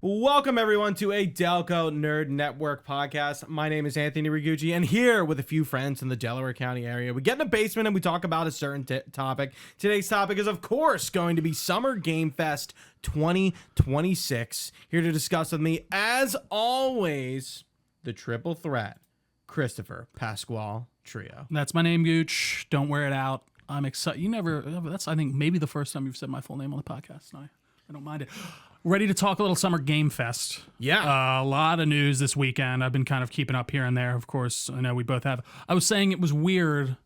Welcome, everyone, to a Delco Nerd Network podcast. My name is Anthony Ragucci, and here with a few friends in the Delaware County area, we get in the basement and we talk about a certain topic. Today's topic is, of course, going to be Summer Game Fest 2026. Here to discuss with me, as always, the triple threat, Christopher Pasquale Trio. That's my name, Gooch. Don't wear it out. I'm excited. That's, I think, maybe the first time you've said my full name on the podcast. No, I don't mind it. Ready to talk a little Summer Game Fest. Yeah. A lot of news this weekend. I've been kind of keeping up here and there. Of course, I know we both have. I was saying it was weird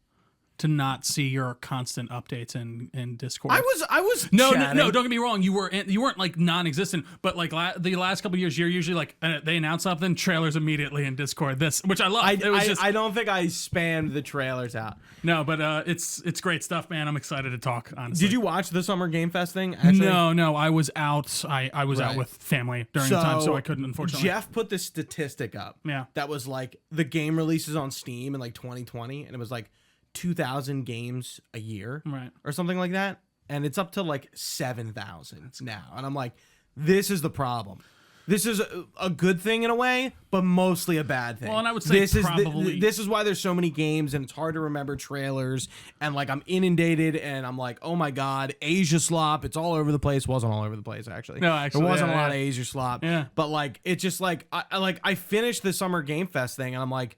to not see your constant updates in Discord. I was no, chatting. don't get me wrong. You weren't like non-existent, but like the last couple of years, you're usually like they announce something, trailers immediately in Discord. Which I love. I don't think I spammed the trailers out. No, but it's great stuff, man. I'm excited to talk. Honestly, Did you watch the Summer Game Fest thing? Actually? No, I was out. I was out with family during the time, so I couldn't, unfortunately. Geoff put this statistic up. Yeah. That was like the game releases on Steam in like 2020, and it was like 2,000 games a year, right, or something like that, and it's up to like 7,000 now. And I'm like, this is the problem. This is a good thing in a way, but mostly a bad thing. Well, and I would say this is why there's so many games, and it's hard to remember trailers. And like I'm inundated, and I'm like, oh my god, Asia slop. It's all over the place. Wasn't all over the place actually. No, actually, there wasn't a lot of Asia slop. Yeah, but like it's just like I finished the Summer Game Fest thing, and I'm like,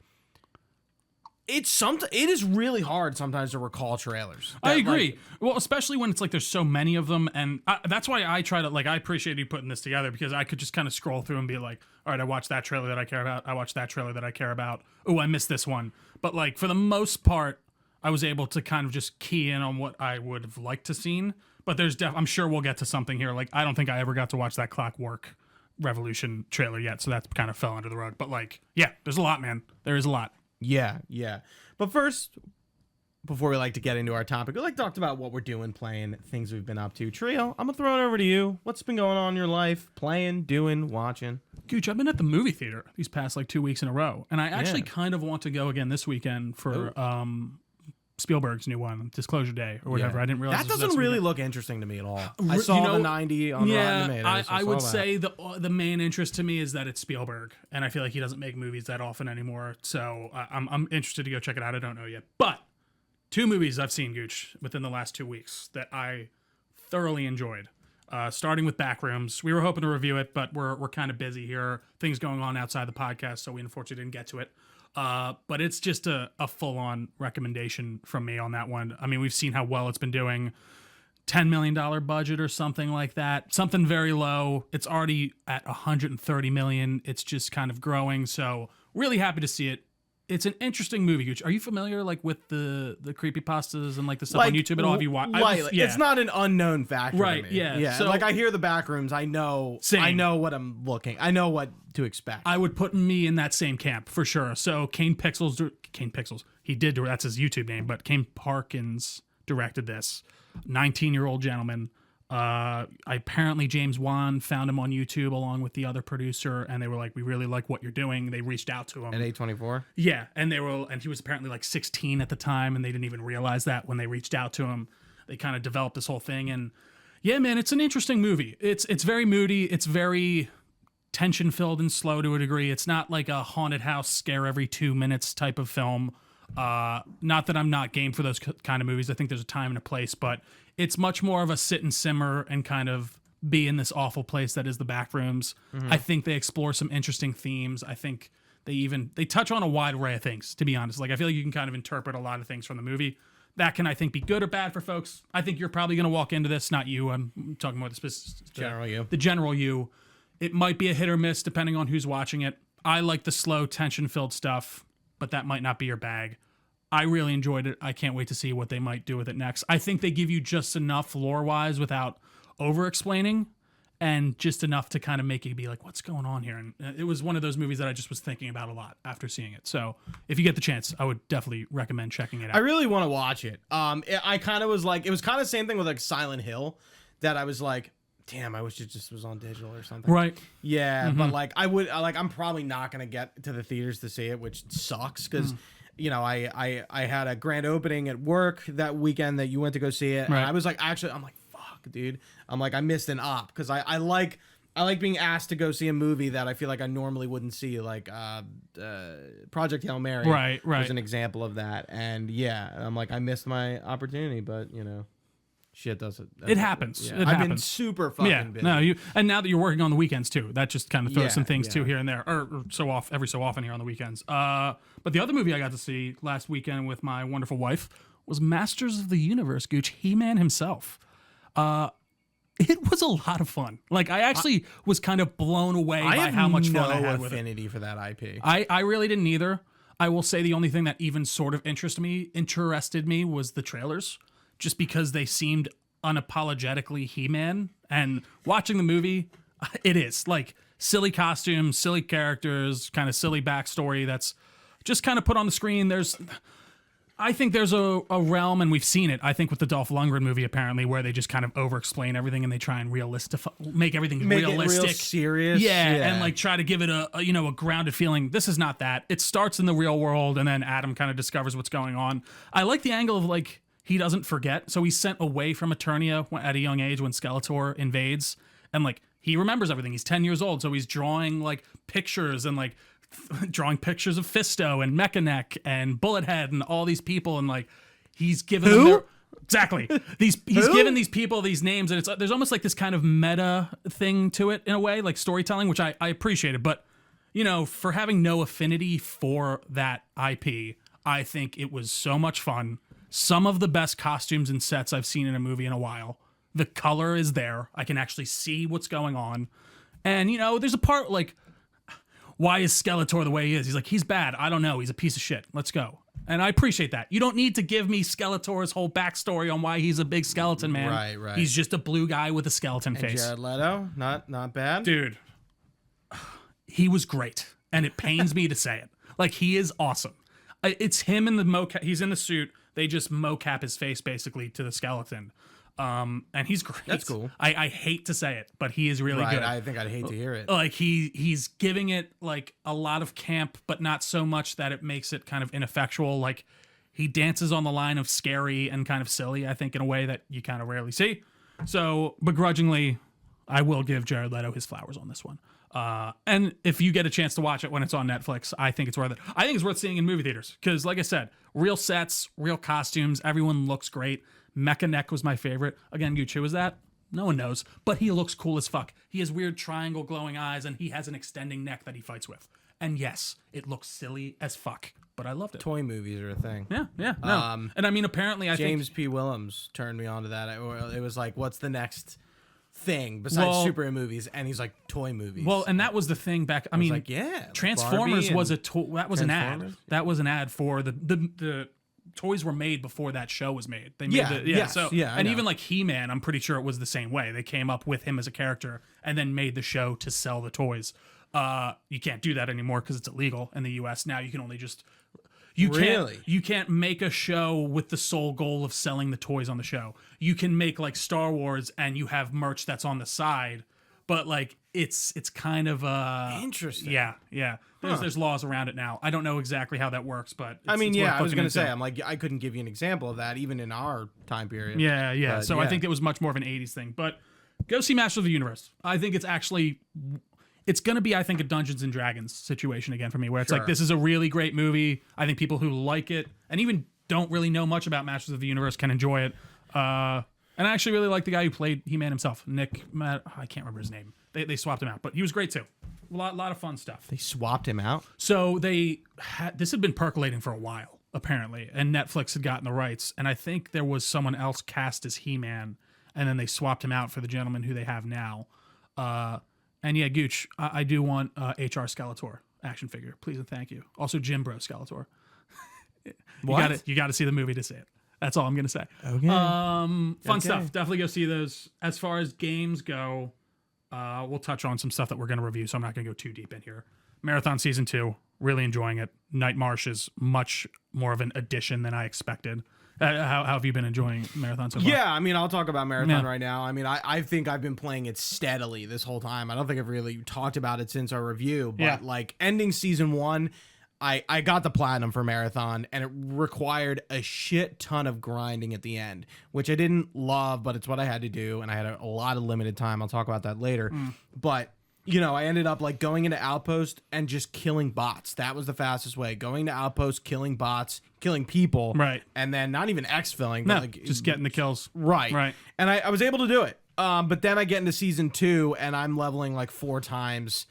it is really hard sometimes to recall trailers. I agree. Well, especially when it's like there's so many of them, and that's why I try to I appreciate you putting this together, because I could just kind of scroll through and be like, all right, I watched that trailer that I care about. I watched that trailer that I care about. Oh, I missed this one. But like for the most part, I was able to kind of just key in on what I would have liked to seen. But I'm sure we'll get to something here. Like I don't think I ever got to watch that Clockwork Revolution trailer yet, so that kind of fell under the rug. But like, yeah, there's a lot, man. There is a lot. Yeah. But first, before we like to get into our topic, we like to talk about what we're doing, playing, things we've been up to. Trio, I'm going to throw it over to you. What's been going on in your life? Playing, doing, watching? Gooch, I've been at the movie theater these past like 2 weeks in a row. And I actually kind of want to go again this weekend for Spielberg's new one, Disclosure Day or whatever. Yeah. I didn't realize that doesn't really look interesting to me at all. I saw the 90 on Rotten Tomatoes. I would say the main interest to me is that it's Spielberg, and I feel like he doesn't make movies that often anymore. So I'm interested to go check it out. I don't know yet, but 2 movies I've seen, Gooch, within the last 2 weeks that I thoroughly enjoyed. Starting with Backrooms. We were hoping to review it, but we're kind of busy here. Things going on outside the podcast, so we unfortunately didn't get to it. But it's just a full-on recommendation from me on that one. I mean, we've seen how well it's been doing. $10 million budget or something like that. Something very low. It's already at $130 million. It's just kind of growing. So really happy to see it. It's an interesting movie, Gooch. Are you familiar with the creepypastas and like the stuff on YouTube at all? Have you watched? Yeah. It's not an unknown factor. Right, to me. yeah. So like I hear the Backrooms, I know what I'm looking. I know what to expect. I would put me in that same camp for sure. So Kane Pixels, he did, that's his YouTube name, but Kane Parkins directed this. 19-year-old gentleman. Apparently James Wan found him on YouTube along with the other producer, and they were like, we really like what you're doing. They reached out to him. At A24? Yeah, and he was apparently like 16 at the time, and they didn't even realize that when they reached out to him. They kind of developed this whole thing, and yeah, man, it's an interesting movie. It's very moody. It's very tension-filled and slow to a degree. It's not like a haunted house scare every 2 minutes type of film. Not that I'm not game for those kind of movies. I think there's a time and a place, but it's much more of a sit and simmer and kind of be in this awful place that is the Backrooms. Mm-hmm. I think they explore some interesting themes. I think they touch on a wide array of things, to be honest. Like I feel like you can kind of interpret a lot of things from the movie. That can, I think, be good or bad for folks. I think you're probably going to walk into this, not you. I'm talking about the general you. It might be a hit or miss depending on who's watching it. I like the slow, tension-filled stuff, but that might not be your bag. I really enjoyed it. I can't wait to see what they might do with it next. I think they give you just enough lore-wise without over-explaining, and just enough to kind of make you be like, what's going on here? And it was one of those movies that I just was thinking about a lot after seeing it. So if you get the chance, I would definitely recommend checking it out. I really want to watch it. I kind of was like, it was kind of the same thing with like Silent Hill, that I was like, damn, I wish it just was on digital or something. Right. Yeah, but like I'm probably not going to get to the theaters to see it, which sucks because you know, I had a grand opening at work that weekend that you went to go see it. Right. And I was like, actually, I'm like, fuck, dude. I'm like, I missed an op because I like I like being asked to go see a movie that I feel like I normally wouldn't see, like Project Hail Mary. Right. Was an example of that. And yeah, I'm like, I missed my opportunity, but shit does it. It happens. Yeah. It I've been happens. super fucking busy. No, and now that you're working on the weekends too, that just kind of throws some things too yeah. here and there, or every so often here on the weekends. But the other movie I got to see last weekend with my wonderful wife was Masters of the Universe. Gooch, He-Man himself. It was a lot of fun. Like, I actually was kind of blown away by how much fun I had with it. I have no affinity for that IP. I really didn't either. I will say the only thing that even sort of interested me was the trailers, just because they seemed unapologetically He-Man. And watching the movie, it is like silly costumes, silly characters, kind of silly backstory that's just kind of put on the screen. I think there's a realm, and we've seen it, I think, with the Dolph Lundgren movie, apparently, where they just kind of over-explain everything and they try and make everything realistic. It real serious. Yeah, and like try to give it a grounded feeling. This is not that. It starts in the real world, and then Adam kind of discovers what's going on. I like the angle of, like, he doesn't forget. So he's sent away from Eternia at a young age when Skeletor invades, and, like, he remembers everything. He's 10 years old, so he's drawing, like, pictures and, like, drawing pictures of Fisto and Mechanic and Bullethead and all these people, and like he's given them exactly he's given these people these names, and there's almost like this kind of meta thing to it in a way, like storytelling, which I appreciated. But for having no affinity for that IP, I think it was so much fun. Some of the best costumes and sets I've seen in a movie in a while. The color is there. I can actually see what's going on, and there's a part like, why is Skeletor the way he is? He's like, he's bad. I don't know. He's a piece of shit. Let's go. And I appreciate that. You don't need to give me Skeletor's whole backstory on why he's a big skeleton man. Right. He's just a blue guy with a skeleton face. Jared Leto, not bad. Dude, he was great. And it pains me to say it. Like, he is awesome. It's him in the mocap. He's in the suit. They just mocap his face basically to the skeleton. And he's great. That's cool. I hate to say it, but he is really good. I think I'd hate to hear it. Like he's giving it like a lot of camp, but not so much that it makes it kind of ineffectual. Like, he dances on the line of scary and kind of silly, I think, in a way that you kind of rarely see. So begrudgingly, I will give Jared Leto his flowers on this one. And if you get a chance to watch it when it's on Netflix, I think it's worth it. I think it's worth seeing in movie theaters because, like I said, real sets, real costumes, everyone looks great. Mechanic was my favorite. Again, Gooch, who was that? No one knows, but he looks cool as fuck. He has weird triangle glowing eyes, and he has an extending neck that he fights with. And yes, it looks silly as fuck, but I loved it. Toy movies are a thing. Yeah, no. And I mean, apparently, James P. Willems turned me on to that. It was like, what's the next thing besides superhero movies? And he's like, toy movies. Well, and that was the thing back. I mean, like, yeah, Transformers was that was an ad. Transformers? That was an ad for the toys were made before that show was made. They made and even like He-Man, I'm pretty sure it was the same way. They came up with him as a character and then made the show to sell the toys. You can't do that anymore because it's illegal in the US. Now you can only just you can't make a show with the sole goal of selling the toys on the show. You can make like Star Wars and you have merch that's on the side, but like it's kind of interesting. Yeah. There's laws around it now. I don't know exactly how that works, but I was gonna say, I'm like, I couldn't give you an example of that even in our time period. Yeah. But, so I think it was much more of an 80s thing. But go see Master of the Universe. I think it's going to be, I think, a Dungeons and Dragons situation again for me, where it's like, this is a really great movie. I think people who like it and even don't really know much about Masters of the Universe can enjoy it. And I actually really like the guy who played He-Man himself, Matt, I can't remember his name. They swapped him out, but he was great too. A lot of fun stuff. They swapped him out? So this had been percolating for a while, apparently, and Netflix had gotten the rights, and I think there was someone else cast as He-Man, and then they swapped him out for the gentleman who they have now. And yeah, Gooch, I do want HR Skeletor action figure. Please and thank you. Also, Jim Bro Skeletor. You got to see the movie to see it. That's all I'm going to say. Okay. Fun stuff. Definitely go see those. As far as games go, we'll touch on some stuff that we're going to review, so I'm not going to go too deep in here. Marathon Season 2, really enjoying it. Night Marsh is much more of an addition than I expected. How have you been enjoying Marathon so far? Yeah, I mean, I'll talk about Marathon right now. I mean, I think I've been playing it steadily this whole time. I don't think I've really talked about it since our review, but like ending Season 1, I got the platinum for Marathon, and it required a shit ton of grinding at the end, which I didn't love, but it's what I had to do, and I had a lot of limited time. I'll talk about that later. But, you know, I ended up like going into Outpost and just killing bots. That was the fastest way. Going to Outpost, killing bots, killing people. Right. And then not even exfilling, but No, like just getting the kills. Right. Right. And I was able to do it. But then I get into season 2 and I'm leveling like 4 times.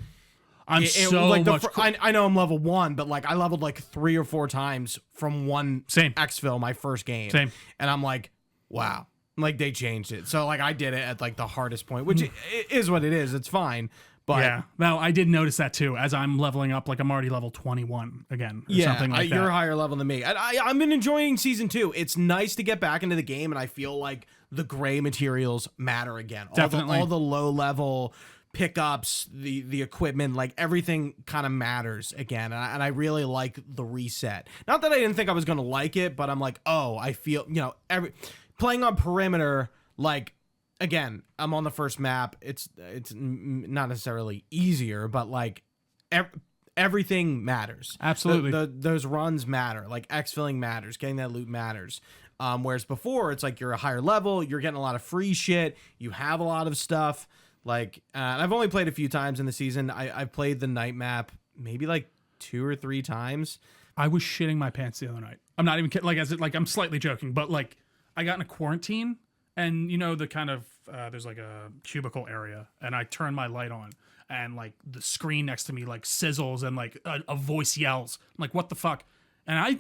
I'm I know I'm level 1, but like I leveled like 3 or 4 times from one exfil my first game. Same. And I'm like, wow. Like they changed it. So like I did it at like the hardest point, which it is what it is. It's fine. But yeah, no, I did notice that too. As I'm leveling up, like I'm already level 21 again, or something like that. You're higher level than me. I've been enjoying season 2. It's nice to get back into the game, and I feel like the gray materials matter again. Definitely, all the low level pickups, the equipment, like everything kind of matters again, and I really like the reset. Not that I didn't think I was gonna like it, but I'm like, oh, I feel, you know, playing on perimeter, like. Again, I'm on the first map. It's not necessarily easier, but like everything matters. Absolutely. Those runs matter. Like exfilling matters. Getting that loot matters. Whereas before, it's like you're a higher level. You're getting a lot of free shit. You have a lot of stuff. Like I've only played a few times in the season. I've played the night map maybe like 2 or 3 times. I was shitting my pants the other night. I'm not even kidding. Like I'm slightly joking, but like I got in a quarantine. And you know, the kind of, there's like a cubicle area, and I turn my light on, and like the screen next to me like sizzles, and like a voice yells. I'm like, what the fuck? And I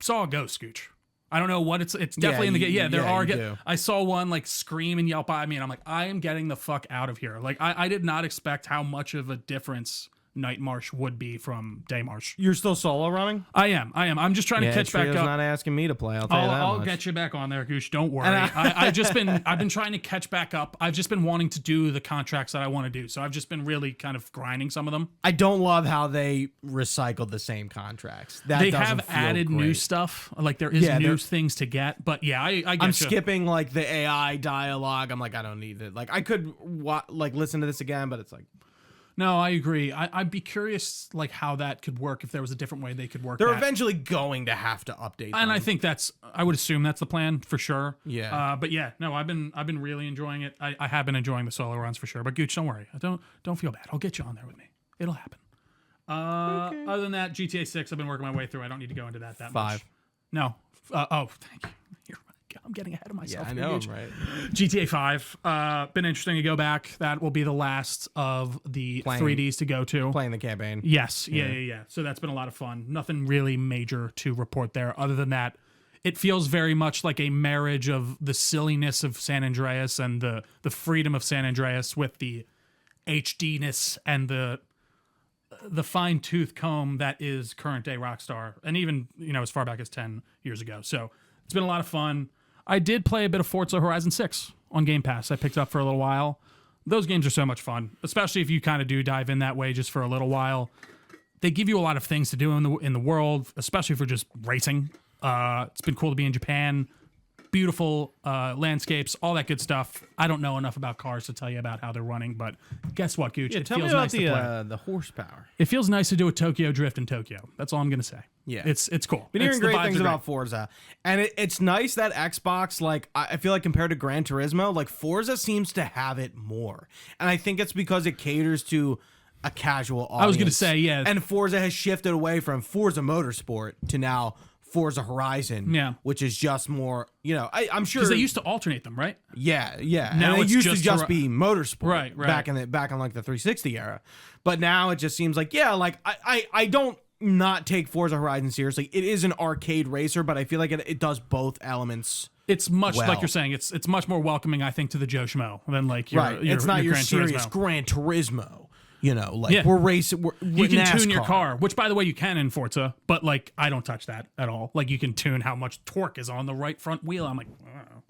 saw a ghost, Gooch. I don't know what it's definitely in the game. Yeah, there are. I saw one like scream and yell by me, and I'm like, I am getting the fuck out of here. Like, I did not expect how much of a difference Night March would be from Day March. You're still solo running? I am. I'm just trying to catch back up. Not asking me to play. I'll tell you that I'll much. get you back on there, Gooch. Don't worry. I've been trying to catch back up. I've just been wanting to do the contracts that I want to do. So I've just been really kind of grinding some of them. I don't love how they recycled the same contracts. They have added new stuff. Like there is new things to get. But yeah, I get I'm skipping like the AI dialogue. I'm like, I don't need it. Like I could like listen to this again, but it's like. No, I agree. I'd be curious, like how that could work if there was a different way they could work. They're eventually going to have to update them. And I think I would assume that's the plan for sure. Yeah. But yeah, no, I've been really enjoying it. I have been enjoying the solo runs for sure. But Gooch, don't worry. Don't feel bad. I'll get you on there with me. It'll happen. Okay. Other than that, GTA 6, I've been working my way through. I don't need to go into that 5. much. No. Thank you. I'm getting ahead of myself. Yeah, I know, right? GTA 5. Been interesting to go back. That will be the last of the 3Ds to go to. Playing the campaign. Yes. Yeah. So that's been a lot of fun. Nothing really major to report there. Other than that, it feels very much like a marriage of the silliness of San Andreas and the freedom of San Andreas with the HDness and the fine-tooth comb that is current day Rockstar, and even, you know, as far back as 10 years ago. So it's been a lot of fun. I did play a bit of Forza Horizon 6 on Game Pass. I picked up for a little while. Those games are so much fun, especially if you kind of do dive in that way just for a little while. They give you a lot of things to do in the world, especially for just racing. It's been cool to be in Japan. Beautiful landscapes, all that good stuff. I don't know enough about cars to tell you about how they're running, but guess what, Gooch? Tell me about the horsepower. It feels nice to do a Tokyo drift in Tokyo. That's all I'm going to say. Yeah. It's cool. Been hearing great things about Forza. And it's nice that Xbox, like, I feel like compared to Gran Turismo, like, Forza seems to have it more. And I think it's because it caters to a casual audience. I was going to say, yeah. And Forza has shifted away from Forza Motorsport to now Forza Horizon, which is just more, you know, I'm sure because they used to alternate them, right? Yeah. Now and it's it used to just be Motorsport, right. back in like the 360 era, but now it just seems like like I don't not take Forza Horizon seriously. It is an arcade racer, but I feel like it does both elements. It's much like you're saying. It's much more welcoming, I think, to the Joe Schmo than like your it's not your Gran serious Turismo. Gran Turismo. You know, like we're racing. You can NASCAR. tune your car, which, by the way, you can in Forza, but like I don't touch that at all. Like you can tune how much torque is on the right front wheel. I'm like,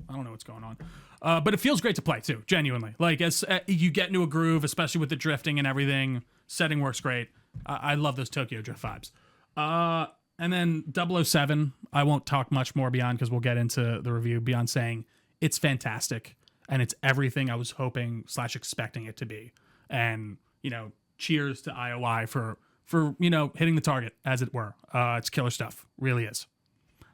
I don't know what's going on, but it feels great to play too. Genuinely, like as you get into a groove, especially with the drifting and everything. Setting works great. I love those Tokyo drift vibes. And then 007, I won't talk much more beyond because we'll get into the review beyond saying it's fantastic and it's everything I was hoping / expecting it to be. And you know, cheers to IOI for for hitting the target, as it were. It's killer stuff, really is.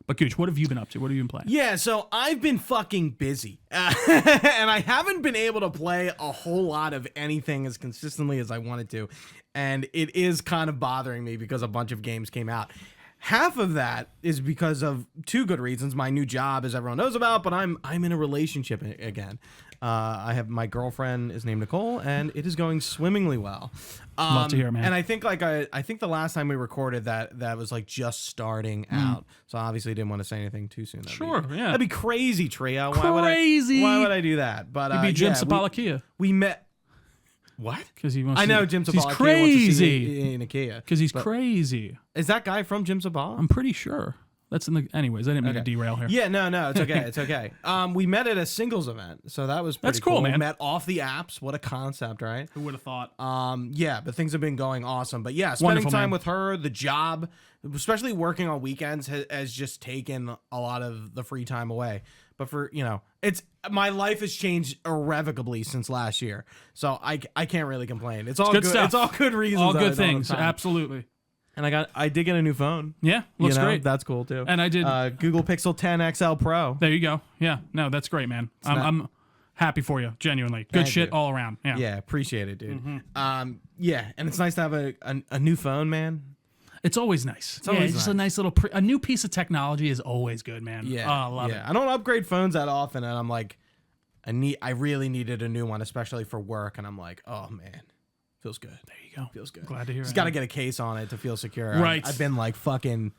But Gooch, what have you been up to? What have you been playing? Yeah, so I've been fucking busy, and I haven't been able to play a whole lot of anything as consistently as I wanted to, and it is kind of bothering me because a bunch of games came out. Half of that is because of two good reasons. My new job, as everyone knows about, but I'm in a relationship again. I have my girlfriend is named Nicole, and it is going swimmingly well. Love to hear, man. And I think I think the last time we recorded that was like just starting out. So obviously didn't want to say anything too soon. That'd be crazy, Trio. Why would I do that? But You'd be Jim Sapalakia. We met. What? Because he wants. I know Jim Sabala. He's crazy in IKEA. Because he's crazy. Is that guy from Jim Sabala? I'm pretty sure. That's in the. Anyways, I didn't mean to derail here. Yeah, no, it's okay, it's okay. We met at a singles event, so that was pretty That's cool, man. We met off the apps. What a concept, right? Who would have thought? Yeah, but things have been going awesome. But yeah, spending time with her, the job, especially working on weekends, has just taken a lot of the free time away. But for it's my life has changed irrevocably since last year, so I can't really complain. It's all good stuff. It's all good reasons. All good things, absolutely. And I did get a new phone. Yeah, looks great. That's cool too. And I did Google Pixel 10 XL Pro. There you go. Yeah, no, that's great, man. I'm happy for you, genuinely. Good shit all around. Yeah, yeah, appreciate it, dude. Yeah, and it's nice to have a new phone, man. It's always nice. It's always just a nice little a new piece of technology is always good, man. Yeah, I love it. I don't upgrade phones that often, and I'm like, I really needed a new one, especially for work, and I'm like, oh man. Feels good. There you go. Feels good. Glad to hear it. Just got to get a case on it to feel secure. Right. I've been like fucking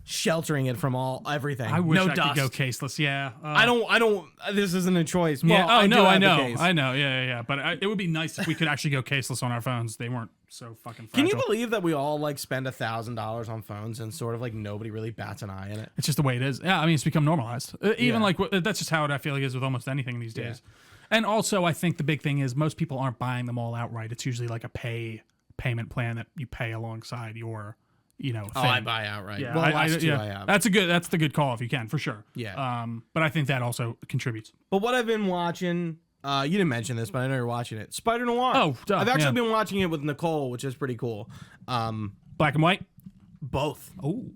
sheltering it from everything. I wish I dust. could go caseless. Yeah. I don't. This isn't a choice. Yeah. Well, I know. Case. I know. Yeah. But it would be nice if we could actually go caseless on our phones. They weren't so fucking fragile. Can you believe that we all like spend $1,000 on phones and sort of like nobody really bats an eye in it? It's just the way it is. Yeah. I mean, it's become normalized. Even like that's just how I feel like it is with almost anything these days. Yeah. And also, I think the big thing is most people aren't buying them all outright. It's usually like a payment plan that you pay alongside your, thing. Oh, I buy outright. Yeah, well, I have. That's the good call if you can, for sure. Yeah. But I think that also contributes. But what I've been watching, you didn't mention this, but I know you're watching it. Spider Noir. Oh, duh, I've actually been watching it with Nicole, which is pretty cool. Black and white? Both. Oh.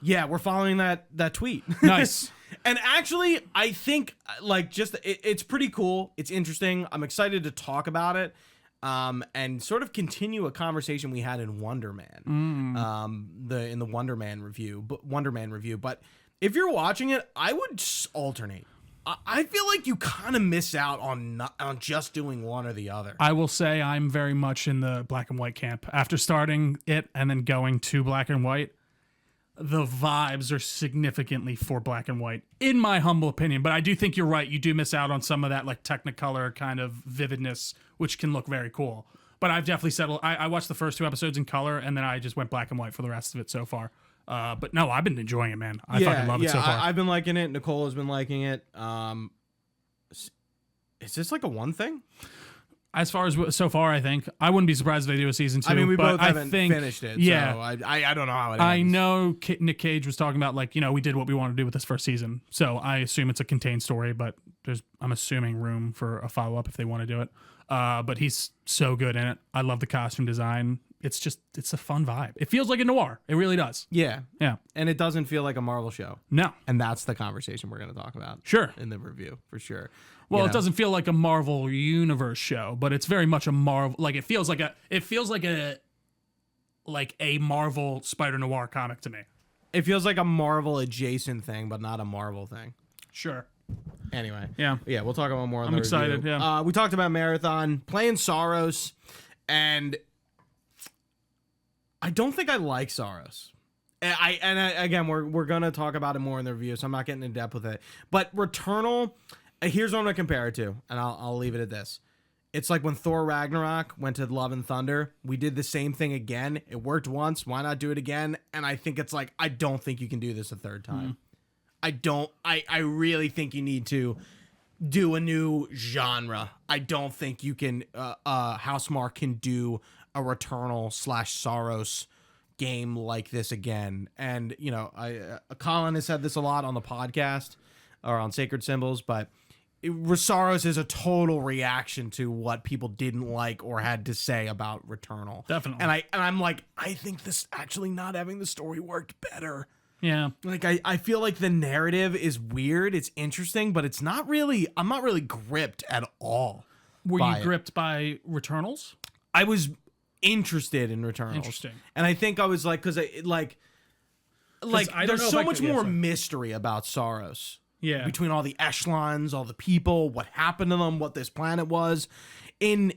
Yeah, we're following that tweet. Nice. And actually, I think like it's pretty cool. It's interesting. I'm excited to talk about it, and sort of continue a conversation we had in Wonder Man, in the Wonder Man review. But if you're watching it, I would just alternate. I feel like you kind of miss out on just doing one or the other. I will say I'm very much in the black and white camp. After starting it and then going to black and white, the vibes are significantly for black and white, in my humble opinion. But I do think you're right. You do miss out on some of that like Technicolor kind of vividness, which can look very cool. But I've definitely settled. I watched the first 2 episodes in color, and then I just went black and white for the rest of it so far. But no, I've been enjoying it, man. I fucking love it so far. I've been liking it. Nicole has been liking it. Is this like a one thing? As far as so far, I think I wouldn't be surprised if they do a season 2. I mean, we both haven't finished it. Yeah, so I don't know how it ends. I know Nick Cage was talking about like we did what we wanted to do with this first season, so I assume it's a contained story. But I'm assuming room for a follow up if they want to do it. But he's so good in it. I love the costume design. It's a fun vibe. It feels like a noir. It really does. Yeah. Yeah. And it doesn't feel like a Marvel show. No. And that's the conversation we're going to talk about. Sure. In the review, for sure. Well, it doesn't feel like a Marvel Universe show, but it's very much a Marvel. Like it feels like a Marvel Spider Noir comic to me. It feels like a Marvel adjacent thing, but not a Marvel thing. Sure. Anyway. Yeah. Yeah, we'll talk about more on the review. I'm excited, yeah. We talked about Marathon, playing Saros, and I don't think I like Saros. Again, we're going to talk about it more in the review, so I'm not getting in depth with it. But Returnal, here's what I'm going to compare it to, and I'll leave it at this. It's like when Thor Ragnarok went to Love and Thunder. We did the same thing again. It worked once. Why not do it again? And I think it's like, I don't think you can do this a third time. I really think you need to do a new genre. I don't think you can, Housemarque can do a Returnal / Saros game like this again. And, Colin has said this a lot on the podcast or on Sacred Symbols, but Rosaros is a total reaction to what people didn't like or had to say about Returnal. Definitely. And I'm like, I think this actually not having the story worked better. Yeah. Like I feel like the narrative is weird, it's interesting, but I'm not really gripped at all. Were you gripped by Returnals? I was interested in Returnals. Interesting. And I think I was like, because there's so much more mystery about Saros. Yeah. Between all the echelons, all the people, what happened to them, what this planet was. In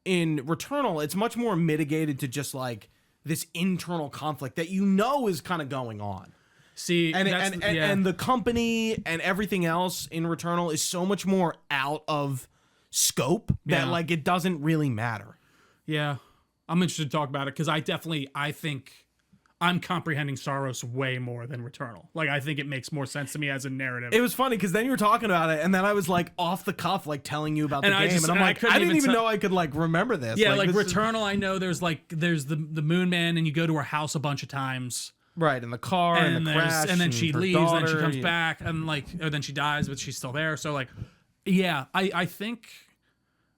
Returnal, it's much more mitigated to just like this internal conflict that is kind of going on. See, and the company and everything else in Returnal is so much more out of scope that like it doesn't really matter. Yeah. I'm interested to talk about it because I think I'm comprehending Saros way more than Returnal. Like, I think it makes more sense to me as a narrative. It was funny because then you were talking about it, and then I was like off the cuff, like telling you about the game, and I'm like, I didn't even know I could like remember this. Yeah, like Returnal, I know there's the Moon Man, and you go to her house a bunch of times. Right, in the car, and the crash, and then she leaves, daughter, and then she comes back, and like, or then she dies, but she's still there. So like, yeah, I think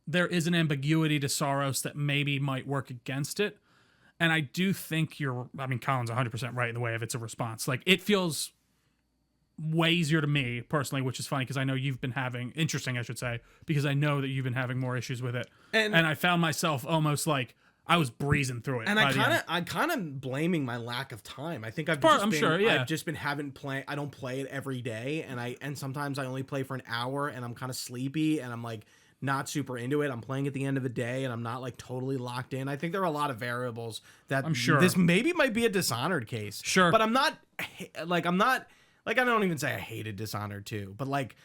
there is an ambiguity to Saros that maybe might work against it. And I do think Colin's 100% right in the way of it's a response. Like, it feels way easier to me personally, which is funny because I know you've been interesting, I should say, because I know that you've been having more issues with it. And I found myself almost like I was breezing through it. And I'm kind of blaming my lack of time. I think I've just been I don't play it every day, and sometimes I only play for an hour, and I'm kind of sleepy, and I'm like not super into it. I'm playing at the end of the day, and I'm not like totally locked in. I think there are a lot of variables that this maybe might be a Dishonored case. Sure, but I'm not like I don't even say I hated Dishonored 2, but like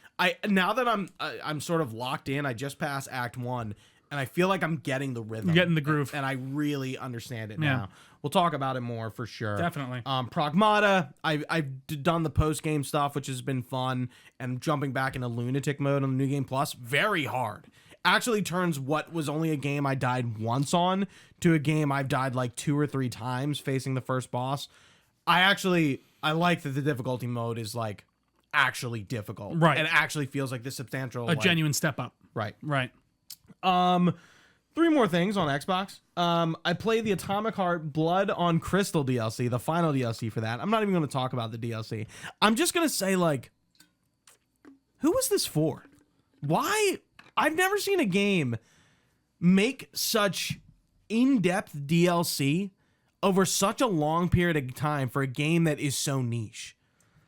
now that I'm sort of locked in. I just passed Act 1. And I feel like I'm getting the rhythm. Getting the groove. And I really understand it now. We'll talk about it more for sure. Definitely. Pragmata, I've done the post-game stuff, which has been fun. And jumping back into Lunatic mode on the New Game Plus, very hard. Actually turns what was only a game I died once on to a game I've died like 2 or 3 times facing the first boss. I like that the difficulty mode is like actually difficult. Right. And actually feels like this substantial. A genuine step up. Right. Right. 3 more things on Xbox. I played the Atomic Heart Blood on Crystal DLC, the final DLC for that. I'm not even going to talk about the DLC. I'm just going to say, like, who was this for? Why? I've never seen a game make such in-depth DLC over such a long period of time for a game that is so niche.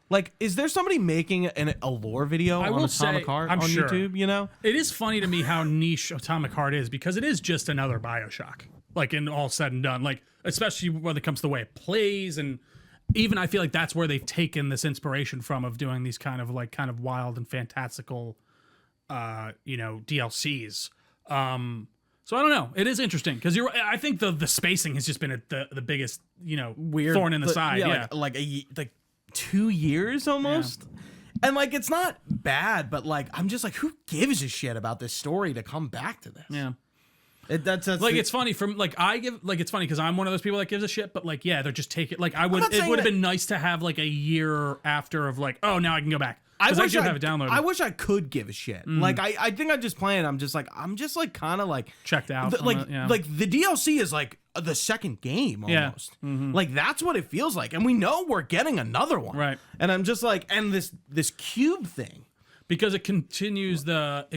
Like, is there somebody making a lore video on Atomic Heart on YouTube, you know? It is funny to me how niche Atomic Heart is because it is just another BioShock, like, in all said and done. Like, especially when it comes to the way it plays, and even I feel like that's where they've taken this inspiration from of doing these kind of wild and fantastical, DLCs. So I don't know. It is interesting because I think the spacing has just been the biggest, weird thorn in the side. Yeah. Like 2 years almost. Yeah. And like it's not bad, but like I'm just like, who gives a shit about this story to come back to this? Yeah. It's funny it's funny because I'm one of those people that gives a shit, but like, yeah, they're just taking it would have been nice to have like a year after of like, oh, now I can go back. I wish I have it downloaded. I wish I could give a shit. Like I think I'm just playing. I'm just like kind of like checked out. Like the DLC is like the second game almost. Yeah. Mm-hmm. Like that's what it feels like, and we know we're getting another one. Right. And I'm just like, and this cube thing. Because it continues the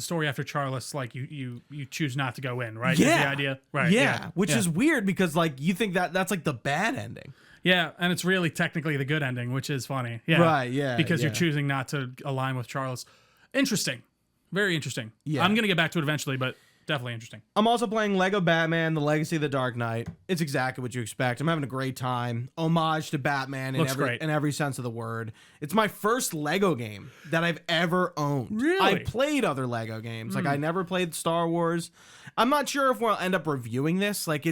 story after Charles, like you choose not to go in, right? Yeah. Is the idea, right? Yeah. Which is weird because like you think that's like the bad ending. Yeah, and it's really technically the good ending, which is funny. Yeah. Right, yeah. Because you're choosing not to align with Charles. Interesting. Very interesting. Yeah. I'm gonna get back to it eventually, but definitely interesting. I'm also playing Lego Batman: The Legacy of the Dark Knight. It's exactly what you expect. I'm having a great time. Homage to Batman in every sense of the word. It's my first Lego game that I've ever owned. Really? I played other Lego games. Like I never played Star Wars. I'm not sure if we'll end up reviewing this. Like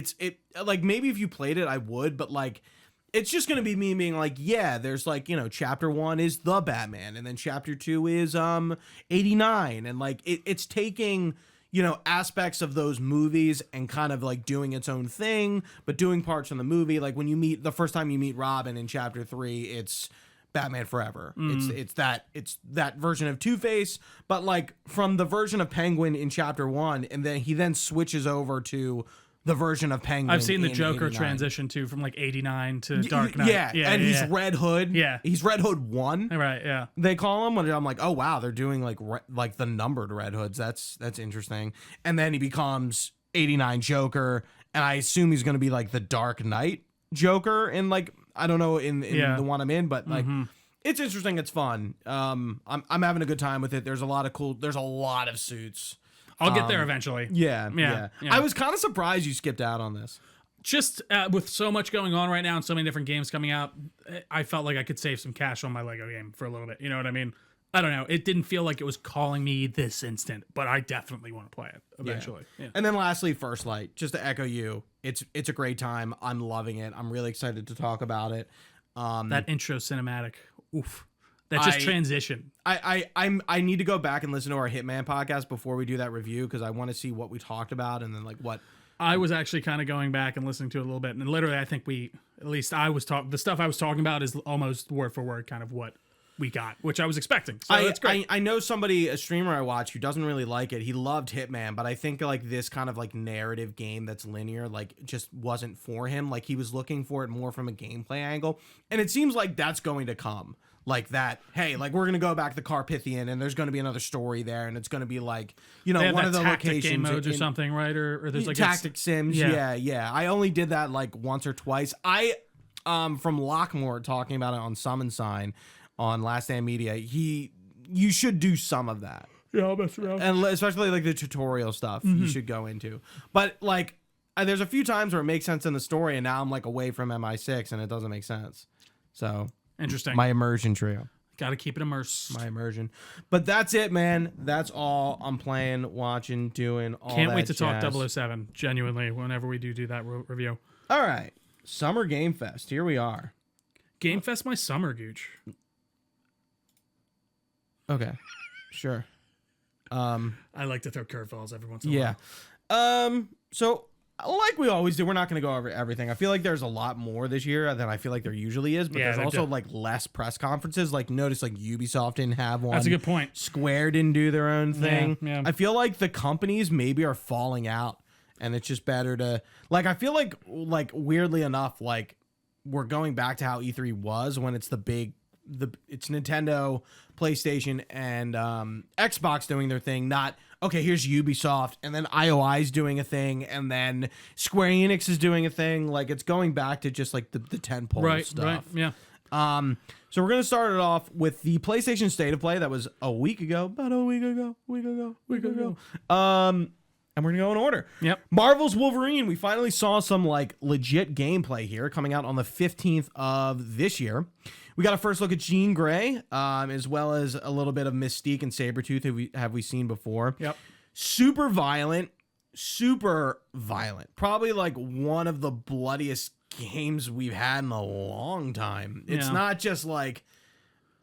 like maybe if you played it, I would, but like it's just gonna be me being like, yeah, there's like, chapter 1 is the Batman, and then chapter 2 is 89, and like it's taking aspects of those movies and kind of like doing its own thing, but doing parts from the movie. Like when the first time you meet Robin in chapter 3, it's Batman Forever. It's that version of Two-Face, but like from the version of Penguin in Chapter 1, and then he then switches over to the version of Penguin. I've seen the Joker 89. transition too from like 89 to Dark Knight. And he's Red Hood. Yeah. He's Red Hood 1. Right, yeah. They call him, and I'm like, oh wow, they're doing like the numbered Red Hoods. That's interesting. And then he becomes 89 Joker, and I assume he's going to be like the Dark Knight Joker in like, I don't know, in the one I'm in, but like it's interesting, it's fun. I'm having a good time with it. There's a lot of suits. I'll get there eventually. Yeah. I was kind of surprised you skipped out on this. Just with so much going on right now and so many different games coming out, I felt like I could save some cash on my Lego game for a little bit. You know what I mean? I don't know. It didn't feel like it was calling me this instant, but I definitely want to play it eventually. Yeah. And then lastly, First Light. Just to echo you, it's a great time. I'm loving it. I'm really excited to talk about it. That intro cinematic, oof. That just transition. I need to go back and listen to our Hitman podcast before we do that review, because I want to see what we talked about and then like what. I was actually kind of going back and listening to it a little bit, and literally I think the stuff I was talking about is almost word for word kind of what we got, which I was expecting. So that's great. I know a streamer I watch who doesn't really like it. He loved Hitman, but I think like this kind of like narrative game that's linear like just wasn't for him. Like he was looking for it more from a gameplay angle, and it seems like that's going to come. Like that, hey, like we're gonna go back to Carpathian, and there's gonna be another story there, and it's gonna be like, you know, one of the locations game modes or something, right? Or there's like tactic sims, yeah. I only did that like once or twice. I from Lockmore talking about it on Summon Sign on Last Stand Media. You should do some of that. Yeah, I'll mess around, and especially like the tutorial stuff you should go into. But like, there's a few times where it makes sense in the story, and now I'm like away from MI6, and it doesn't make sense. So. Interesting. My immersion trio. Got to keep it immersed. My immersion. But that's it, man. That's all I'm playing, watching, doing, all Can't that wait to jazz. talk 007, genuinely, whenever we do that review. All right. Summer Game Fest. Here we are. Game Fest my summer, Gooch. Okay. Sure. I like to throw curveballs every once in a while. Yeah. So like we always do, we're not going to go over everything. I feel like there's a lot more this year than I feel like there usually is, but there's also like less press conferences. Like notice like Ubisoft didn't have one. That's a good point. Square didn't do their own thing. Yeah. I feel like the companies maybe are falling out, and it's just better to like, I feel like weirdly enough, like we're going back to how E3 was when it's it's Nintendo, PlayStation, and Xbox doing their thing, not okay, here's Ubisoft, and then IOI's doing a thing, and then Square Enix is doing a thing. Like, it's going back to just, like, the tentpole stuff. Right, yeah. So we're going to start it off with the PlayStation State of Play that was about a week ago. And we're going to go in order. Yep. Marvel's Wolverine. We finally saw some, like, legit gameplay here coming out on the 15th of this year. We got a first look at Jean Grey, as well as a little bit of Mystique and Sabretooth who have we seen before. Yep. Super violent. Probably like one of the bloodiest games we've had in a long time. It's not just like,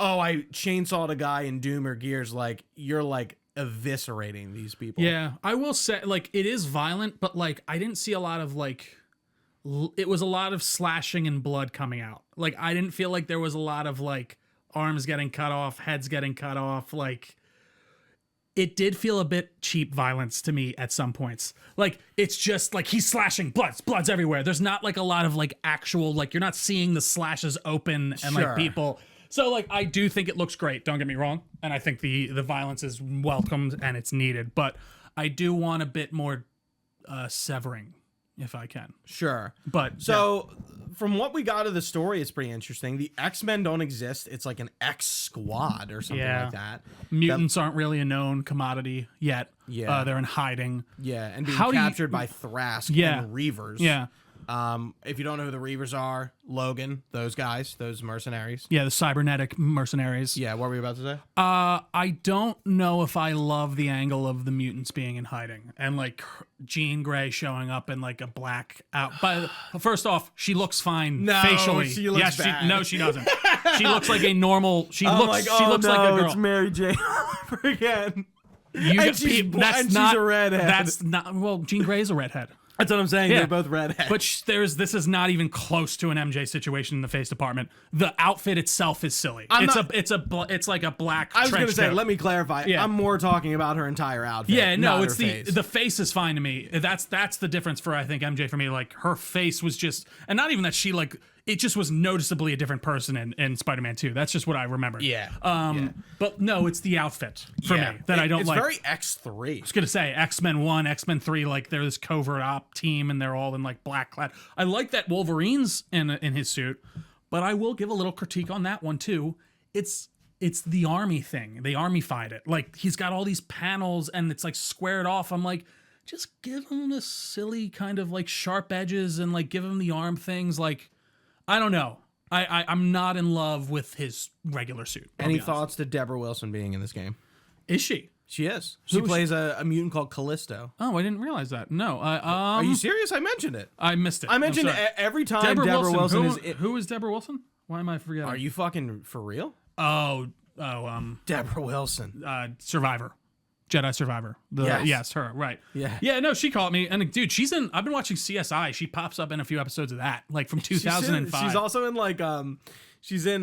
oh, I chainsawed a guy in Doom or Gears. Like, you're like eviscerating these people. Yeah, I will say, like, it is violent, but like I didn't see a lot of like... It was a lot of slashing and blood coming out. Like, I didn't feel like there was a lot of, like, arms getting cut off, heads getting cut off. Like, it did feel a bit cheap violence to me at some points. Like, it's just, like, he's slashing, blood's everywhere. There's not, like, a lot of, like, actual, like, you're not seeing the slashes open and, like, people. So, like, I do think it looks great. Don't get me wrong. And I think the violence is welcomed and it's needed. But I do want a bit more severing, if I can. Sure. But so from what we got of the story, it's pretty interesting. The X-Men don't exist. It's like an X squad or something like that. Mutants aren't really a known commodity yet. Yeah. They're in hiding. Yeah. And being captured by Thrask and Reavers. Yeah. If you don't know who the Reavers are, Logan, those guys, those mercenaries. Yeah, the cybernetic mercenaries. Yeah, what were you about to say? I don't know if I love the angle of the mutants being in hiding and like Jean Grey showing up in like a black out. But first off, she looks fine facially. She looks bad. No, she doesn't. She looks like a normal. She looks like a girl. It's Mary Jane again. She's a redhead. That's not. Well, Jean Grey's a redhead. That's what I'm saying. Yeah. They're both redheads. But this is not even close to an MJ situation in the face department. The outfit itself is silly. It's like a black. I was going to say, let me clarify. Yeah. I'm more talking about her entire outfit. Yeah, no, not it's her face. the face is fine to me. That's the difference for I think MJ for me. Like her face was just, and not even that she like. It just was noticeably a different person in Spider-Man 2. That's just what I remember. Yeah. But no, it's the outfit for me that I don't like. It's very X3. I was gonna say X-Men 1, X-Men 3, like they're this covert op team and they're all in like black clad. I like that Wolverine's in his suit, but I will give a little critique on that one too. It's the army thing. They army-fied it. Like he's got all these panels and it's like squared off. I'm like, just give him this silly kind of like sharp edges and like give him the arm things. Like, I don't know. I'm not in love with his regular suit. Any thoughts to Deborah Wilson being in this game? Is she? She is. She plays a mutant called Callisto. Oh, I didn't realize that. No. Are you serious? I mentioned it. I missed it. I mentioned every time Deborah Wilson is. Who is Deborah Wilson? Why am I forgetting? Are you fucking for real? Deborah Wilson. Survivor. Jedi Survivor. Yes, her, right. Yeah. Yeah, no, she caught me. And dude, I've been watching CSI. She pops up in a few episodes of that, like from 2005. She's also in like she's in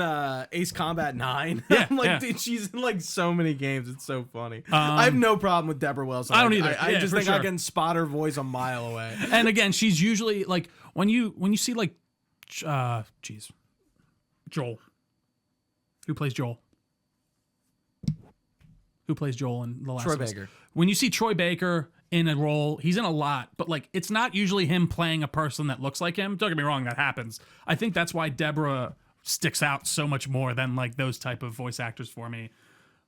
Ace Combat 9. Yeah, I'm like, yeah. dude, she's in like so many games. It's so funny. I have no problem with Deborah Wilson. I don't either. I just think I sure. can spot her voice a mile away. And again, she's usually like when you see like Joel. Who plays Joel? Who plays Joel in The Last Troy of Us? Baker. When you see Troy Baker in a role, he's in a lot, but like it's not usually him playing a person that looks like him. Don't get me wrong, that happens. I think that's why Deborah sticks out so much more than like those type of voice actors for me.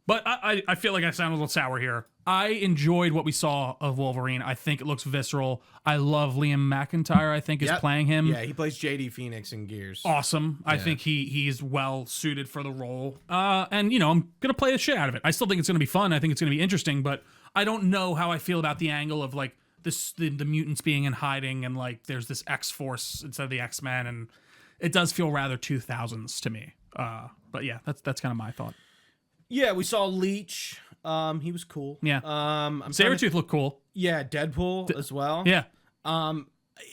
But I feel like I sound a little sour here. I enjoyed what we saw of Wolverine. I think it looks visceral. I love Liam McIntyre, I think, is playing him. Yeah, he plays JD Phoenix in Gears. Awesome. I think he's well suited for the role. And, you know, I'm going to play the shit out of it. I still think it's going to be fun. I think it's going to be interesting, but I don't know how I feel about the angle of, like, the mutants being in hiding and, like, there's this X-Force instead of the X-Men, and it does feel rather 2000s to me. But, yeah, that's kind of my thought. Yeah, we saw Leech. He was cool. Yeah. Sabretooth looked cool. Yeah, Deadpool as well. Yeah.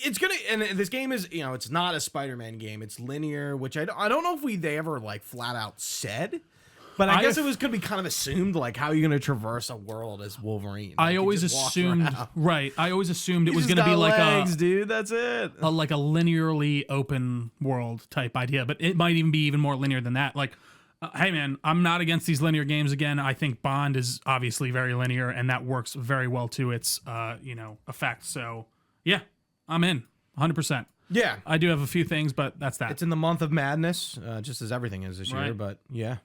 It's gonna, and this game is, you know, it's not a Spider-Man game. It's linear, which I don't know if they ever like flat out said, but I guess it was gonna be kind of assumed, like how are you gonna traverse a world as Wolverine? I always assumed, right? I always assumed it was gonna be like legs, dude. That's it. Like a linearly open world type idea, but it might even be even more linear than that. Like, hey man, I'm not against these linear games. Again, I think Bond is obviously very linear, and that works very well to its effect. So yeah, I'm in 100%. Yeah, I do have a few things, but that's that. It's in the month of madness, just as everything is this year. Right. But yeah.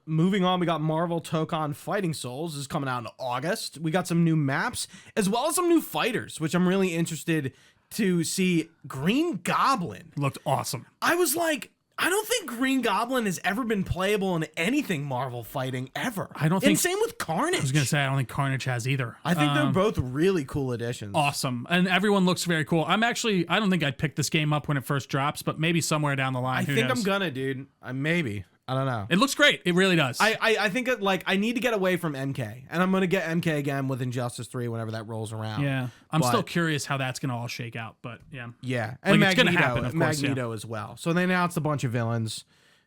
Moving on, we got Marvel Tokon Fighting Souls is coming out in August. We got some new maps as well as some new fighters, which I'm really interested to see. Green Goblin Looked awesome. I was like, I don't think Green Goblin has ever been playable in anything Marvel fighting ever. I don't think. And same with Carnage. I was gonna say I don't think Carnage has either. I think they're both really cool additions. Awesome, and everyone looks very cool. I don't think I'd pick this game up when it first drops, but maybe somewhere down the line. I think I'm gonna, dude. Maybe. I don't know. It looks great. It really does. I think that, like, I need to get away from MK, and I'm gonna get MK again with Injustice 3 whenever that rolls around. Yeah, I'm still curious how that's gonna all shake out, but yeah. Yeah, and like, Magneto, it's gonna happen, of course, Magneto as well. So they announced a bunch of villains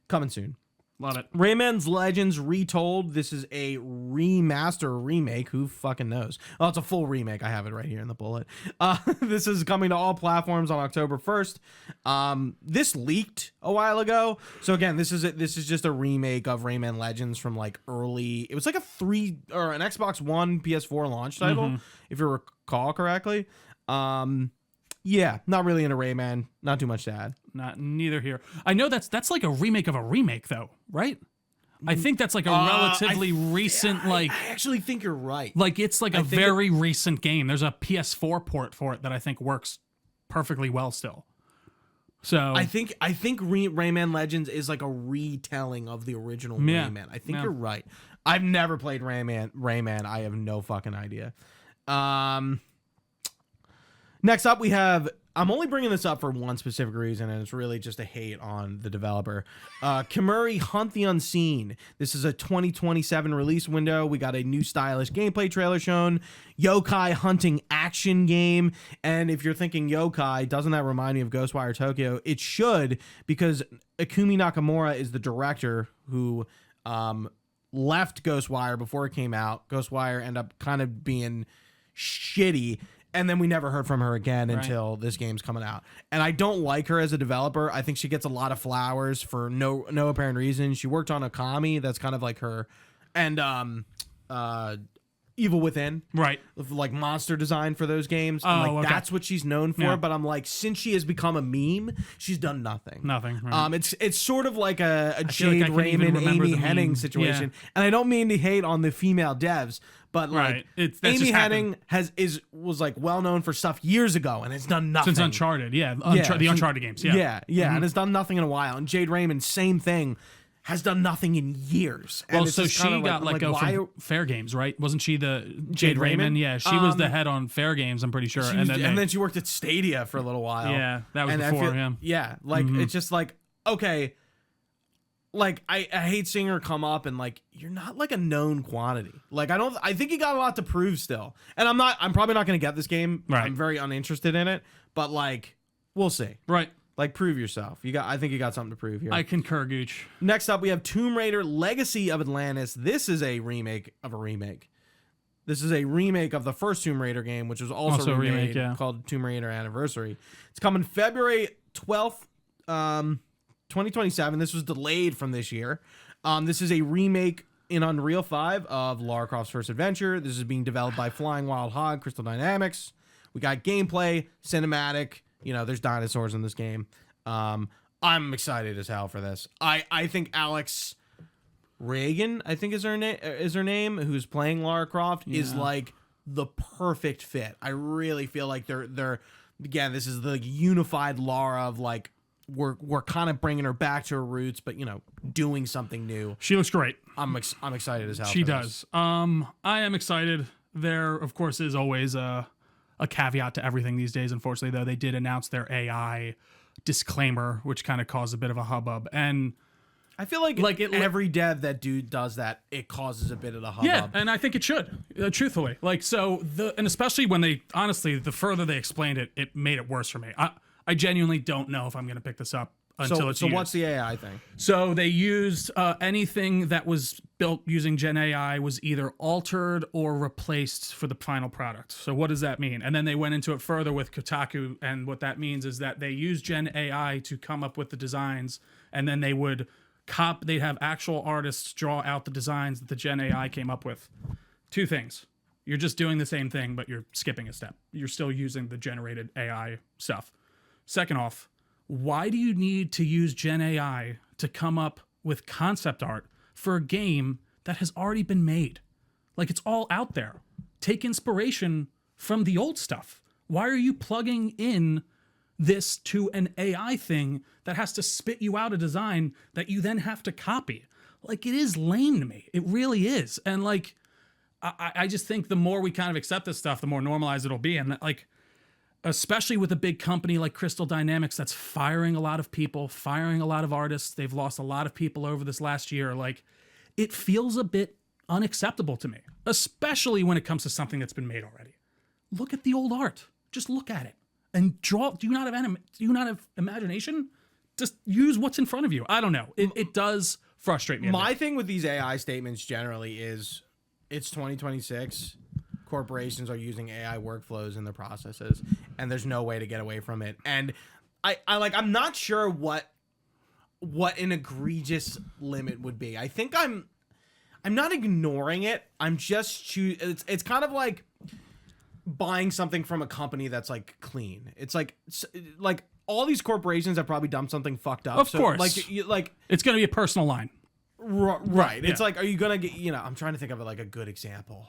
coming soon. Love it. Rayman's Legends Retold. This is a remaster or remake. Who fucking knows? Oh, it's a full remake. I have it right here in the bullet. This is coming to all platforms on October 1st. This leaked a while ago. So again, this is just a remake of Rayman Legends from like early. It was like an Xbox One, PS4 launch title, if you recall correctly. Yeah, not really into Rayman. Not too much to add. Neither here. I know that's like a remake of a remake, though, right? I think that's like a relatively recent, I actually think you're right. Like it's like a very recent game. There's a PS4 port for it that I think works perfectly well still. So I think Rayman Legends is like a retelling of the original Rayman. I think you're right. I've never played Rayman. I have no fucking idea. Next up, we have I'm only bringing this up for one specific reason, and it's really just a hate on the developer. Kimuri Hunt the Unseen. This is a 2027 release window. We got a new stylish gameplay trailer shown. Yokai hunting action game. And if you're thinking yokai, doesn't that remind me of Ghostwire Tokyo? It should, because Ikumi Nakamura is the director who left Ghostwire before it came out. Ghostwire ended up kind of being shitty. And then we never heard from her again until this game's coming out. And I don't like her as a developer. I think she gets a lot of flowers for no apparent reason. She worked on Okami. That's kind of like her. And Evil Within. Right. Like monster design for those games. Oh, I'm like, okay. that's what she's known for. Yeah. But I'm like, since she has become a meme, she's done nothing. Nothing. Right. It's sort of like a feel like I Jade can't even Raymond, remember Amy the meme. Henning situation. Yeah. And I don't mean to hate on the female devs, but like That's Amy just Henning was like well known for stuff years ago and has done nothing Since Uncharted, the Uncharted games, and has done nothing in a while. And Jade Raymond, same thing, has done nothing in years. And Well, it's so just she kinda got let go from Fair Games, right? Wasn't she the Jade Raymond? Yeah, she was the head on Fair Games, I'm pretty sure. And then she worked at Stadia for a little while. Yeah, that was And before him. Yeah, like it's just like, okay, like I hate seeing her come up and like, you're not like a known quantity. Like I think you got a lot to prove still. And I'm probably not going to get this game. Right. I'm very uninterested in it, but like we'll see. Right. Like prove yourself. I think you got something to prove here. I concur, Gooch. Next up, we have Tomb Raider Legacy of Atlantis. This is a remake of a remake. This is a remake of the first Tomb Raider game, which was also a remade, remake, called Tomb Raider Anniversary. It's coming February 12th, 2027. This was delayed from this year. This is a remake in Unreal 5 of Lara Croft's first adventure. This is being developed by Flying Wild Hog, Crystal Dynamics. We got gameplay, cinematic. You know, there's dinosaurs in this game. I'm excited as hell for this. I think Alex Reagan, I think is her name, who's playing Lara Croft, is like the perfect fit. I really feel like they're again, this is the unified Lara of like we're kind of bringing her back to her roots, but you know, doing something new. She looks great. I'm excited as hell. She for does. This. I am excited. There, of course, is always a caveat to everything these days. Unfortunately, though, they did announce their AI disclaimer, which kind of caused a bit of a hubbub. And I feel like every dev that does that, it causes a bit of the hubbub. yeah, and I think it should, truthfully. Like, and especially when they, honestly, the further they explained it, it made it worse for me. I genuinely don't know if I'm going to pick this up until it's used. So what's the AI thing? So they used anything that was built using Gen AI was either altered or replaced for the final product. So what does that mean? And then they went into it further with Kotaku, and what that means is that they used Gen AI to come up with the designs, and then they would they'd have actual artists draw out the designs that the Gen AI came up with. Two things. You're just doing the same thing, but you're skipping a step. You're still using the generated AI stuff. Second off, why do you need to use Gen AI to come up with concept art for a game that has already been made? Like, it's all out there. Take inspiration from the old stuff. Why are you plugging in this to an AI thing that has to spit you out a design that you then have to copy? Like, it is lame to me. It really is. And like, I just think the more we kind of accept this stuff, the more normalized it'll be. And like, especially with a big company like Crystal Dynamics that's firing a lot of people, firing a lot of artists. They've lost a lot of people over this last year. Like, it feels a bit unacceptable to me, especially when it comes to something that's been made already. Look at the old art. Just look at it and draw. Do you not have imagination? Just use what's in front of you. I don't know. It does frustrate me. My thing with these AI statements generally is it's 2026. Corporations are using AI workflows in their processes, and there's no way to get away from it. And I'm not sure what an egregious limit would be. I think I'm not ignoring it. I'm just it's kind of like buying something from a company that's like clean. It's like all these corporations have probably done something fucked up. Of course. Like it's going to be a personal line. Right. Yeah. It's like, are you going to get, I'm trying to think of like a good example.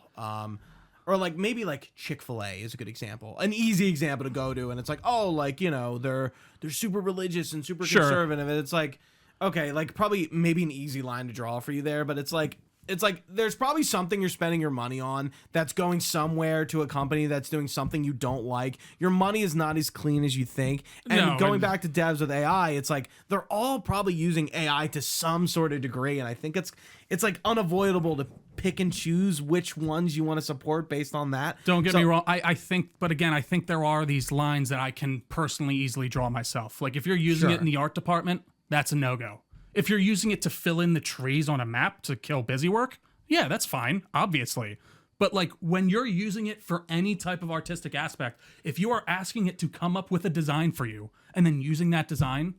Or like maybe like Chick-fil-A is a good example, an easy example to go to. And it's like, oh, like, they're super religious and super conservative. And it's like, okay, like probably maybe an easy line to draw for you there. But it's like, it's like there's probably something you're spending your money on that's going somewhere to a company that's doing something you don't like. Your money is not as clean as you think. And going back to devs with AI, it's like they're all probably using AI to some sort of degree, and I think it's like unavoidable to pick and choose which ones you want to support based on that. Don't get me wrong. I think, but again, I think there are these lines that I can personally easily draw myself. Like if you're using it in the art department, that's a no-go. If you're using it to fill in the trees on a map to kill busy work, yeah, that's fine, obviously. But like when you're using it for any type of artistic aspect, if you are asking it to come up with a design for you and then using that design,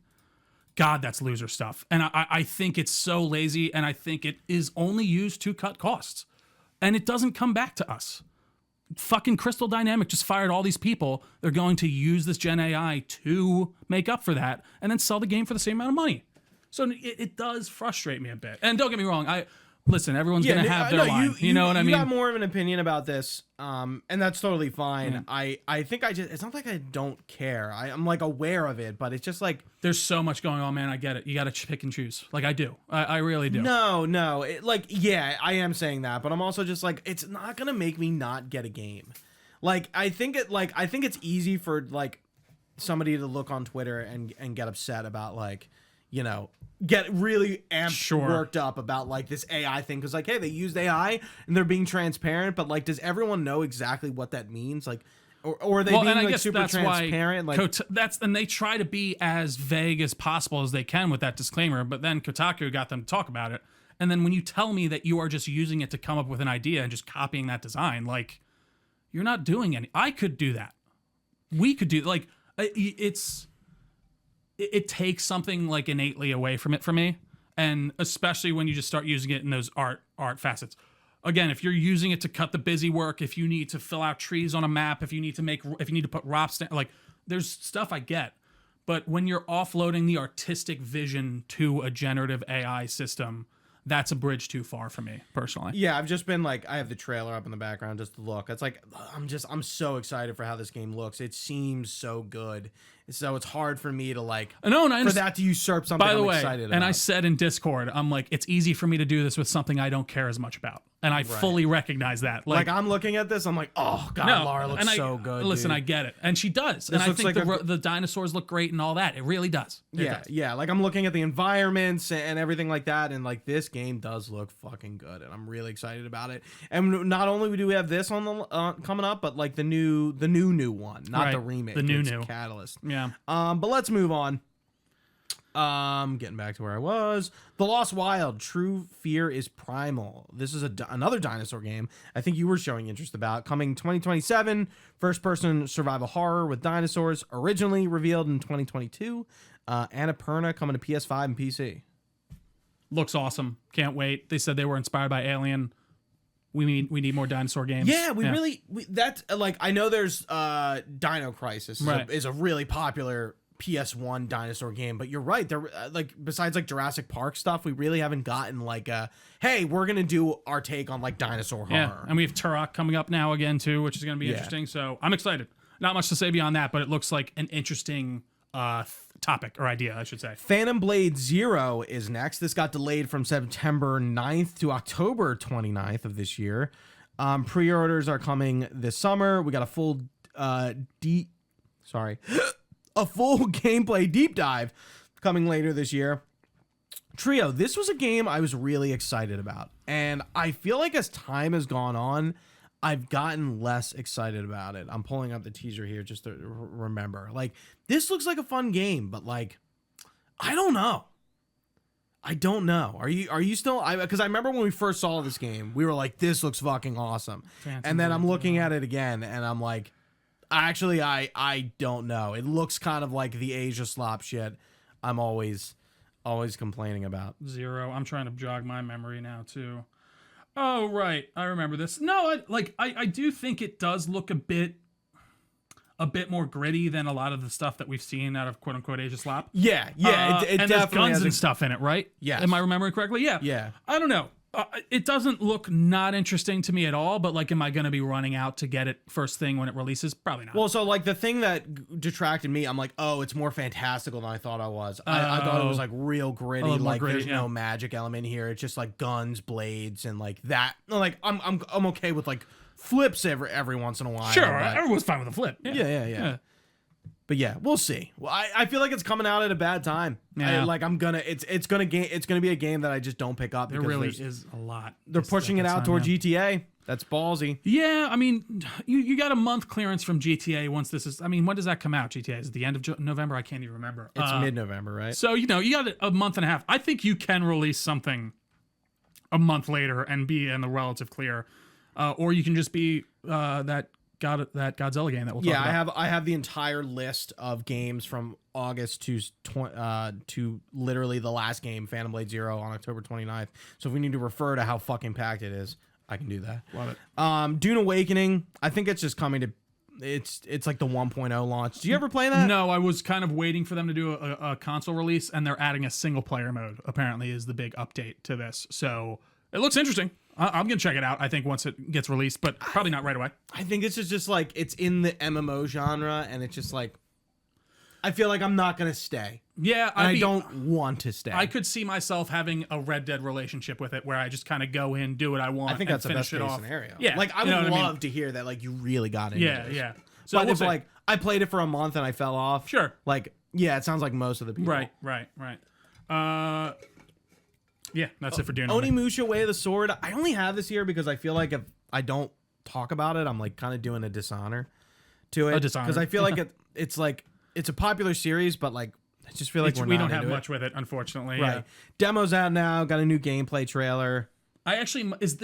God, that's loser stuff. And I think it's so lazy, and I think it is only used to cut costs. And it doesn't come back to us. Fucking Crystal Dynamics just fired all these people. They're going to use this Gen AI to make up for that and then sell the game for the same amount of money. So it does frustrate me a bit. And don't get me wrong, listen, everyone's going to have their line. You know what I mean? You got more of an opinion about this, and that's totally fine. Yeah. I think it's not like I don't care. I'm like aware of it, but it's just like... There's so much going on, man. I get it. You got to pick and choose. Like I do. I really do. No. I am saying that, but I'm also just like, it's not going to make me not get a game. Like, I think it's easy for like somebody to look on Twitter and get upset about like, you know, get really worked up about like this AI thing because like, hey, they used AI and they're being transparent, but like, does everyone know exactly what that means? Like, or are they being like super transparent? Like and they try to be as vague as possible as they can with that disclaimer. But then Kotaku got them to talk about it, and then when you tell me that you are just using it to come up with an idea and just copying that design, like you're not doing any. I could do that. We could do like it takes something like innately away from it for me, and especially when you just start using it in those art facets. Again, if you're using it to cut the busy work, if you need to fill out trees on a map, if you need to put ROPs down, like there's stuff I get, but when you're offloading the artistic vision to a generative AI system, that's a bridge too far for me personally. Yeah, I've just been like, I have the trailer up in the background just to look. It's like I'm so excited for how this game looks. It seems so good. So it's hard for me to like for that to usurp something I'm excited about. And I said in Discord, I'm like, it's easy for me to do this with something I don't care as much about. And I fully recognize that. Like I'm looking at this, I'm like, oh God, Lara looks so good. Listen, dude. I get it. And she does. And I think the dinosaurs look great and all that. It really does. Yeah. Like I'm looking at the environments and everything like that. And like this game does look fucking good. And I'm really excited about it. And not only do we have this on the coming up, but like the new one, not the remake. The new Catalyst. Yeah. But let's move on. Getting back to where I was. The Lost Wild, True Fear is Primal. This is another dinosaur game I think you were showing interest about. Coming 2027, first-person survival horror with dinosaurs. Originally revealed in 2022. Annapurna coming to PS5 and PC. Looks awesome. Can't wait. They said they were inspired by Alien. We need more dinosaur games. Yeah, that's like, I know there's Dino Crisis is a really popular PS1 dinosaur game, but you're right. There like besides like Jurassic Park stuff, we really haven't gotten like hey, we're gonna do our take on like dinosaur horror. And we have Turok coming up now again too, which is gonna be interesting. So I'm excited. Not much to say beyond that, but it looks like an interesting topic or idea, I should say. Phantom Blade Zero is next. This got delayed from September 9th to October 29th of this year. Pre-orders are coming this summer. We got a full a full gameplay deep dive coming later this year. Trio, this was a game I was really excited about, and I feel like as time has gone on, I've gotten less excited about it. I'm pulling up the teaser here just to remember. Like, this looks like a fun game, but like, I don't know. Are you still? Because I remember when we first saw this game, we were like, "This looks fucking awesome," and then I'm looking at it again, and I'm like, actually, I don't know. It looks kind of like the Asia slop shit I'm always complaining about. Zero. I'm trying to jog my memory now too. Oh, right. I remember this. No, I do think it does look a bit more gritty than a lot of the stuff that we've seen out of quote unquote Asia slop. Yeah. It and definitely there's guns has and stuff in it, right? Yeah. Am I remembering correctly? Yeah. Yeah. I don't know. It doesn't look not interesting to me at all, but like, am I going to be running out to get it first thing when it releases? Probably not. Well, so like the thing that detracted me, I'm like, oh, it's more fantastical than I thought I was. I thought it was like real gritty, like gritty, there's no magic element here. It's just like guns, blades, and like that. Like I'm okay with like flips every once in a while. Sure, but, everyone's fine with a flip. Yeah. But yeah, we'll see. Well, I feel like it's coming out at a bad time. Yeah. It's gonna be a game that I just don't pick up. There really is a lot. They're pushing it out toward GTA. That's ballsy. Yeah, I mean, you got a month clearance from GTA once this is. I mean, when does that come out? GTA is it the end of November? I can't even remember. It's mid-November, right? So you got a month and a half. I think you can release something a month later and be in the relative clear, or you can just be that Godzilla game that we'll talk about. I have the entire list of games from August to literally the last game, Phantom Blade Zero, on October 29th. So if we need to refer to how fucking packed it is, I can do that. Love it. Dune Awakening, I think it's just coming to it's like the 1.0 launch. Do you ever play that? No, I was kind of waiting for them to do a console release, and they're adding a single player mode. Apparently, is the big update to this. So it looks interesting. I'm gonna check it out. I think once it gets released, but probably not right away. I think this is just like it's in the MMO genre, and it's just like I feel like I'm not gonna stay. Yeah, I don't want to stay. I could see myself having a Red Dead relationship with it, where I just kind of go in, do what I want. I think and that's the finish best it case off. scenario. Yeah, like I would what love to hear that. Like you really got into this. Yeah. So but if like I played it for a month and I fell off, sure. Like it sounds like most of the people. Right. Yeah, that's it for Dune. Onimusha Way of the Sword. I only have this here because I feel like if I don't talk about it, I'm like kind of doing a dishonor to it. Because I feel like it's like it's a popular series, but like I just feel like we don't have much with it, unfortunately. Right. Yeah. Demo's out now. Got a new gameplay trailer. This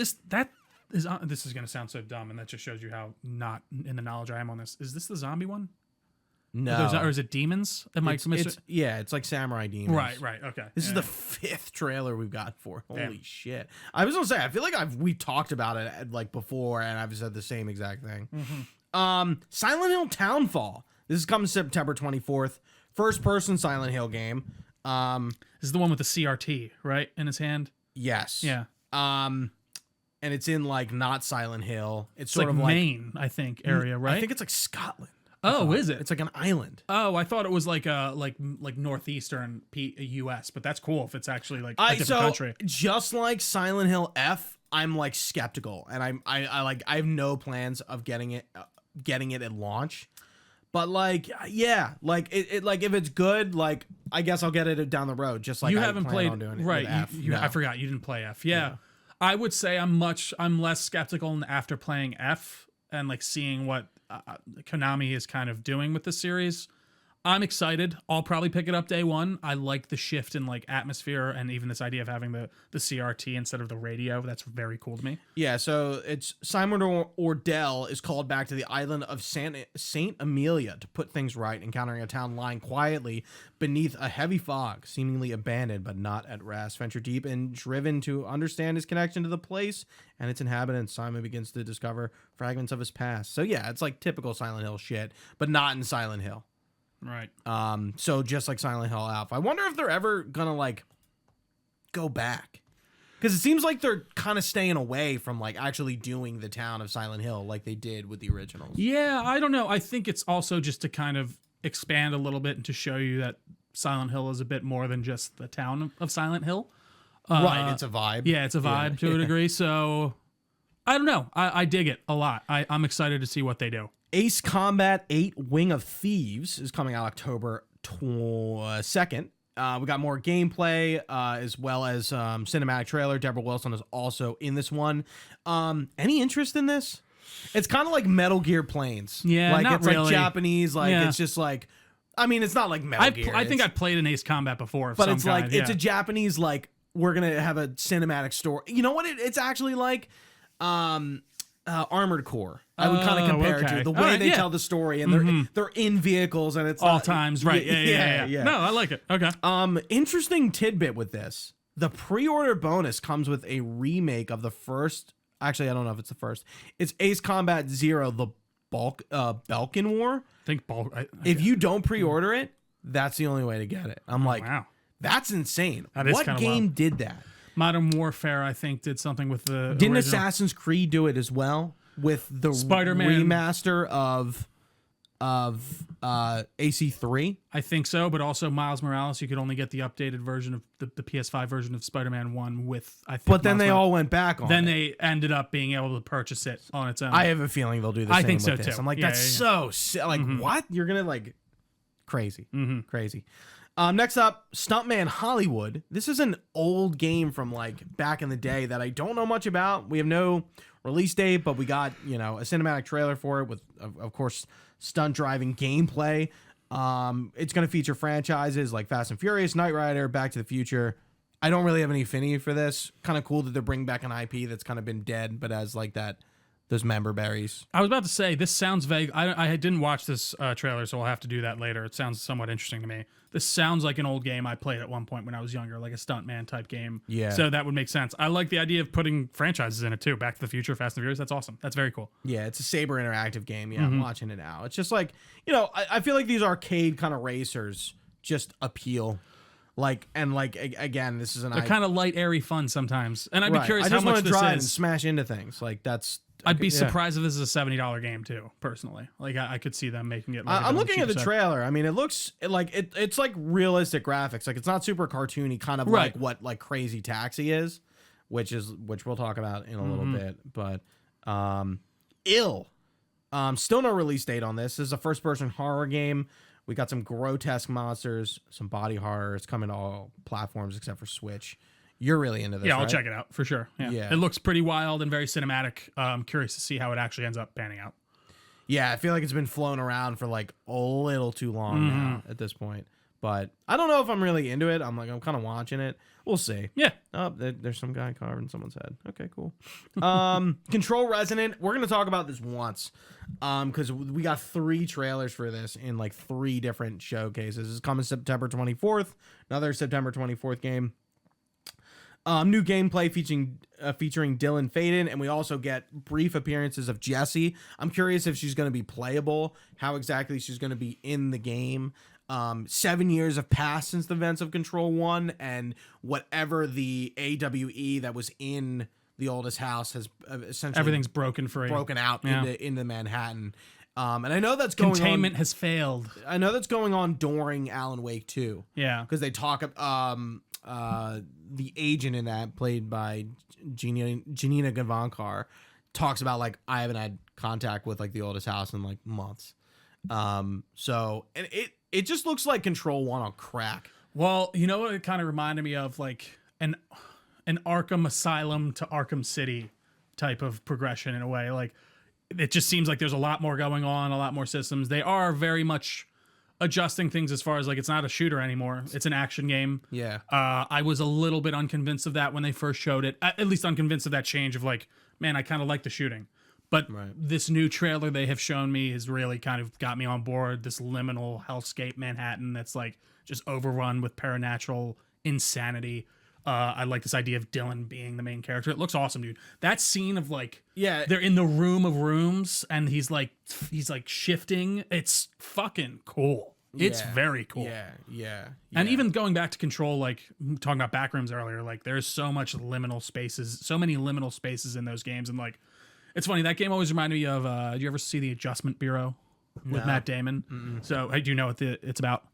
is going to sound so dumb, and that just shows you how not in the knowledge I am on this. Is this the zombie one? No. Or is it demons? It's like Samurai Demons. Right. Okay. This is the 5th trailer we've got for. Holy shit! I was gonna say I feel like we talked about it like before, and I've said the same exact thing. Mm-hmm. Silent Hill Townfall. This is coming September 24th. First-person Silent Hill game. This is the one with the CRT right in his hand. Yes. Yeah. And it's in like not Silent Hill. It's sort like of like Maine, I think, area, right? I think it's like Scotland. Oh, is it? It's like an island. Oh, I thought it was like northeastern U.S., but that's cool if it's actually like a different country. Just like Silent Hill F, I'm like skeptical, and I have no plans of getting it at launch. But like, yeah, like it like if it's good, like I guess I'll get it down the road. Just like you I haven't plan played on doing it right. with F. No. I forgot you didn't play F. Yeah. I would say I'm less skeptical after playing F and like seeing what Konami is kind of doing with the series. I'm excited. I'll probably pick it up day one. I like the shift in like atmosphere and even this idea of having the CRT instead of the radio. That's very cool to me. Yeah, so it's Simon Ordell is called back to the island of Saint Amelia to put things right, encountering a town lying quietly beneath a heavy fog, seemingly abandoned but not at rest. Venture deep and driven to understand his connection to the place and its inhabitants, Simon begins to discover fragments of his past. So yeah, it's like typical Silent Hill shit, but not in Silent Hill. Right. So just like Silent Hill Alpha. I wonder if they're ever gonna like go back. Because it seems like they're kind of staying away from like actually doing the town of Silent Hill like they did with the originals. Yeah, I don't know. I think it's also just to kind of expand a little bit and to show you that Silent Hill is a bit more than just the town of Silent Hill. Right, it's a vibe. Yeah, it's a vibe to a degree. So I don't know. I dig it a lot. I'm excited to see what they do. Ace Combat 8 Wing of Thieves is coming out October 2nd. We got more gameplay as well as cinematic trailer. Deborah Wilson is also in this one. Any interest in this? It's kind of like Metal Gear Planes. Yeah, like not it's really. like Japanese. Like it's just like, I mean, it's not like Metal Gear. I think I played an Ace Combat before, but it's like it's a Japanese like we're gonna have a cinematic story. You know what? It's actually like. Armored Core. I would kind of compare it to the way they tell the story, and they're in vehicles, and it's all times, right? Yeah. No, I like it. Okay. Interesting tidbit with this: the pre-order bonus comes with a remake of the first. Actually, I don't know if it's the first. It's Ace Combat Zero: The Balkan War. I think if you don't pre-order it, that's the only way to get it. I'm like, wow, that's insane. That is what game wild. did that? Modern Warfare, I think, did something with the Didn't original. Assassin's Creed do it as well with the Spider-Man remaster of AC3? I think so, but also Miles Morales, you could only get the updated version of the PS5 version of Spider-Man 1 with, I think. But then Miles they Morales. all went back on Then it. they ended up being able to purchase it on its own. I have a feeling they'll do the I same think so, with this. too. I'm like, Yeah, that's yeah, so like what? You're gonna like crazy. Mm-hmm. Crazy. Next up, Stuntman Hollywood. This is an old game from like back in the day that I don't know much about. We have no release date, but we got, a cinematic trailer for it with, of course, stunt driving gameplay. It's going to feature franchises like Fast and Furious, Knight Rider, Back to the Future. I don't really have any affinity for this. Kind of cool that they're bringing back an IP that's kind of been dead, but as like those member berries. I was about to say, this sounds vague. I didn't watch this trailer, so I'll have to do that later. It sounds somewhat interesting to me. This sounds like an old game I played at one point when I was younger, like a Stuntman type game. Yeah. So that would make sense. I like the idea of putting franchises in it too. Back to the Future, Fast and Furious. That's awesome. That's very cool. Yeah, it's a Saber interactive game. Yeah, I'm watching it now. It's just like, I feel like these arcade kind of racers just appeal. Again, this is an... They're kind of light, airy fun sometimes. And I'd be curious I how just much want to this drive and is. smash into things. Like, that's... I'd be yeah. surprised if this is a $70 game too, personally. Like I could see them making it. Like I'm looking at the cheaper trailer. I mean, it looks like it's like realistic graphics. Like, it's not super cartoony, kind of Right. like what like Crazy Taxi is, which we'll talk about in a little bit. But still no release date on this. This is a first-person horror game. We got some grotesque monsters, some body horror. It's coming to all platforms except for Switch. You're really into this, Yeah, I'll right? check it out for sure. Yeah. It looks pretty wild and very cinematic. I'm curious to see how it actually ends up panning out. Yeah, I feel like it's been flown around for like a little too long now at this point. But I don't know if I'm really into it. I'm kind of watching it. We'll see. Yeah. Oh, there's some guy carving someone's head. Okay, cool. Control Resonant. We're going to talk about this once because we got 3 trailers for this in like 3 different showcases. This is coming September 24th. Another September 24th game. New gameplay featuring Dylan Faden, and we also get brief appearances of Jessie. I'm curious if she's going to be playable, how exactly she's going to be in the game. 7 years have passed since the events of Control 1, and whatever the AWE that was in the oldest house has essentially Everything's broken free. broken out Yeah. into Manhattan. And I know that's going Containment on. has failed. I know that's going on during Alan Wake 2. Yeah. Because they talk the agent in that, played by Janina Gavankar, talks about like, I haven't had contact with like the oldest house in like months. So and it just looks like Control 1 on crack. Well, you know what it kind of reminded me of? Like an Arkham Asylum to Arkham City type of progression in a way. Like it just seems like there's a lot more going on, a lot more systems. They are very much adjusting things as far as like it's not a shooter anymore. It's an action game. Yeah. I was a little bit unconvinced of that when they first showed it. At least unconvinced of that change of like, man, I kind of like the shooting. But this new trailer they have shown me has really kind of got me on board. This liminal hellscape Manhattan that's like just overrun with paranatural insanity. I like this idea of Dylan being the main character. It looks awesome, dude. That scene of like, they're in the room of rooms and he's like shifting. It's fucking cool. It's very cool. Yeah. And even going back to Control, like talking about backrooms earlier, like there's so many liminal spaces in those games. And like, it's funny, that game always reminded me of, do you ever see The Adjustment Bureau with Matt Damon? Mm-mm. So do you know what it's about?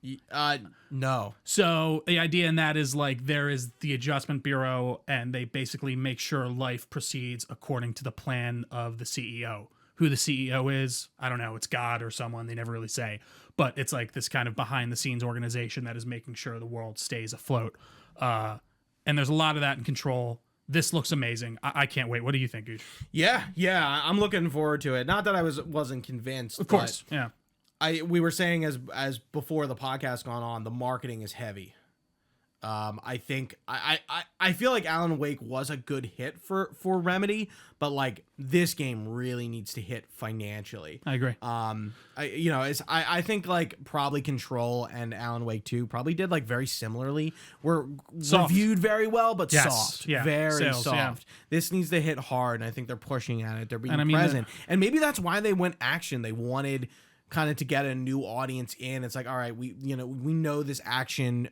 No. So the idea in that is like there is the Adjustment Bureau and they basically make sure life proceeds according to the plan of the CEO. Who the CEO is, I don't know. It's God or someone. They never really say. But it's like this kind of behind the scenes organization that is making sure the world stays afloat. And there's a lot of that in Control. This looks amazing. I can't wait. What do you think, Gooch? Yeah. I'm looking forward to it. Not that I wasn't convinced. Of course. Yeah. We were saying as before the podcast gone on, the marketing is heavy. I think I feel like Alan Wake was a good hit for Remedy, but like this game really needs to hit financially. I agree. I think like probably Control and Alan Wake 2 probably did like very similarly. Were reviewed very well, but soft. Yeah. Very Sales, soft. yeah. This needs to hit hard, and I think they're pushing at it. They're being And present. And maybe that's why they went action. They wanted kind of to get a new audience in. It's like, all right, we know this action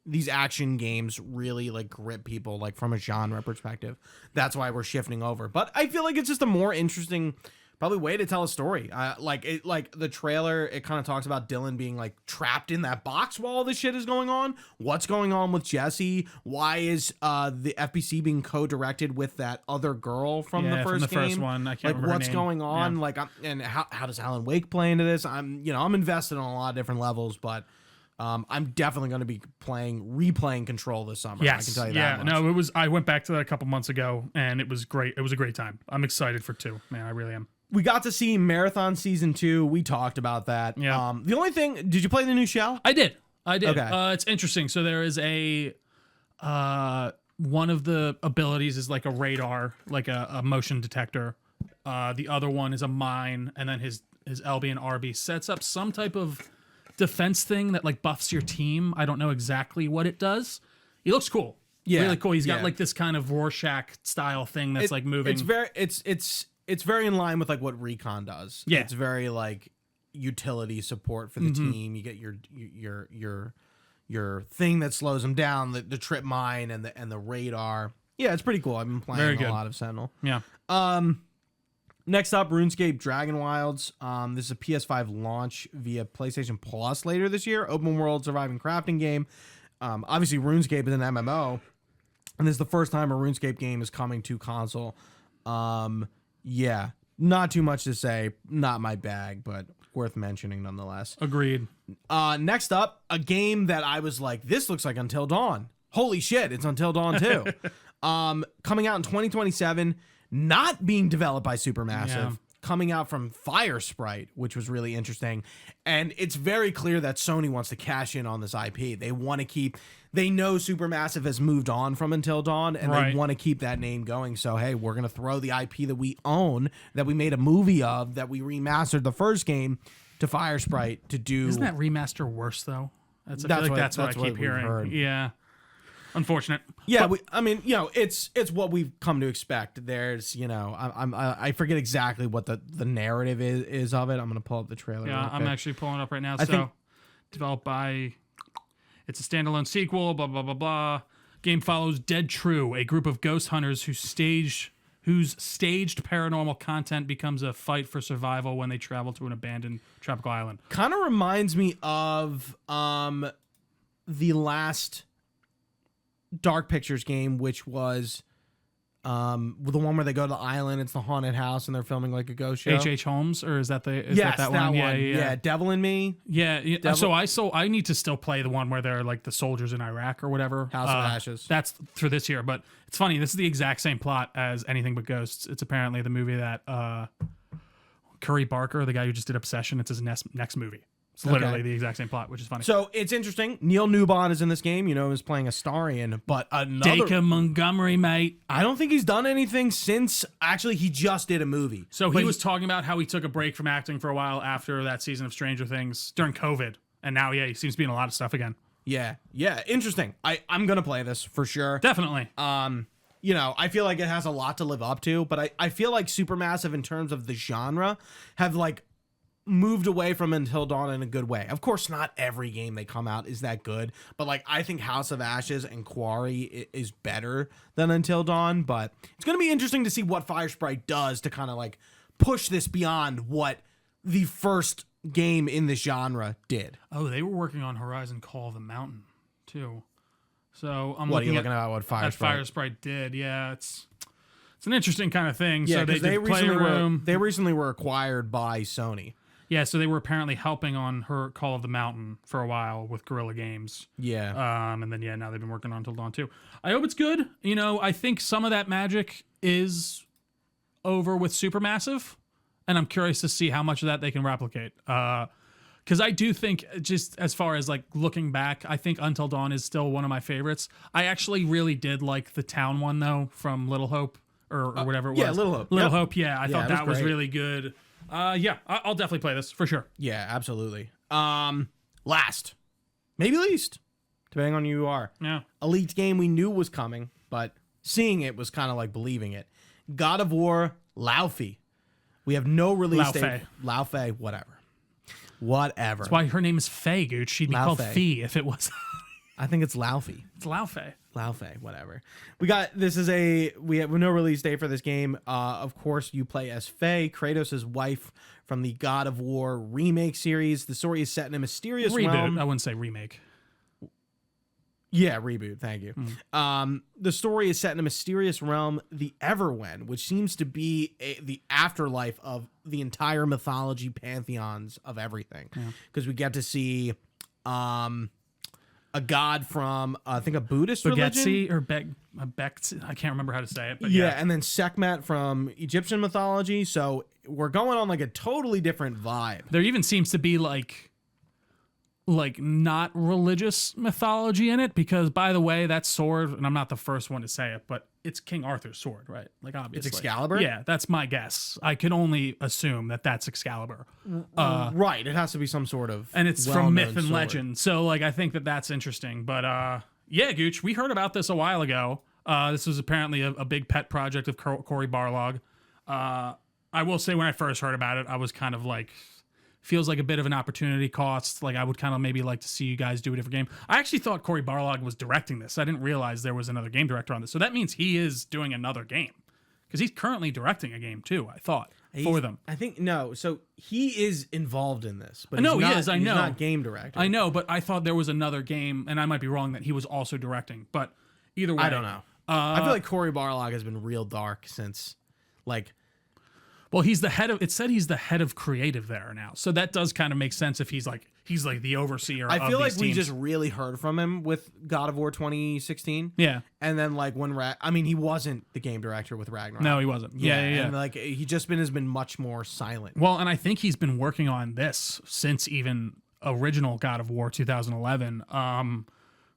these action games really like grip people like from a genre perspective. That's why we're shifting over. But I feel like it's just a more interesting probably way to tell a story. Like the trailer, it kind of talks about Dylan being like trapped in that box while all this shit is going on. What's going on with Jesse? Why is the FBC being co-directed with that other girl from the first game? First one? I can't remember what's her name. going on? Yeah. Like, and how does Alan Wake play into this? I'm invested on a lot of different levels, but I'm definitely going to be replaying Control this summer. Yes. I can tell you that much. No, it was. I went back to that a couple months ago, and it was great. It was a great time. I'm excited for 2. Man, I really am. We got to see Marathon Season 2. We talked about that. Yeah. The only thing, did you play the new shell? I did. Okay. It's interesting. So there is a one of the abilities is like a radar, like a motion detector. The other one is a mine, and then his LB and RB sets up some type of defense thing that like buffs your team. I don't know exactly what it does. He looks cool. Yeah. Really cool. He's got like this kind of Rorschach style thing that's like moving. It's very in line with like what Recon does. Yeah. It's very like utility support for the team. You get your thing that slows them down, the trip mine and the radar. Yeah, it's pretty cool. I've been playing a lot of Sentinel. Yeah. Next up, RuneScape Dragon Wilds. This is a PS5 launch via PlayStation Plus later this year. Open world surviving crafting game. Obviously, RuneScape is an MMO, and this is the first time a RuneScape game is coming to console. Yeah, not too much to say. Not my bag, but worth mentioning nonetheless. Agreed. Next up, a game that I was like, this looks like Until Dawn. Holy shit, it's Until Dawn 2. Coming out in 2027, not being developed by Supermassive. Yeah. Coming out from Fire Sprite, which was really interesting. And it's very clear that Sony wants to cash in on this IP. They want to keep... They know Supermassive has moved on from Until Dawn, and they want to keep that name going. So, hey, we're going to throw the IP that we own, that we made a movie of, that we remastered the first game, to Fire Sprite to do... Isn't that remaster worse, though? That's what I keep hearing. Heard. Yeah. Unfortunate. Yeah, it's what we've come to expect. There's, I forget exactly what the narrative is of it. I'm going to pull up the trailer. Yeah, I'm actually pulling it up right now. Developed by... It's a standalone sequel, blah, blah, blah, blah. Game follows Dead True, a group of ghost hunters whose staged paranormal content becomes a fight for survival when they travel to an abandoned tropical island. Kind of reminds me of the last Dark Pictures game, which was the one where they go to the island. It's the haunted house, and they're filming like a ghost show. H.H. Holmes, or is that that one? one? Yeah, Devil in Me. Yeah. So I need to still play the one where they're like the soldiers in Iraq or whatever. House of Ashes. That's for this year, but it's funny. This is the exact same plot as Anything But Ghosts. It's apparently the movie that Curry Barker, the guy who just did Obsession, it's his next movie. It's literally the exact same plot, which is funny. So it's interesting. Neil Newbon is in this game. Is playing Astarion, but Dacre Montgomery, mate. I don't think he's done anything since. Actually, he just did a movie. So he was talking about how he took a break from acting for a while after that season of Stranger Things during COVID, and now he seems to be in a lot of stuff again. Yeah, interesting. I'm gonna play this for sure. Definitely. I feel like it has a lot to live up to, but I feel like Supermassive in terms of the genre have like moved away from Until Dawn in a good way. Of course, not every game they come out is that good, but like I think House of Ashes and Quarry is better than Until Dawn, but it's going to be interesting to see what Fire Sprite does to kind of like push this beyond what the first game in this genre did. Oh, they were working on Horizon Call of the Mountain too. So I'm looking at what Fire Sprite did. Yeah, it's an interesting kind of thing. Yeah, so they recently were acquired by Sony. Yeah, so they were apparently helping on her Call of the Mountain for a while with Guerrilla Games. Yeah. And then, now they've been working on Until Dawn 2. I hope it's good. I think some of that magic is over with Supermassive, and I'm curious to see how much of that they can replicate. Because I do think, just as far as like looking back, I think Until Dawn is still one of my favorites. I actually really did like the town one, though, from Little Hope, or whatever it was. Yeah, Little Hope. Little Hope, yeah. I thought that was great. really good. I'll definitely play this for sure. Yeah, absolutely. Last, maybe least, depending on who you are. Yeah. A leaked game we knew was coming, but seeing it was kind of like believing it. God of War Laufey. We have no release date. Laufey, whatever. That's why her name is Faye, Gooch. She'd be called Fee if it was. I think it's Laufey. It's Laufey. Laufey, whatever. We have no release date for this game. Of course, you play as Faye, Kratos' wife from the God of War remake series. The story is set in a mysterious realm. I wouldn't say remake. Yeah, reboot. Thank you. The story is set in a mysterious realm, the Everwen, which seems to be the afterlife of the entire mythology pantheons of everything. Because we get to see a god from, I think, a Buddhist religion. Or Bekzi. I can't remember how to say it. But yeah, and then Sekhmet from Egyptian mythology. So we're going on like a totally different vibe. There even seems to be like not religious mythology in it, because, by the way, that sword, and I'm not the first one to say it, but it's King Arthur's sword, right? Like, obviously. It's Excalibur? Yeah, that's my guess. I can only assume that that's Excalibur. Right, it has to be some sort of and it's from myth and sword. legend. So, like, I think that that's interesting. But, yeah, Gooch, we heard about this a while ago. This was apparently a big pet project of Cory Barlog. I will say, when I first heard about it, I was kind of like, feels like a bit of an opportunity cost. Like, I would kind of maybe like to see you guys do a different game. I actually thought Cory Barlog was directing this. I didn't realize there was another game director on this. So that means he is doing another game, because he's currently directing a game too, I thought, for them. I think, no. So he is involved in this. But I know he's he not, is. I he's know. not game director. I know, but I thought there was another game, and I might be wrong, that he was also directing. But either way. I don't know. I feel like Cory Barlog has been real dark since, like... Well, he's the head of. It said he's the head of creative there now, so that does kind of make sense if he's like the overseer. I feel of like these we teams. just really heard from him with God of War 2016. Yeah, and then like when he wasn't the game director with Ragnarok. No, he wasn't. Yeah. And like he just has been much more silent. Well, and I think he's been working on this since even original God of War 2011.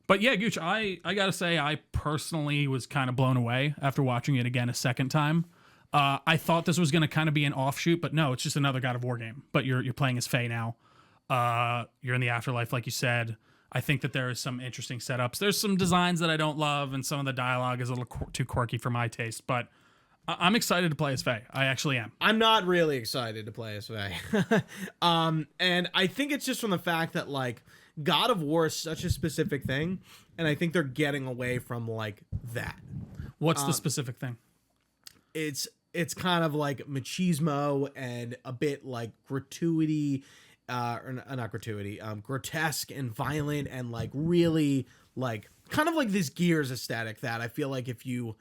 But yeah, Gooch, I gotta say, I personally was kind of blown away after watching it again a second time. I thought this was going to kind of be an offshoot, but no, it's just another God of War game. But you're playing as Faye now. You're in the afterlife, like you said. I think that there is some interesting setups. There's some designs that I don't love, and some of the dialogue is a little too quirky for my taste. But I'm excited to play as Faye. I actually am. I'm not really excited to play as Faye. And I think it's just from the fact that like God of War is such a specific thing, and I think they're getting away from like that. What's the specific thing? It's kind of like machismo and a bit like gratuity, or not gratuity, grotesque and violent, and like really like kind of like this Gears aesthetic that I feel like if you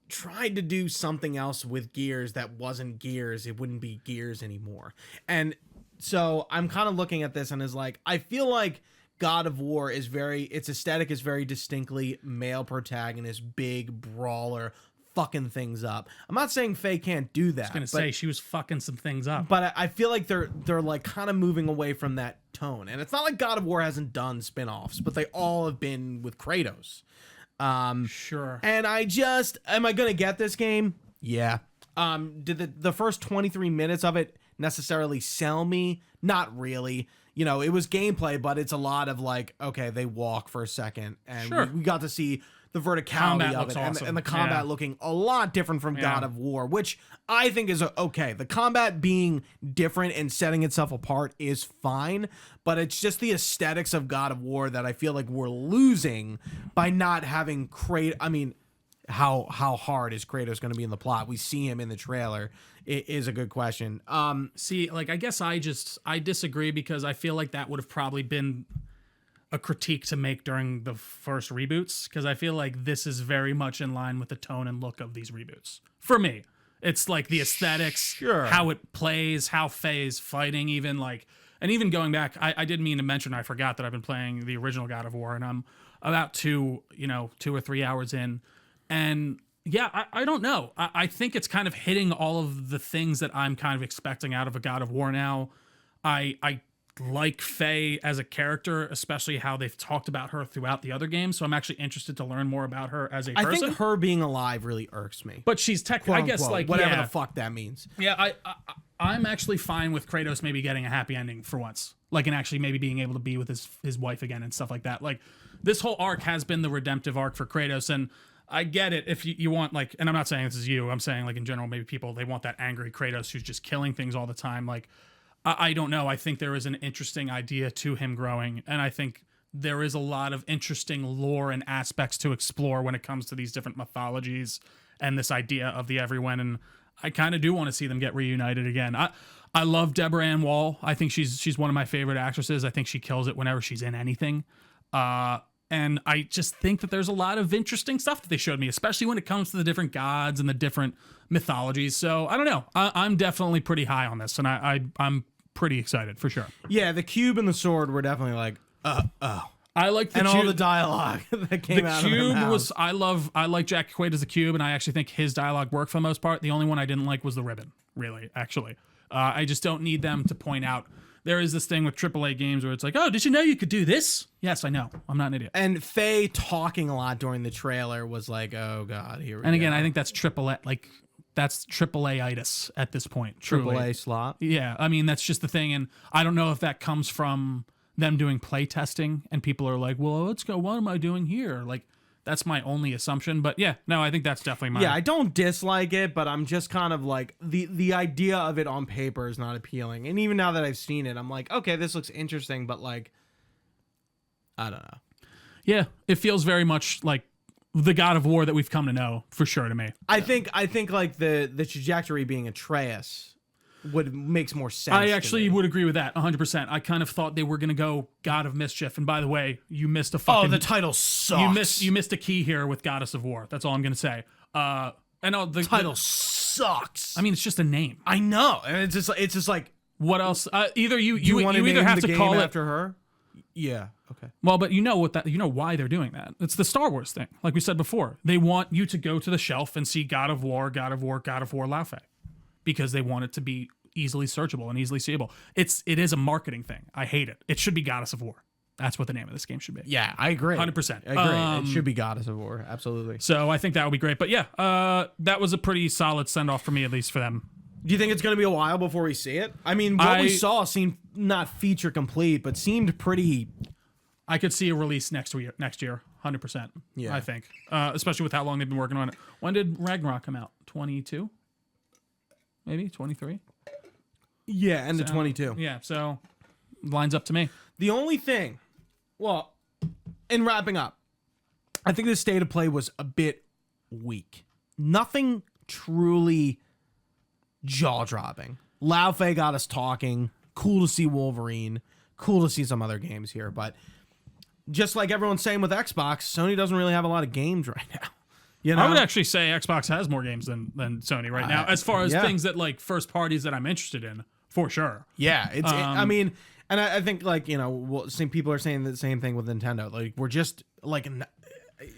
tried to do something else with Gears that wasn't Gears, it wouldn't be Gears anymore. And so I'm kind of looking at this and is like, I feel like God of War is its aesthetic is very distinctly male protagonist, big brawler, fucking things up. I'm not saying Faye can't do that. I was gonna say she was fucking some things up, but I feel like they're like kind of moving away from that tone. And it's not like God of War hasn't done spin-offs, but they all have been with Kratos. Sure. And am I gonna get this game? Yeah. Did the first 23 minutes of it necessarily sell me? Not really. You know, it was gameplay, but it's a lot of like, okay, they walk for a second, and sure. we got to see the verticality combat of it, awesome. and the combat looking a lot different from God of War, which I think is okay. The combat being different and setting itself apart is fine, but it's just the aesthetics of God of War that I feel like we're losing by not having Kratos. I mean, how hard is Kratos going to be in the plot? We see him in the trailer. It is a good question. See, like, I guess I disagree, because I feel like that would have probably been a critique to make during the first reboots, because I feel like this is very much in line with the tone and look of these reboots. For me, it's like the aesthetics, how it plays, how Faye's fighting, even like, and even going back, I did mean to mention, I forgot that I've been playing the original God of War, and I'm about 2 or 3 hours in, and yeah, I don't know. I think it's kind of hitting all of the things that I'm kind of expecting out of a God of War now. I like Faye as a character, especially how they've talked about her throughout the other games. So I'm actually interested to learn more about her as a person. I think her being alive really irks me. But she's technically, I guess, like, whatever the fuck that means. Yeah, I'm actually fine with Kratos maybe getting a happy ending for once. Like, and actually maybe being able to be with his wife again and stuff like that. Like, this whole arc has been the redemptive arc for Kratos, and I get it if you want, like, and I'm not saying this is you, I'm saying, like, in general, maybe people, they want that angry Kratos who's just killing things all the time. Like, I don't know. I think there is an interesting idea to him growing, and I think there is a lot of interesting lore and aspects to explore when it comes to these different mythologies and this idea of the everyone. And I kind of do want to see them get reunited again. I love Deborah Ann Wall. I think she's one of my favorite actresses. I think she kills it whenever she's in anything. And I just think that there's a lot of interesting stuff that they showed me, especially when it comes to the different gods and the different mythologies. So I don't know. I'm definitely pretty high on this, and I'm pretty excited for sure. Yeah, the cube and the sword were definitely like, I like the and cube. all the dialogue that came out of their mouths. I like Jack Quaid as the cube, and I actually think his dialogue worked for the most part. The only one I didn't like was the ribbon, really, actually. I just don't need them to point out. There is this thing with AAA games where it's like, oh, did you know you could do this? Yes, I know. I'm not an idiot. And Faye talking a lot during the trailer was like, oh, God, here we go. And again, I think that's AAA, like, that's AAA-itis at this point. Truly. AAA slot. Yeah, I mean, that's just the thing. And I don't know if that comes from them doing play testing and people are like, well, let's go, what am I doing here? Like, that's my only assumption. But yeah, no, I think that's definitely my... Yeah, I don't dislike it, but I'm just kind of like, the idea of it on paper is not appealing. And even now that I've seen it, I'm like, okay, this looks interesting, but like, I don't know. Yeah, it feels very much like the God of War that we've come to know, for sure, to me. I think like the trajectory being Atreus makes more sense. I actually would agree with that 100%. I kind of thought they were going to go God of Mischief. And by the way, you missed a fucking... Oh, the title sucks. You missed a key here with Goddess of War. That's all I'm going to say. I know the title sucks. I mean, it's just a name. I know. And it's just like... What else? Either you want either have to call it after her? Yeah. Okay. Well, but you know why they're doing that. It's the Star Wars thing. Like we said before. They want you to go to the shelf and see God of War, God of War, God of War Lao Fei. Because they want it to be easily searchable and easily seeable. It is a marketing thing. I hate it. It should be Goddess of War. That's what the name of this game should be. Yeah, I agree. 100%. I agree. It should be Goddess of War. Absolutely. So I think that would be great. But yeah, that was a pretty solid send-off for me, at least for them. Do you think it's going to be a while before we see it? I mean, what we saw seemed not feature complete, but seemed pretty... I could see a release next year, 100%. Yeah. I think. Especially with how long they've been working on it. When did Ragnarok come out? 22? Maybe 23? Yeah, end of 22. Yeah, so lines up to me. The only thing, well, in wrapping up, I think the state of play was a bit weak. Nothing truly jaw-dropping. Lao Fei got us talking. Cool to see Wolverine. Cool to see some other games here, but just like everyone's saying with Xbox, Sony doesn't really have a lot of games right now. You know? I would actually say Xbox has more games than Sony right now, as far as things that like first parties that I'm interested in, for sure. Yeah, I mean, and I think like, you know, people are saying the same thing with Nintendo. Like we're just like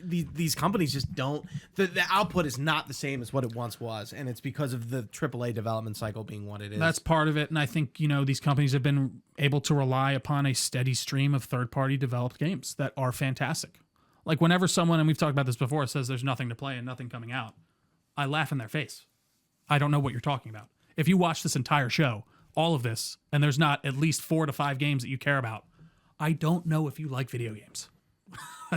these companies just don't. The output is not the same as what it once was, and it's because of the AAA development cycle being what it is. That's part of it, and I think, you know, these companies have been able to rely upon a steady stream of third-party developed games that are fantastic. Like whenever someone, and we've talked about this before, says there's nothing to play and nothing coming out, I laugh in their face. I don't know what you're talking about. If you watch this entire show, all of this, and there's not at least 4 to 5 games that you care about, I don't know if you like video games.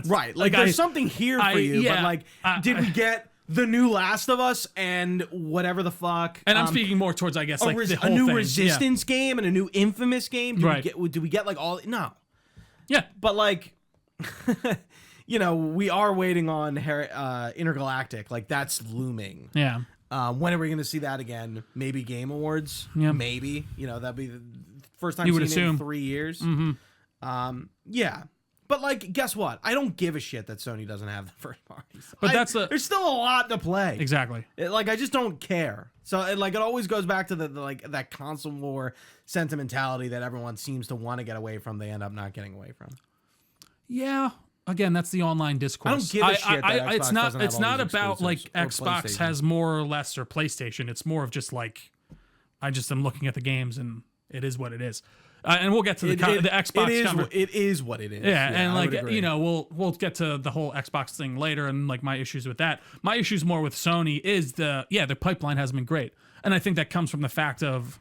Right. Like there's something here for you, but like, did we get the new Last of Us and whatever the fuck? And I'm speaking more towards, I guess, like the whole a new thing. Resistance game and a new Infamous game. Did we get like all? No. Yeah. But like, you know, we are waiting on Intergalactic. Like that's looming. Yeah. When are we going to see that again? Maybe Game Awards. Yeah. Maybe. You know, that'd be the first time you would seen it assume in 3 years. Mm-hmm. Yeah. But like, guess what? I don't give a shit that Sony doesn't have the first parties. But there's still a lot to play. Exactly. I just don't care. So it always goes back to the like that console war sentimentality that everyone seems to want to get away from. They end up not getting away from. Yeah. Again, that's the online discourse. I don't give a shit that Xbox doesn't have it's all not these about like exclusives, or Xbox PlayStation. has more or less, or PlayStation. It's more of just like I just am looking at the games and it is what it is. And we'll get to the Xbox. It is what it is. Yeah, and like, you know, we'll get to the whole Xbox thing later and like my issues with that. My issues more with Sony is their pipeline hasn't been great, and I think that comes from the fact of,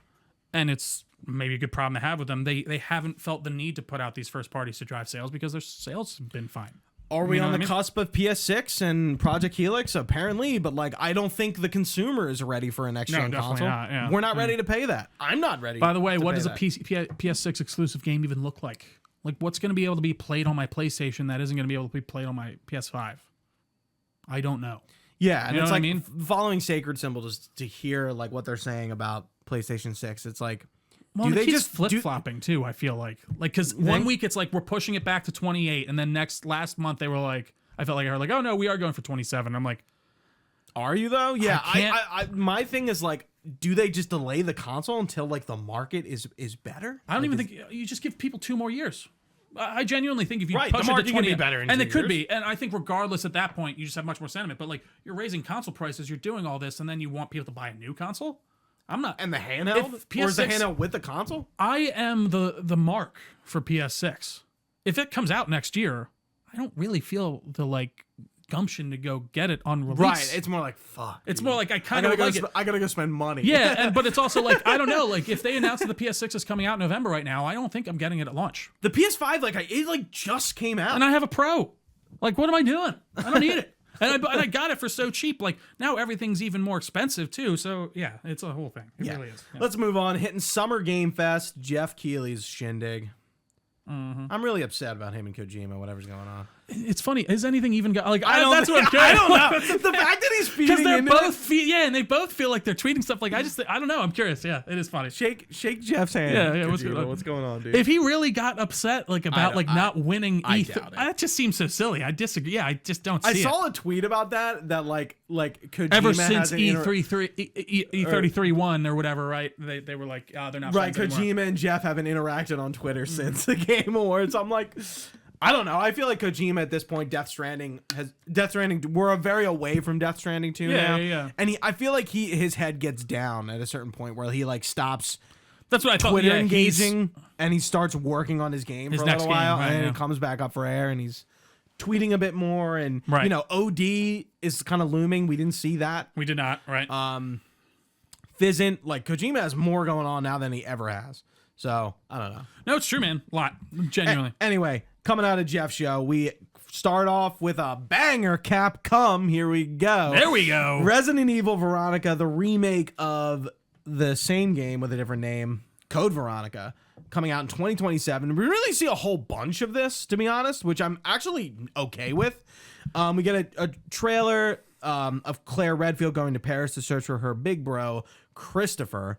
and it's maybe a good problem to have with them. They haven't felt the need to put out these first parties to drive sales because their sales have been fine. Are we on the cusp of PS6 and Project Helix? Apparently, but like I don't think the consumer is ready for a next-gen console. Not, yeah. We're not ready to pay that. I'm not ready. By the way, what does a PS6 exclusive game even look like? Like, what's going to be able to be played on my PlayStation that isn't going to be able to be played on my PS5? I don't know. Yeah, and You know it's what I like mean? following Sacred Symbol just to hear like what they're saying about PlayStation 6. It's like, Well, do it they keeps just flip-flopping too, I feel like because one week it's like we're pushing it back to 28, and then last month they were like, I felt like I heard like, oh no, we are going for 27. I'm like, Are you though? Yeah, I can't- I my thing is like, do they just delay the console until like the market is better? I don't Like, even think you just give people 2 more years. I genuinely think if you Right, push the it market to can 20, be better in and 2 it could years. be, and I think regardless at that point, you just have much more sentiment. But like you're raising console prices, you're doing all this, and then you want people to buy a new console. I'm not. And the handheld, If or is the PS6 handheld with the console? I am the mark for PS6. If it comes out next year, I don't really feel the like gumption to go get it on release. Right. It's more like fuck. It's dude. more like I I kind gotta of go. like it. I gotta go spend money. Yeah, but it's also like I don't know. Like if they announce that the PS6 is coming out in November right now, I don't think I'm getting it at launch. the PS5, like it like just came out. And I have a Pro. Like what am I doing? I don't need it. And I got it for so cheap. Like now everything's even more expensive too. So yeah, it's a whole thing. It really is. Yeah. Let's move on. Hitting Summer Game Fest, Geoff Keighley's shindig. Mm-hmm. I'm really upset about him and Kojima, whatever's going on. It's funny. Is anything even like? That's what I'm curious. I don't know. The fact that he's Because feeding they're into both and they both feel like they're tweeting stuff. Like I don't know. I'm curious. Yeah, it is funny. Shake Jeff's hand. Yeah, Kojima. what's going on, dude? If he really got upset like about like not winning I E3, doubt it. that just seems so silly. I disagree. Yeah, I just don't see I it. saw a tweet about that like Kojima Ever since hasn't E33 1 or whatever, right? They were like, oh, they're not right, friends anymore. Kojima and Geoff haven't interacted on Twitter since the Game Awards. I'm like, I don't know. I feel like Kojima at this point, Death Stranding, we're very away from Death Stranding 2 now. Yeah. And I feel like his head gets down at a certain point where he like stops That's what I thought. Twitter Yeah, engaging and he starts working on his game His for a next little while, game, right, and yeah. it comes back up for air and he's tweeting a bit more, and Right. you know, OD is kind of looming. We didn't see that. we did not, right? Fizzant, like Kojima has more going on now than he ever has. So I don't know. No, it's true, man. A lot. Genuinely. Anyway, coming out of Geoff's show, we start off with a banger. Capcom, here we go. There we go. Resident Evil Veronica, the remake of the same game with a different name, Code Veronica, coming out in 2027. We really see a whole bunch of this, to be honest, which I'm actually okay with. We get a trailer of Claire Redfield going to Paris to search for her big bro, Christopher.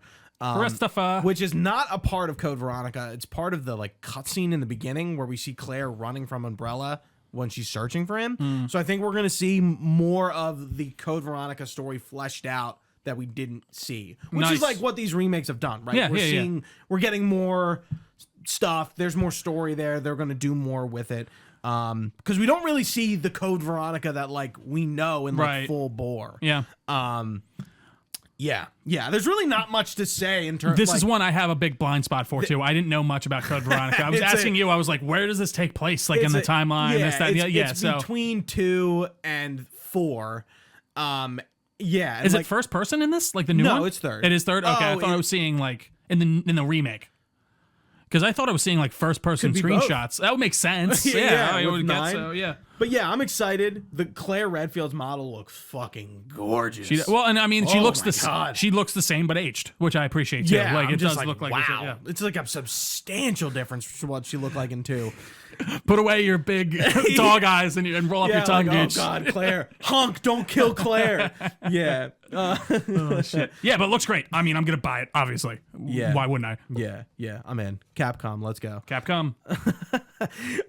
Which is not a part of Code Veronica. It's part of the like cutscene in the beginning where we see Claire running from Umbrella when she's searching for him. So I think we're going to see more of the Code Veronica story fleshed out that we didn't see, which Nice. is like what these remakes have done, right? Yeah, yeah. We're getting more stuff. There's more story there. They're going to do more with it. Because we don't really see the Code Veronica that like we know in like Right. full bore. Yeah. Yeah. There's really not much to say in terms. This is one I have a big blind spot for too. I didn't know much about Code Veronica. I was It's asking you. I was like, where does this take place? Like in the timeline? Yeah, This, that, it's so between 2 and 4. Yeah. and is like, it first person in this? Like the new No, one? it's third. It is third. Okay, I Oh, thought I was seeing like in the remake. Because I thought I was seeing like first person Could be both. screenshots. That would make sense. Yeah, I with would guess 9. so. Yeah. But yeah, I'm excited. The Claire Redfield's model looks fucking gorgeous. Well, and I mean, she Oh looks my God. she looks the same but aged, which I appreciate too. Yeah, like I'm it just does look like wow. yeah. It's like a substantial difference from what she looked like in 2. Put away your big dog eyes and roll up your tongue, like, dude. oh God, Claire, honk! Don't kill Claire. Yeah. Oh, shit. Yeah, but it looks great. I mean, I'm gonna buy it, obviously. Yeah. Why wouldn't I? Yeah. I'm in. Capcom, let's go. Capcom.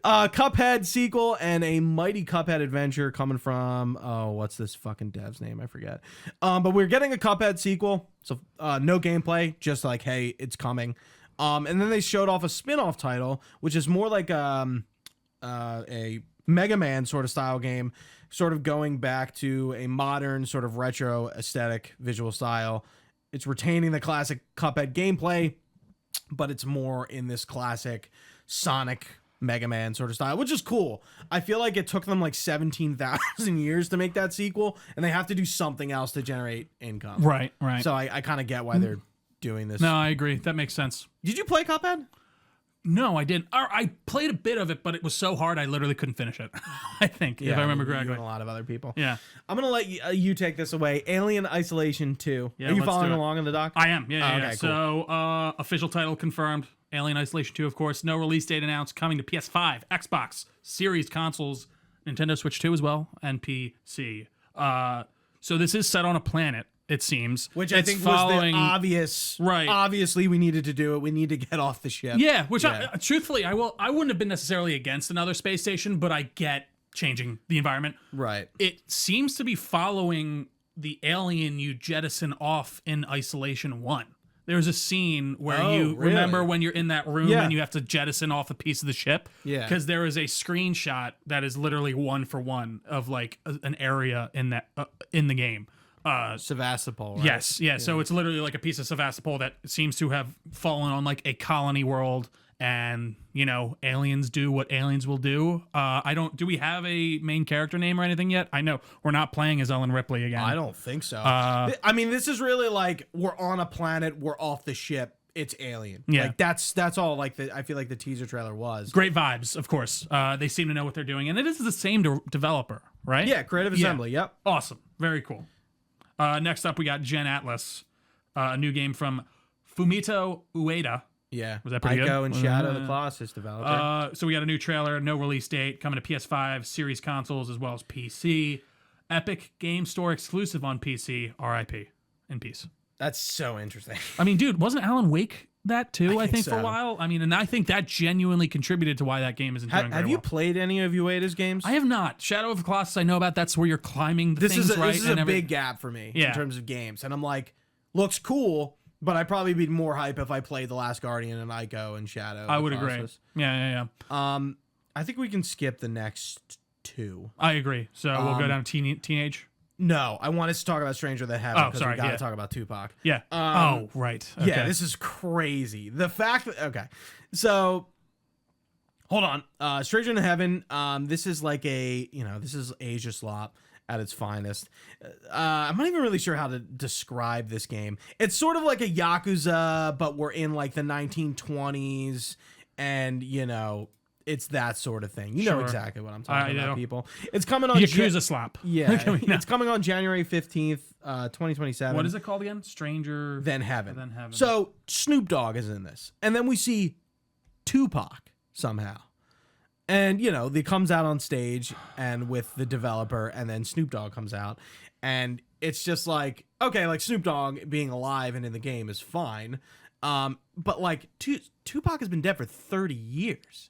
Cuphead sequel and a mighty Cuphead adventure coming from what's this fucking dev's name? I forget. But we're getting a Cuphead sequel, so no gameplay, just like hey, it's coming. And then they showed off a spin-off title, which is more like a Mega Man sort of style game, sort of going back to a modern sort of retro aesthetic visual style. It's retaining the classic Cuphead gameplay, but it's more in this classic Sonic Mega Man sort of style, which is cool. I feel like it took them like 17,000 years to make that sequel, and they have to do something else to generate income. Right. So I kind of get why they're doing this. No, I agree. That makes sense. Did you play Cuphead? No, I didn't. Or I played a bit of it, but it was so hard I literally couldn't finish it. I think, if I remember You correctly. and a lot of other people. Yeah. I'm gonna let you take this away. Alien Isolation 2. Yeah, Are you let's following do it. along in the doc? I am. Yeah. Okay, cool. So, official title confirmed. Alien Isolation 2, of course. No release date announced. Coming to PS5, Xbox, Series consoles, Nintendo Switch 2 as well, and PC. So this is set on a planet, it seems. Which it's I think was the obvious. Right. Obviously, we needed to do it. We need to get off the ship. Yeah, which truthfully, I wouldn't have been necessarily against another space station, but I get changing the environment. Right. It seems to be following the alien you jettison off in Isolation 1. There's a scene where you remember when you're in that room and you have to jettison off a piece of the ship. Yeah. Because there is a screenshot that is literally 1-for-1 of like an area in that in the game. Sevastopol. Right? Yes, yeah. So it's literally like a piece of Sevastopol that seems to have fallen on like a colony world, and aliens do what aliens will do. Do we have a main character name or anything yet? I know we're not playing as Ellen Ripley again. I don't think so. I mean, this is really like we're on a planet, we're off the ship. It's Alien. Yeah. Like that's all. Like I feel like the teaser trailer was great vibes. Of course, they seem to know what they're doing, and it is the same developer, right? Yeah, Creative Assembly. Yep. Awesome. Very cool. Next up, we got Gen Atlas, a new game from Fumito Ueda. Yeah. Was that pretty good? Ico and Shadow the Colossus developer. So we got a new trailer, no release date, coming to PS5, Series consoles, as well as PC. Epic Game Store exclusive on PC. RIP. In peace. That's so interesting. I mean, dude, wasn't Alan Wake that too? I think so. for a while. I mean, and I think that genuinely contributed to why that game isn't doing very Have you well. played any of Ueda's games? I have not. Shadow of the Colossus, I know about. That's where you're climbing the This things, is right? This is a big gap for me in terms of games, and I'm like, looks cool, but I'd probably be more hype if I played The Last Guardian and Ico and Shadow. I would agree. Yeah. I think we can skip the next two. I agree. So we'll go down to teenage. No, I want us to talk about Stranger Than Heaven because we got to talk about Tupac. Yeah. Right. Okay. Yeah, this is crazy. The fact that so hold on. Stranger Than Heaven. This is like this is Asia slop at its finest. I'm not even really sure how to describe this game. It's sort of like a Yakuza, but we're in like the 1920s, and it's that sort of thing. You know exactly what I'm talking about, people. It's coming on Yakuza slap. Yeah, it's coming on January 15th, 2027. What is it called again? Stranger Than Heaven. So Snoop Dogg is in this, and then we see Tupac somehow, and he comes out on stage and with the developer, and then Snoop Dogg comes out, and it's just like, okay, like Snoop Dogg being alive and in the game is fine, but like Tupac has been dead for 30 years.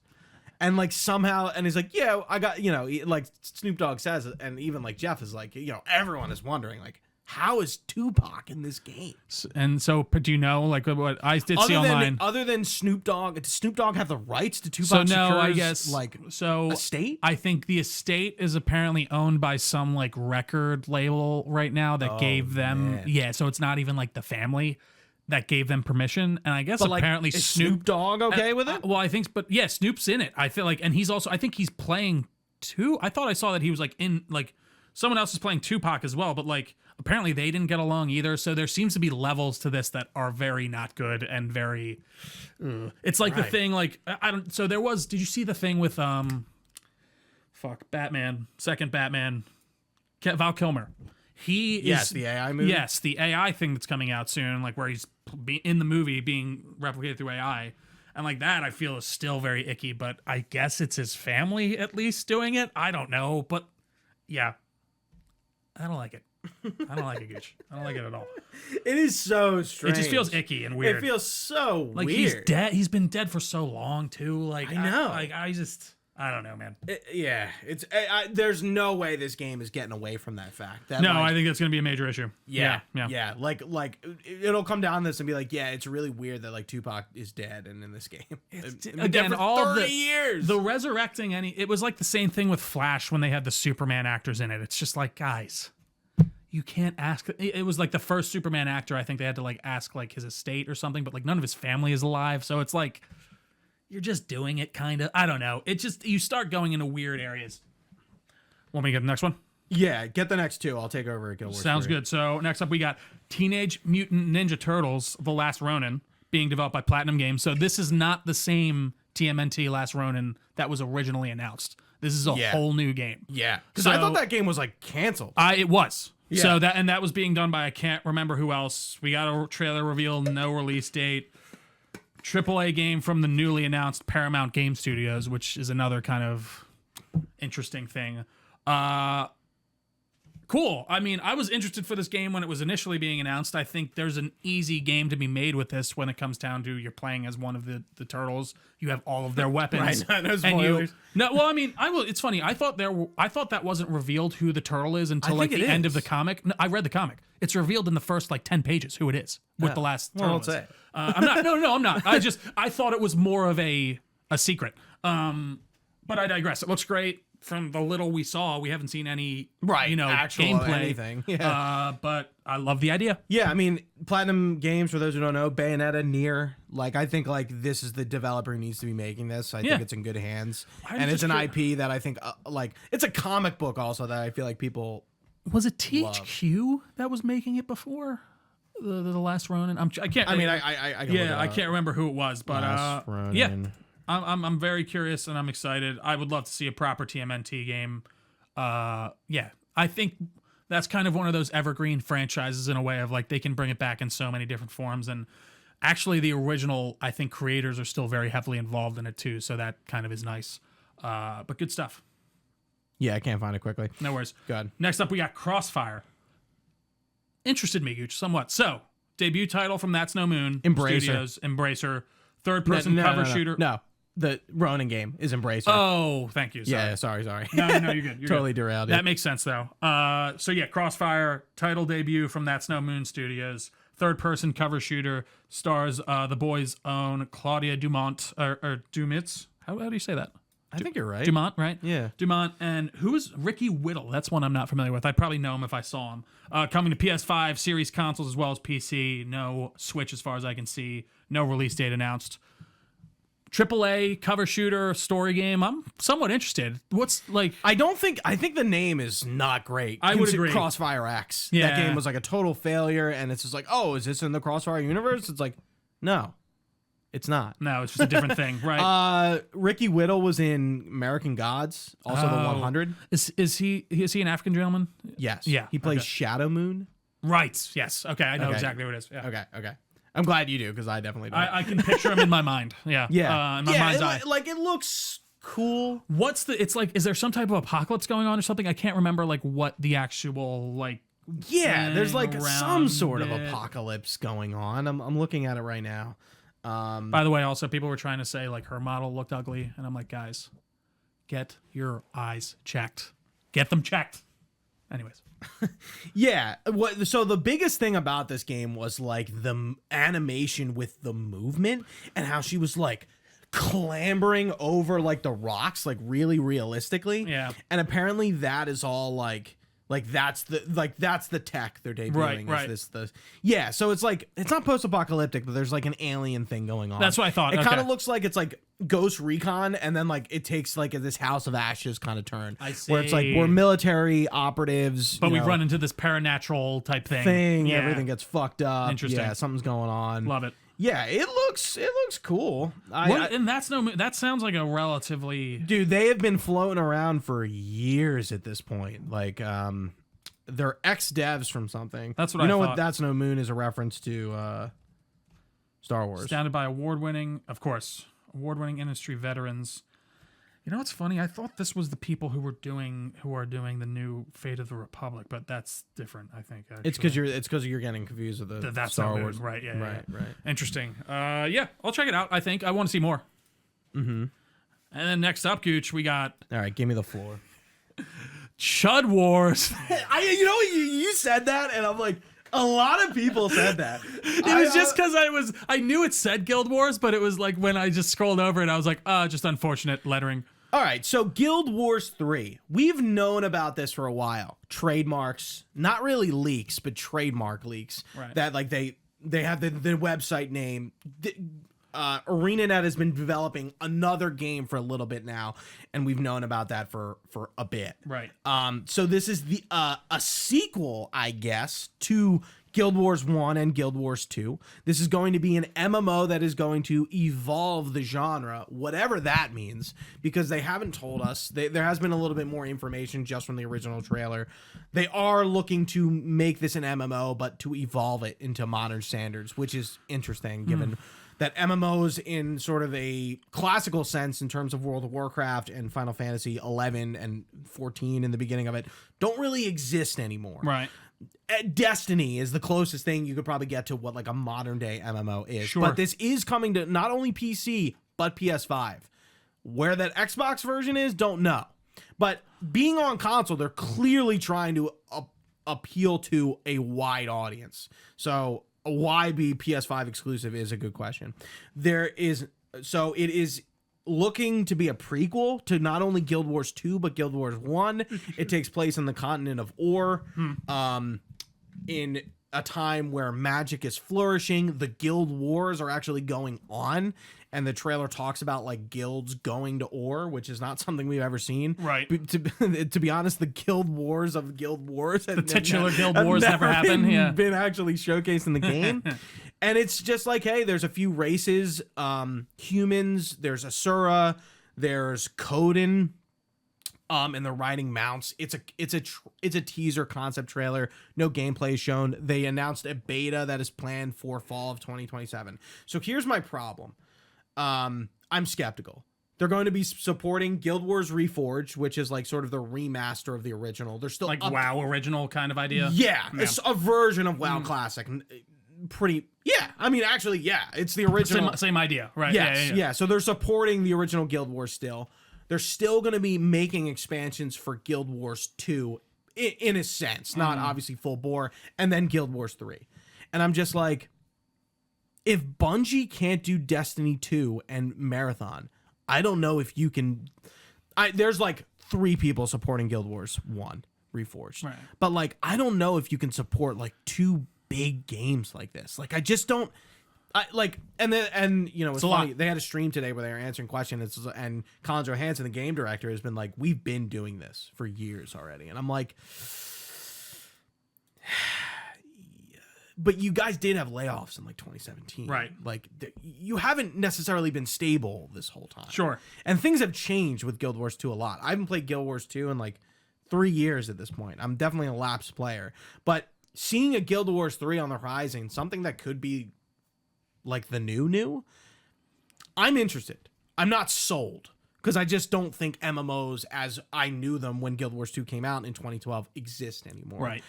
And like somehow, and he's like, yeah, I got, like Snoop Dogg says, and even like Geoff is like, everyone is wondering, like, how is Tupac in this game? And so, do you know, like, what I did see online? Other than Snoop Dogg, does Snoop Dogg have the rights to Tupac? So no, Shakur's, I guess like estate. I think the estate is apparently owned by some like record label right now that gave them. Man. Yeah, so it's not even like the family that gave them permission, and I guess apparently is Snoop Dogg okay with it? Well, I think, but yeah, Snoop's in it. I feel like, and he's also, I think he's playing too. I thought I saw that he was like in, like someone else is playing Tupac as well, but like apparently they didn't get along either. So there seems to be levels to this that are very not good and very. It's like the thing, like I don't. So there was. Did you see the thing with Batman, second Batman, Val Kilmer? He is the AI movie. Yes, the AI thing that's coming out soon, like where he's in the movie being replicated through AI, and like that I feel is still very icky. But I guess it's his family at least doing it. I don't know, but yeah, I don't like it. I don't like it, Gooch. I don't like it at all. It is so strange. It just feels icky and weird. It feels so like weird. He's dead. He's been dead for so long too. Like I know. I don't know, man. It's there's no way this game is getting away from that fact. No, I think that's going to be a major issue. Yeah. Like it'll come down to this and be like, yeah, it's really weird that like Tupac is dead and in this game. Again, for all 30 years. The resurrecting it was like the same thing with Flash when they had the Superman actors in it. It's just like, guys, you can't ask. It was like the first Superman actor. I think they had to like ask like his estate or something, but like none of his family is alive, so it's like. You're just doing it, kind of. I don't know. It just, you start going into weird areas. Want me to get the next one? Yeah, get the next two. I'll take over at Guild Wars 3. Sounds good. So next up, we got Teenage Mutant Ninja Turtles: The Last Ronin, being developed by Platinum Games. So this is not the same TMNT Last Ronin that was originally announced. This is a whole new game. Yeah. Because I thought that game was like canceled. It was. Yeah. So that was being done by, I can't remember who else. We got a trailer reveal, no release date. AAA game from the newly announced Paramount Game Studios, which is another kind of interesting thing. Cool. I mean, I was interested for this game when it was initially being announced. I think there's an easy game to be made with this when it comes down to you're playing as one of the turtles. You have all of their weapons. Right, no and spoilers. well, I mean, it's funny. I thought that wasn't revealed who the turtle is until like the end of the comic. No, I read the comic. It's revealed in the first like 10 pages who it is with the last turtle. Don't say. I'm not. No, I'm not. I thought it was more of a secret. But I digress. It looks great. From the little we saw, we haven't seen any, actual gameplay. Anything. Yeah. But I love the idea. Yeah, I mean, Platinum Games, for those who don't know, Bayonetta, Nier, like, I think, like, this is the developer who needs to be making this. I think it's in good hands. And it's an IP that I think, like, it's a comic book also that I feel like people Was it THQ that was making it before? The Last Ronin? I can't. I mean, I can look it up. I can't remember who it was, but Last Ronin. yeah. I'm very curious and I'm excited. I would love to see a proper TMNT game. Yeah, I think that's kind of one of those evergreen franchises in a way of like they can bring it back in so many different forms. And actually, the original, I think creators are still very heavily involved in it too. So that kind of is nice. But good stuff. Yeah, I can't find it quickly. No worries. Good. Next up, we got Crossfire. Interested me, Gooch, somewhat. So, debut title from That's No Moon Embracer. Studios, Embracer. Third-person cover shooter. No, the Ronin game is Embracer. Oh, thank you. Sorry. Yeah, sorry. No, you're good. You're Totally good. derailed. That makes sense, though. So yeah, Crossfire, title debut from That's No Moon Studios. Third-person cover shooter, stars the boys' own Claudia Dumont, or Dumitz. How do you say that? I think you're right. Dumont, right? Yeah. Dumont, and who is Ricky Whittle? That's one I'm not familiar with. I'd probably know him if I saw him. Coming to PS5, series consoles, as well as PC. No Switch as far as I can see. No release date announced. AAA cover shooter story game. I'm somewhat interested. I think the name is not great. I would agree. Crossfire X. Yeah. That game was like a total failure, and it's just like, oh, is this in the Crossfire universe? It's like, no, it's not. No, it's just a different thing, right? Ricky Whittle was in American Gods, also the 100. Is he an African gentleman? Yes. Yeah. He plays okay. Shadow Moon. Right. Yes. Okay. I know exactly what it is. Yeah. Okay. I'm glad you do, because I definitely don't. I can picture him in my mind. Yeah. Yeah. In my mind's eye. Like, it looks cool. Is there some type of apocalypse going on or something? I can't remember like what the actual like. Yeah, there's like some sort of it. apocalypse going on. I'm looking at it right now. By the way, also people were trying to say like her model looked ugly, and I'm like, guys, get your eyes checked. Get them checked. Anyways. Yeah. So the biggest thing about this game was like the animation with the movement and how she was like clambering over like the rocks, like really realistically. Yeah. And apparently that is all like that's the tech they're debuting. Right. Yeah. So it's like, it's not post-apocalyptic, but there's like an alien thing going on. That's what I thought. It Okay. kind of looks like it's like Ghost Recon, and then like it takes like this House of Ashes kind of turn. I see. Where it's like we're military operatives, But we run into this paranatural type thing. Yeah. Everything gets fucked up. Interesting. Yeah, something's going on. Love it. Yeah, it looks cool. And that sounds like a relatively Dude, they have been floating around for years at this point. Like, they're ex-devs from something. That's what you I know thought. what That's No Moon is a reference to Star Wars. Founded by award-winning industry veterans. You know what's funny? I thought this was the people who are doing the new Fate of the Republic, but that's different. I think actually. It's because you're getting confused with the that's Star not Wars, right? Yeah, right. Interesting. Yeah, I'll check it out. I think I want to see more. Mm-hmm. And then next up, Gooch, we got All right, give me the floor. Chud Wars. You said that, and I'm like, a lot of people said that. It was just because I knew it said Guild Wars, but it was like when I just scrolled over it, I was like, just unfortunate lettering. All right, so Guild Wars 3. We've known about this for a while. Trademarks, not really leaks, but trademark leaks. Right. That like they have the website name. ArenaNet has been developing another game for a little bit now, and we've known about that for a bit. Right. So this is a sequel, I guess, to Guild Wars 1 and Guild Wars 2. This is going to be an MMO that is going to evolve the genre, whatever that means, because they haven't told us. There has been a little bit more information just from the original trailer. They are looking to make this an MMO, but to evolve it into modern standards, which is interesting given that MMOs in sort of a classical sense in terms of World of Warcraft and Final Fantasy 11 and 14 in the beginning of it don't really exist anymore. Right. Destiny is the closest thing you could probably get to what like a modern day MMO is. Sure. But this is coming to not only PC, but PS5. Where that Xbox version is, don't know. But being on console, they're clearly trying to appeal to a wide audience. So why be PS5 exclusive is a good question. It is looking to be a prequel to not only Guild Wars 2, but Guild Wars 1. It takes place on the continent of Ur, in a time where magic is flourishing. The guild wars are actually going on, and the trailer talks about like guilds going to Ur, which is not something we've ever seen. Right. To be honest, the guild wars of guild wars, the titular guild wars never happened. Been actually showcased in the game. And it's just like, hey, there's a few races, humans, there's Asura, there's Coden, and they're riding mounts. It's a teaser concept trailer. No gameplay shown. They announced a beta that is planned for fall of 2027. So here's my problem. I'm skeptical. They're going to be supporting Guild Wars Reforged, which is like sort of the remaster of the original. They're still like WoW original kind of idea. Yeah, it's a version of WoW Classic. Pretty, yeah. I mean, actually, yeah, it's the original. Same idea, right? Yes, yeah. So they're supporting the original Guild Wars still. They're still going to be making expansions for Guild Wars 2, in a sense, not obviously full bore, and then Guild Wars 3. And I'm just like, if Bungie can't do Destiny 2 and Marathon, I don't know if you can. There's like 3 people supporting Guild Wars 1 Reforged, right. But like, I don't know if you can support like 2 big games like this. Like, I just don't. And you know, it's funny. They had a stream today where they were answering questions, and Collins Johansson, the game director, has been like, "We've been doing this for years already," and I'm like, "But you guys did have layoffs in like 2017, right? Like, you haven't necessarily been stable this whole time, sure. And things have changed with Guild Wars 2 a lot. I haven't played Guild Wars 2 in like 3 years at this point. I'm definitely a lapsed player, but seeing a Guild Wars 3 on the horizon, something that could be like the new, I'm interested. I'm not sold, because I just don't think MMOs as I knew them when Guild Wars 2 came out in 2012 exist anymore. Right.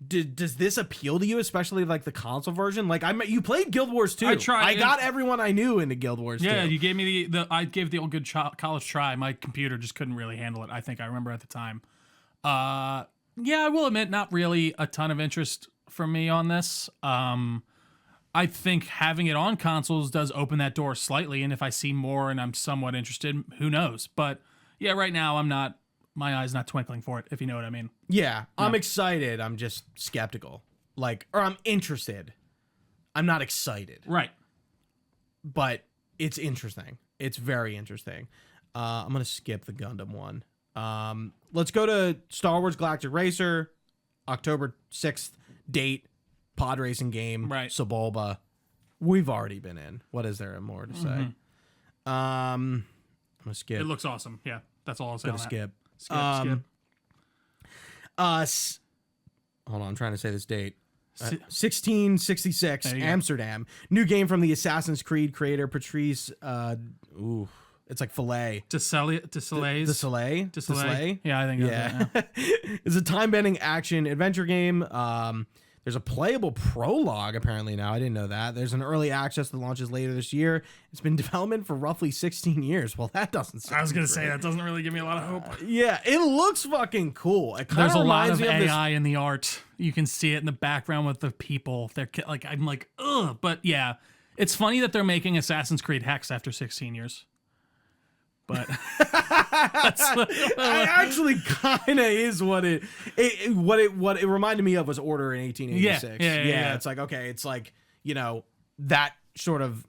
Does this appeal to you, especially like the console version? Like, you played Guild Wars 2. I tried. I got everyone I knew into Guild Wars 2. Yeah, you gave me I gave the old good college try. My computer just couldn't really handle it. I think I remember at the time. Yeah, I will admit, not really a ton of interest from me on this. I think having it on consoles does open that door slightly, and if I see more and I'm somewhat interested, who knows? But yeah, right now my eye's not twinkling for it, if you know what I mean. Yeah, I'm excited. I'm just skeptical. Or I'm interested. I'm not excited. Right. But it's interesting. It's very interesting. I'm going to skip the Gundam one. Let's go to Star Wars Galactic Racer, October 6th date. Pod racing game, right? Sebulba. We've already been in. What is there more to say? I'm gonna skip. It looks awesome. Yeah, that's all I'll say. Skip. Skip. Hold on, I'm trying to say this date. 1666, Amsterdam. New game from the Assassin's Creed creator Patrice. It's like Filet. Desolé? Yeah, I think that's it. Yeah. It's a time-bending action adventure game. There's a playable prologue apparently now. I didn't know that. There's an early access that launches later this year. It's been in development for roughly 16 years. Well, that doesn't sound I was going to say, that doesn't really give me a lot of hope. Yeah, it looks fucking cool. There's a lot of AI in the art. You can see it in the background with the people. They're like, I'm like, ugh. But yeah, it's funny that they're making Assassin's Creed Hex after 16 years. But actually kind of is what it reminded me of was Order in 1886. Yeah. It's like, okay, it's like, you know, that sort of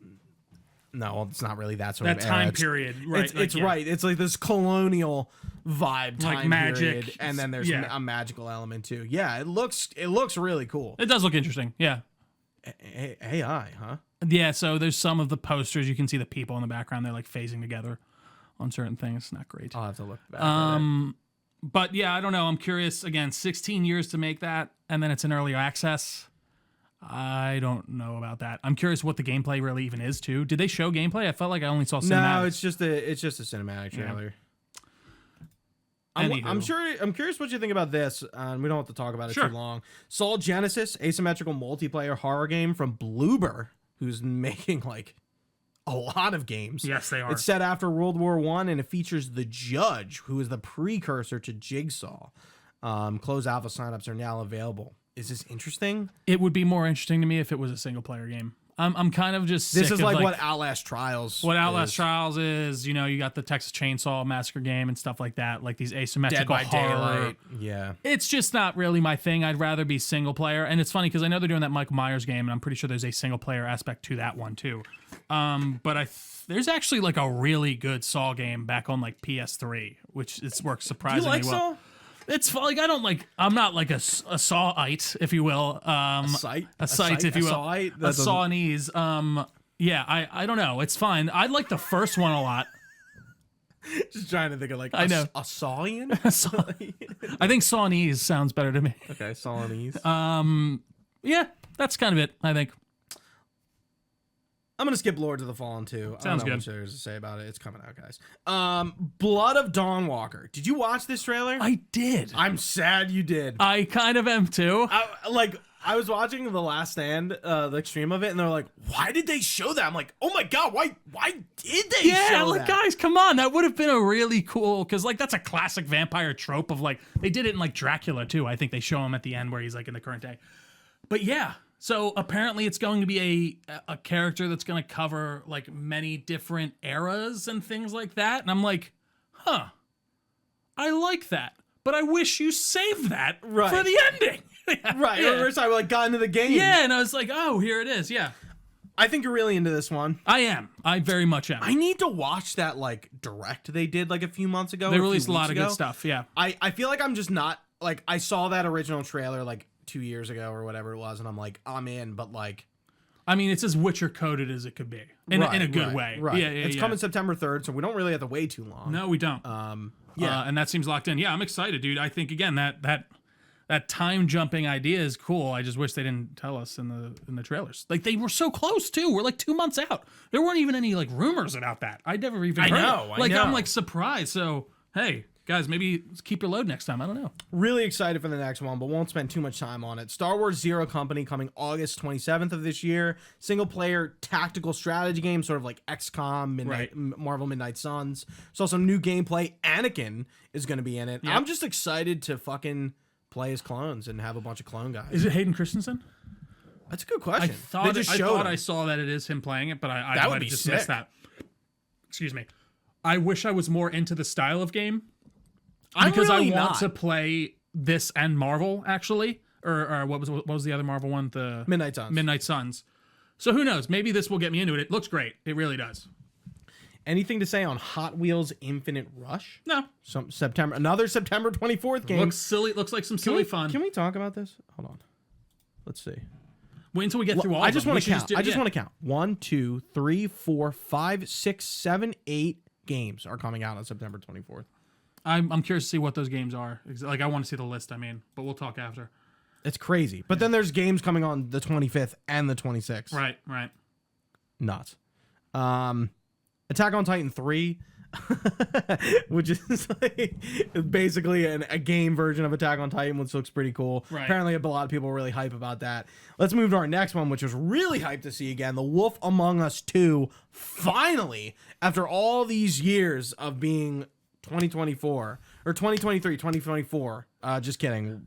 No, it's not really that sort That of era. time period, right? It's right. It's like this colonial vibe time Like magic, period, and then there's a magical element too. Yeah, it looks really cool. It does look interesting. Yeah. AI, huh? Yeah, so there's some of the posters. You can see the people in the background. They're like phasing together on certain things. It's not great. I'll have to look back at it. But yeah, I don't know. I'm curious. Again, 16 years to make that, and then it's in early access. I don't know about that. I'm curious what the gameplay really even is too. Did they show gameplay? I felt like I only saw cinematics. No, it's just a cinematic trailer. Yeah. I'm curious what you think about this. We don't have to talk about it too long. Saw Genesis, asymmetrical multiplayer horror game from Bloober, who's making like a lot of games. Yes, they are. It's set after World War I, and it features The Judge, who is the precursor to Jigsaw. Closed alpha signups are now available. Is this interesting? It would be more interesting to me if it was a single player game. I'm kind of just sick This is of, like what Outlast Trials. What Outlast Trials is, you know, you got the Texas Chainsaw Massacre game and stuff like that, like these asymmetrical Dead by horror. Daylight. Yeah. It's just not really my thing. I'd rather be single player. And it's funny because I know they're doing that Michael Myers game, and I'm pretty sure there's a single player aspect to that one too. But there's actually like a really good Saw game back on like PS3, which works surprisingly well. Do you like Saw? It's like I'm not like a Saw-ite, if you will. A site, if you will. A Sawnese. Yeah, I don't know. It's fine. I like the first one a lot. Just trying to think of like I know. A Sawian? I think Sawnese sounds better to me. Okay, Sawnese. Yeah, that's kind of it, I think. I'm gonna skip Lords of the Fallen too. Sounds I don't know good. much there's to say about it. It's coming out, guys. Blood of Dawnwalker. Did you watch this trailer? I did. I'm sad you did. I kind of am too. I was watching The Last Stand, the stream of it, and they're like, "Why did they show that?" I'm like, "Oh my god, why did they show that?" Yeah, like guys, come on, that would have been a really cool, because like that's a classic vampire trope of like they did it in like Dracula too. I think they show him at the end where he's like in the current day. But yeah. So apparently it's going to be a character that's going to cover like many different eras and things like that. And I'm like, huh, I like that. But I wish you saved that for the ending. Right. Yeah. Or I got into the game. Yeah, and I was like, oh, here it is. Yeah. I think you're really into this one. I am. I very much am. I need to watch that like direct they did like a few months ago. They released a lot of good stuff. Yeah. I feel like I'm just not like I saw that original trailer like 2 years ago or whatever it was, and I'm like, I'm in, but like, I mean, it's as Witcher coded as it could be in a good way. Right. Yeah, it's coming September 3rd, so we don't really have to wait too long. No, we don't. And that seems locked in. Yeah, I'm excited, dude. I think again that time jumping idea is cool. I just wish they didn't tell us in the trailers. Like they were so close too. We're like 2 months out. There weren't even any like rumors about that. I never even heard. I know. I'm like surprised. So hey. Guys, maybe keep your load next time. I don't know. Really excited for the next one, but won't spend too much time on it. Star Wars Zero Company coming August 27th of this year. Single-player tactical strategy game, sort of like XCOM, Marvel Midnight Suns. Saw some new gameplay. Anakin is going to be in it. Yep. I'm just excited to fucking play as clones and have a bunch of clone guys. Is it Hayden Christensen? That's a good question. I thought I saw that it is him playing it, but I might have just missed that. Excuse me. I wish I was more into the style of game. Because I want to play this and Marvel, actually. Or what was the other Marvel one? The Midnight Suns. So who knows? Maybe this will get me into it. It looks great. It really does. Anything to say on Hot Wheels Infinite Rush? No. Another September 24th game. Looks silly. Looks like some silly fun. Can we talk about this? Hold on. Let's see. Wait until we get through all of them. I just want to count. I just want to count. 1, 2, 3, 4, 5, 6, 7, 8 games are coming out on September 24th. I'm curious to see what those games are. Like, I want to see the list, but we'll talk after. It's crazy. But then there's games coming on the 25th and the 26th. Right. Nuts. Attack on Titan 3, which is like basically a game version of Attack on Titan, which looks pretty cool. Right. Apparently, a lot of people are really hype about that. Let's move to our next one, which was really hyped to see again. The Wolf Among Us 2, finally, after all these years of being 2024 or 2023, 2024. Just kidding.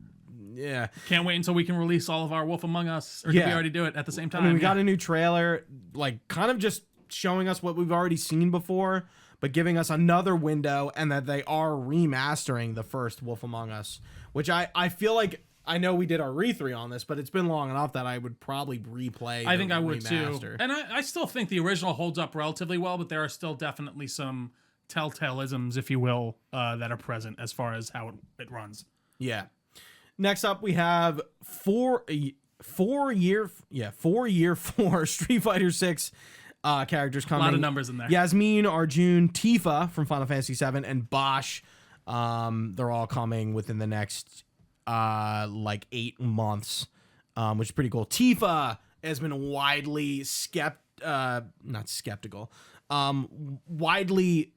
Yeah. Can't wait until we can release all of our Wolf Among Us. Or did we already do it at the same time? I mean, we got a new trailer, like kind of just showing us what we've already seen before, but giving us another window, and that they are remastering the first Wolf Among Us, which I feel like I know we did our re-3 on this, but it's been long enough that I would probably replay. I think I would remaster. too. And I still think the original holds up relatively well, but there are still definitely some telltale-isms, if you will, that are present as far as how it runs. Yeah. Next up, we have 4 year 4 Street Fighter 6 characters coming. A lot of numbers in there. Yasmin, Arjun, Tifa from Final Fantasy VII, and Bosch. They're all coming within the next 8 months, which is pretty cool. Tifa has been widely widely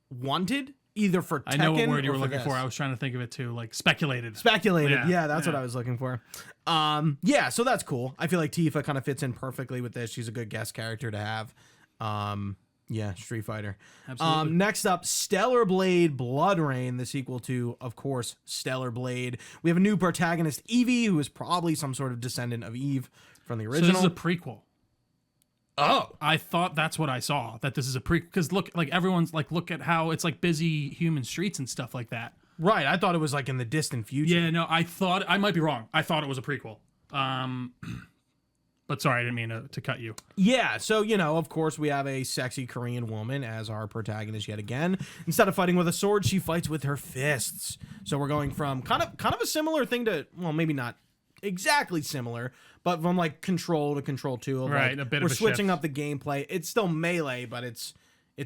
wanted either for Tekken. I know what word you were looking this. for. I was trying to think of it too, like speculated. Yeah, that's what I was looking for. So that's cool. I feel like Tifa kind of fits in perfectly with this. She's a good guest character to have. Street Fighter. Absolutely. Next up, Stellar Blade Blood Rain, the sequel to, of course, Stellar Blade. We have a new protagonist, Evie, who is probably some sort of descendant of Eve from the original. So this is a prequel. Oh. I thought that's what I saw, that this is a prequel. Because look, like everyone's like, look at how it's like busy human streets and stuff like that. Right. I thought it was like in the distant future. Yeah, no, I might be wrong. I thought it was a prequel. But sorry, I didn't mean to cut you. Yeah, so, of course, we have a sexy Korean woman as our protagonist yet again. Instead of fighting with a sword, she fights with her fists. So we're going from kind of a similar thing to, well, maybe not exactly similar, but from like Control to Control 2. Right, a bit of a we're switching shift. up the gameplay. It's still melee, but it's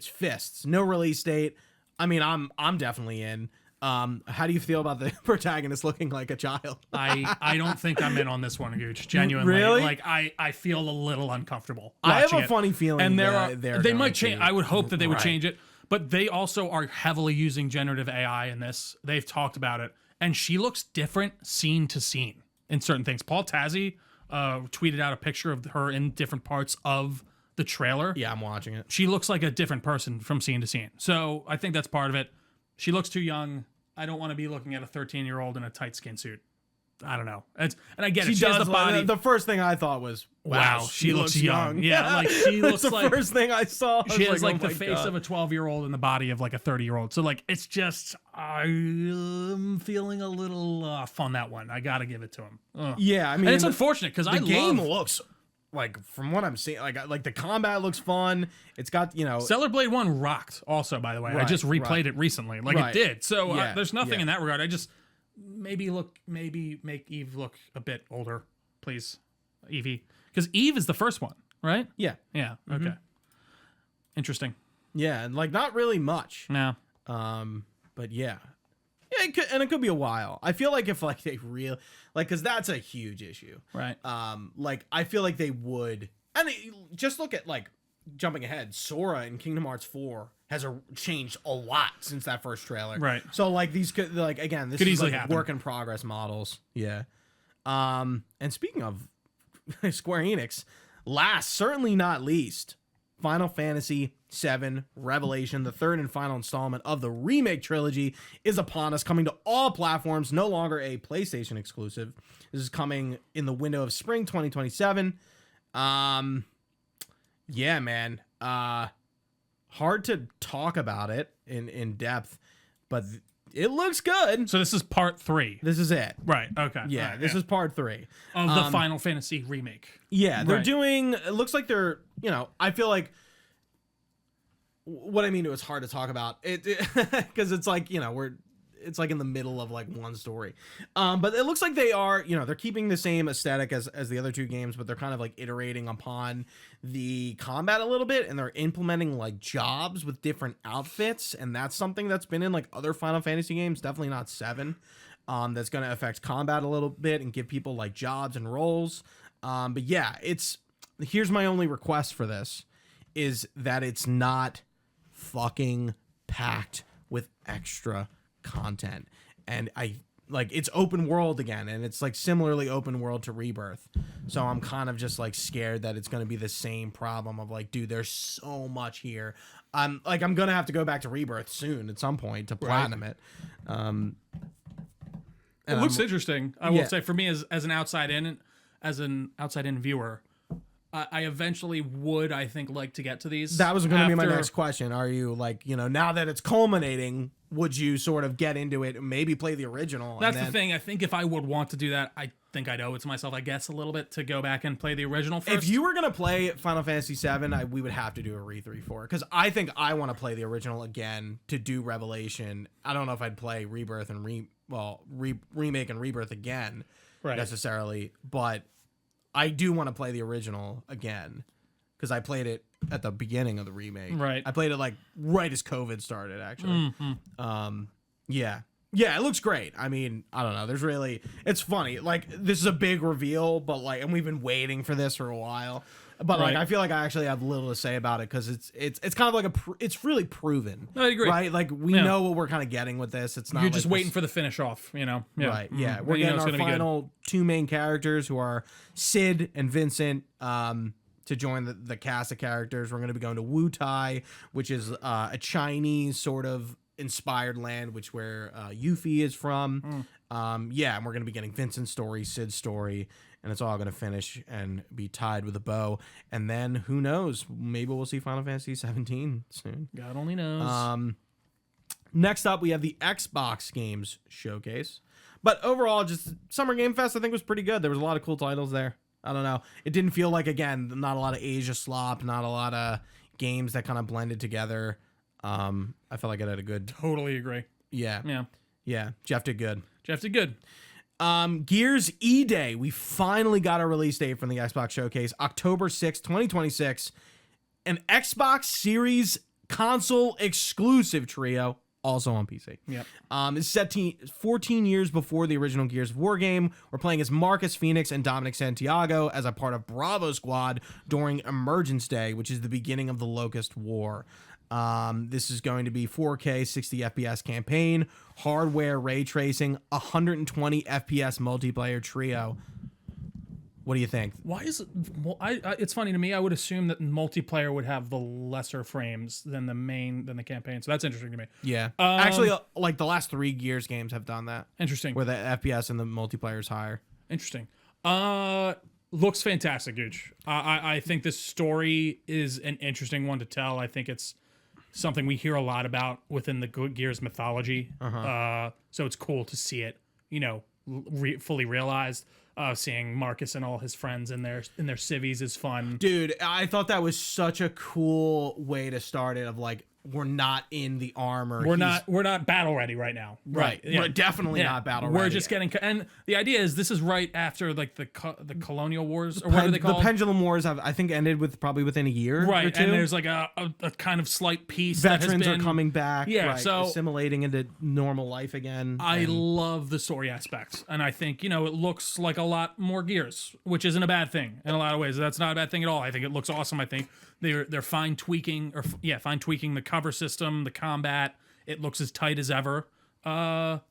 fists. No release date. I mean, I'm definitely in. How do you feel about the protagonist looking like a child? I don't think I'm in on this one, Gooch. Genuinely, Really? like I feel a little uncomfortable. I have watching a it. funny feeling, and they might change. I would hope that they would Right. change it, but they also are heavily using generative AI in this. They've talked about it, and she looks different scene to scene in certain things. Paul Tazzi tweeted out a picture of her in different parts of the trailer. Yeah, I'm watching it. She looks like a different person from scene to scene. So I think that's part of it. She looks too young. I don't want to be looking at a 13-year-old in a tight skin suit. I don't know. And I get it. She has the body. The first thing I thought was, wow, she looks young. Yeah, like she That's looks the first thing I saw. She has like oh the my face God. of a 12-year-old and the body of like a 30-year-old. So like it's just I'm feeling a little off on that one. I got to give it to him. Ugh. Yeah, I mean, and it's unfortunate because the game love looks like, from what I'm seeing, like the combat looks fun. It's got, Stellar Blade 1 rocked also, by the way. I Right, just replayed right. it recently. Like Right. it did. So Yeah, there's nothing yeah. in that regard. I just maybe make Eve look a bit older, please. Evie. Because Eve is the first one, right? Yeah, Yeah. Okay. Interesting. yeah, and like not really much. No. But yeah. Yeah, it could be a while. I feel like if like they because that's a huge issue. Right. Like I feel like they would, and just look at like jumping ahead, Sora in Kingdom Hearts 4 has changed a lot since that first trailer. Right. So like these could again, this Could is easily like happen. work in progress models. Yeah. And speaking of Square Enix, last certainly not least, Final Fantasy VII Revelation, the third and final installment of the remake trilogy, is upon us, coming to all platforms, no longer a PlayStation exclusive. This is coming in the window of spring 2027. Yeah, man. Hard to talk about it in depth, but it looks good. So this is part 3. This is it. Right. Okay. Yeah, All right, this is part 3. of the Final Fantasy remake. Yeah, they're Right. doing. It looks like they're. I feel like. What I mean, it was hard to talk about it because it's like it's like in the middle of like one story, but it looks like they are. They're keeping the same aesthetic as the other two games, but they're kind of like iterating upon the combat a little bit, and they're implementing like jobs with different outfits, and that's something that's been in like other Final Fantasy games. Definitely not 7. That's going to affect combat a little bit and give people like jobs and roles. But yeah, here's my only request for this is that it's not fucking packed with extra content. And it's open world again, and it's like similarly open world to Rebirth. So I'm kind of just like scared that it's going to be the same problem of like, dude, there's so much here. I'm going to have to go back to Rebirth soon at some point to platinum it. It looks interesting. I will Yeah. say, for me as an outside in viewer, I eventually would, I think, like to get to these. That was going to be my after- next question. Are you like, now that it's culminating, would you sort of get into it and maybe play the original? That's the thing. I think if I would want to do that, I think I'd owe it to myself, I guess, a little bit to go back and play the original first. If you were going to play Final Fantasy VII, we would have to do a re-3 for it, because I think I want to play the original again to do Revelation. I don't know if I'd play Rebirth and Remake and Rebirth again necessarily, but I do want to play the original again because I played it at the beginning of the remake. Right. I played it like right as COVID started, actually. Yeah. Yeah, it looks great. I mean, I don't know. It's funny. Like, this is a big reveal, but like, and we've been waiting for this for a while. But like, I feel like I actually have little to say about it because it's kind of like it's really proven. I agree. Right? Like, we know what we're kind of getting with this. It's not. You're like just waiting for the finish off, Yeah. Right. Yeah. We're getting our final two main characters, who are Sid and Vincent, to join the cast of characters. We're going to be going to Wutai, which is a Chinese sort of inspired land, where Yuffie is from. And we're going to be getting Vincent's story, Sid's story, and it's all going to finish and be tied with a bow. And then who knows? Maybe we'll see Final Fantasy 17 soon. God only knows. Next up, we have the Xbox Games Showcase. But overall, just Summer Game Fest, I think, was pretty good. There was a lot of cool titles there. I don't know. It didn't feel like, again, not a lot of Asia slop, not a lot of games that kind of blended together. I felt like it had a good... Totally agree. Yeah. Geoff did good. Gears E-Day. We finally got a release date from the Xbox Showcase. October 6th, 2026. An Xbox Series console exclusive trio. Also on PC. Yep. It's set 14 years before the original Gears of War game. We're playing as Marcus Phoenix and Dominic Santiago as a part of Bravo Squad during Emergence Day, which is the beginning of the Locust War. This is going to be 4K 60 FPS campaign, hardware ray tracing, 120 FPS multiplayer trio. What do you think? Why is it? Well, it's funny to me. I would assume that multiplayer would have the lesser frames than the campaign. So that's interesting to me. Yeah, actually, like the last 3 Gears games have done that. Interesting. Where the FPS and the multiplayer is higher. Interesting. Looks fantastic, Gooch. I think this story is an interesting one to tell. I think it's something we hear a lot about within the Gears mythology. So it's cool to see it, fully realized. Seeing Marcus and all his friends in their civvies is fun. Dude, I thought that was such a cool way to start it, of like, we're not in the armor. We're not battle ready right now. Right. Yeah. We're definitely not battle ready. We're just getting, and the idea is this is right after like the colonial wars, or what are they called? The Pendulum Wars have, I think, ended probably within a year. Right. Or two. And there's like a kind of slight peace. Veterans are coming back. Yeah. Right, so assimilating into normal life again. I love the story aspects, and I think it looks like a lot more Gears, which isn't a bad thing in a lot of ways. That's not a bad thing at all. I think it looks awesome. I think they're fine tweaking the cover system, the combat. It looks as tight as ever. I'm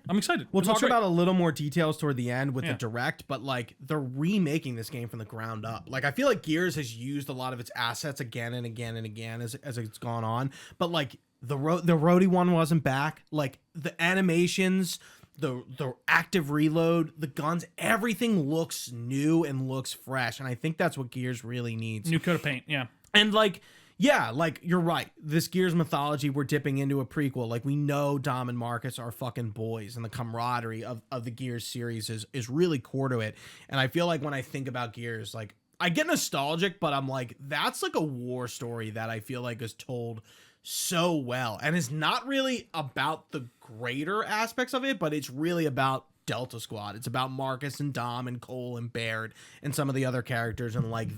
excited. We'll talk about a little more details toward the end with the direct, but like, they're remaking this game from the ground up. Like, I feel like Gears has used a lot of its assets again and again and again as it's gone on, but like the roadie one wasn't back. Like, the animations, the active reload, the guns, everything looks new and looks fresh, and I think that's what Gears really needs. New coat of paint. Yeah. And like, yeah, like, you're right. This Gears mythology, we're dipping into a prequel. Like, we know Dom and Marcus are fucking boys, and the camaraderie of the Gears series is really core to it. And I feel like when I think about Gears, like, I get nostalgic, but I'm like, that's like a war story that I feel like is told so well, and is not really about the greater aspects of it, but it's really about Delta Squad. It's about Marcus and Dom and Cole and Baird and some of the other characters, and like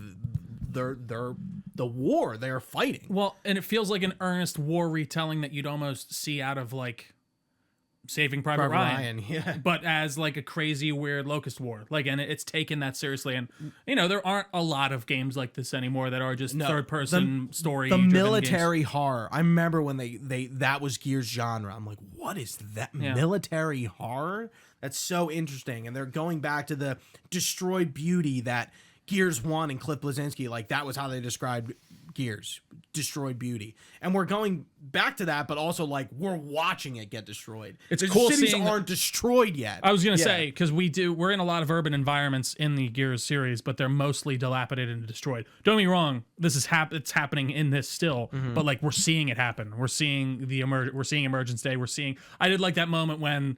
the war they're fighting. Well, and it feels like an earnest war retelling that you'd almost see out of like Saving Private Ryan. Yeah. But as like a crazy weird Locust War. Like, and it's taken that seriously, and there aren't a lot of games like this anymore that are just third person story. The military horror. I remember when they that was Gears genre. I'm like, what is that? Military horror? That's so interesting. And they're going back to the destroyed beauty that Gears 1 and Cliff Bleszinski, like, that was how they described Gears, destroyed Beauty, and we're going back to that, but also like we're watching it get destroyed. It's the cool cities seeing aren't destroyed yet. I was gonna say, because we're in a lot of urban environments in the Gears series, but they're mostly dilapidated and destroyed. Don't get me wrong, this is it's happening in this still, but like we're seeing it happen. We're seeing we're seeing Emergence Day. I did like that moment when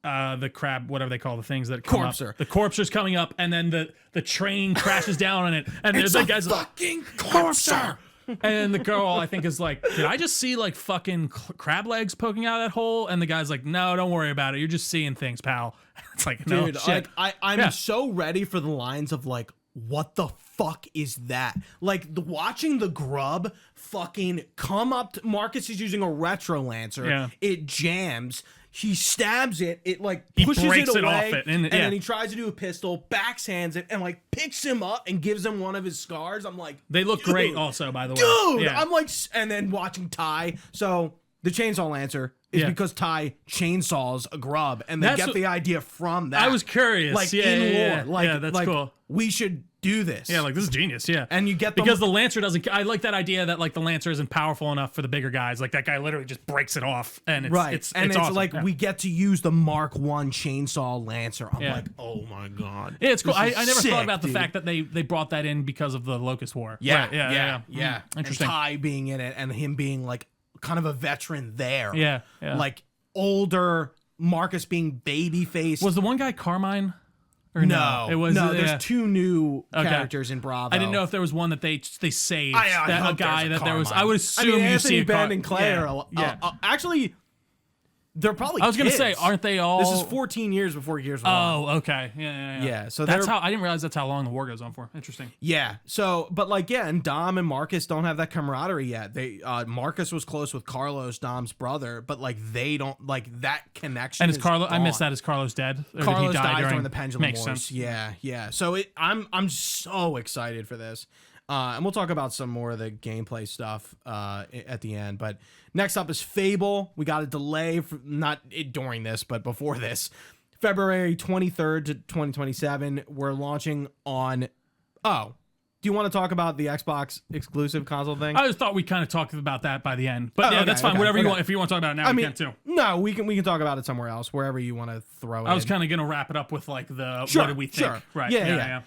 the crab, whatever they call the things that come Corpser. up. The Corpser's coming up, and then the train crashes down on it, and there's like guys fucking Corpser. And the girl, I think, is like, did I just see like fucking crab legs poking out of that hole? And the guy's like, no, don't worry about it. You're just seeing things, pal. It's like, no, dude, shit. like I'm so ready for the lines of like, what the fuck is that? Like watching the grub fucking come up. Marcus is using a retro lancer. Yeah. It jams. He stabs it. It like pushes breaks it it away, off it, and then he tries to do a pistol, backhands it, and like picks him up and gives him one of his scars. I'm like, they look great, also, by the way. dude. Yeah. I'm like, and then watching Ty. So the chainsaw lancer is because Ty chainsaws a grub, and they get the idea from that. I was curious, like yeah, in yeah, lore, like yeah, that's like, cool. We should do this. Yeah, like this is genius. Yeah, and you get because the Lancer doesn't. I like that idea that like the Lancer isn't powerful enough for the bigger guys. Like that guy literally just breaks it off, and it's right. It's It's awesome. like we get to use the Mark I chainsaw lancer. I'm Yeah. like, oh my god. Yeah, it's cool. This is I never sick, thought about the dude. fact that they brought that in because of the Locust War. Yeah, Right, yeah. Interesting. And Ty being in it, and him being like kind of a veteran there. Yeah. Like older Marcus being baby face. Was the one guy Carmine? Or no, it was. There's two new characters in Bravo. I didn't know if there was one that they saved. I that hope a guy there's a that there was. Carmine. I would assume you Anthony, see a Ben, and Claire. Yeah. Actually, they're probably. I was gonna kids. say, aren't they all? This is 14 years before Gears 1. Oh, okay. Yeah. Yeah, so that's they're- how I didn't realize that's how long the war goes on for. Interesting. Yeah. So, but like, yeah, and Dom and Marcus don't have that camaraderie yet. They Marcus was close with Carlos, Dom's brother, but like they don't like that connection. And is Carlos? I gone. missed that. Is Carlos dead? Or Carlos did he die dies during the Pendulum Makes Wars. sense. Yeah. So I'm so excited for this. And we'll talk about some more of the gameplay stuff at the end. But next up is Fable. We got a delay, during this, but before this. February 23rd to 2027. We're launching on... Oh, do you want to talk about the Xbox exclusive console thing? I just thought we kind of talked about that by the end. But yeah, okay, that's fine. okay, Whatever you okay. want. If you want to talk about it now, we can too. No, we can talk about it somewhere else, wherever you want to throw it. I was kind of going to wrap it up with like the Sure, what did we think? sure. Right. Yeah.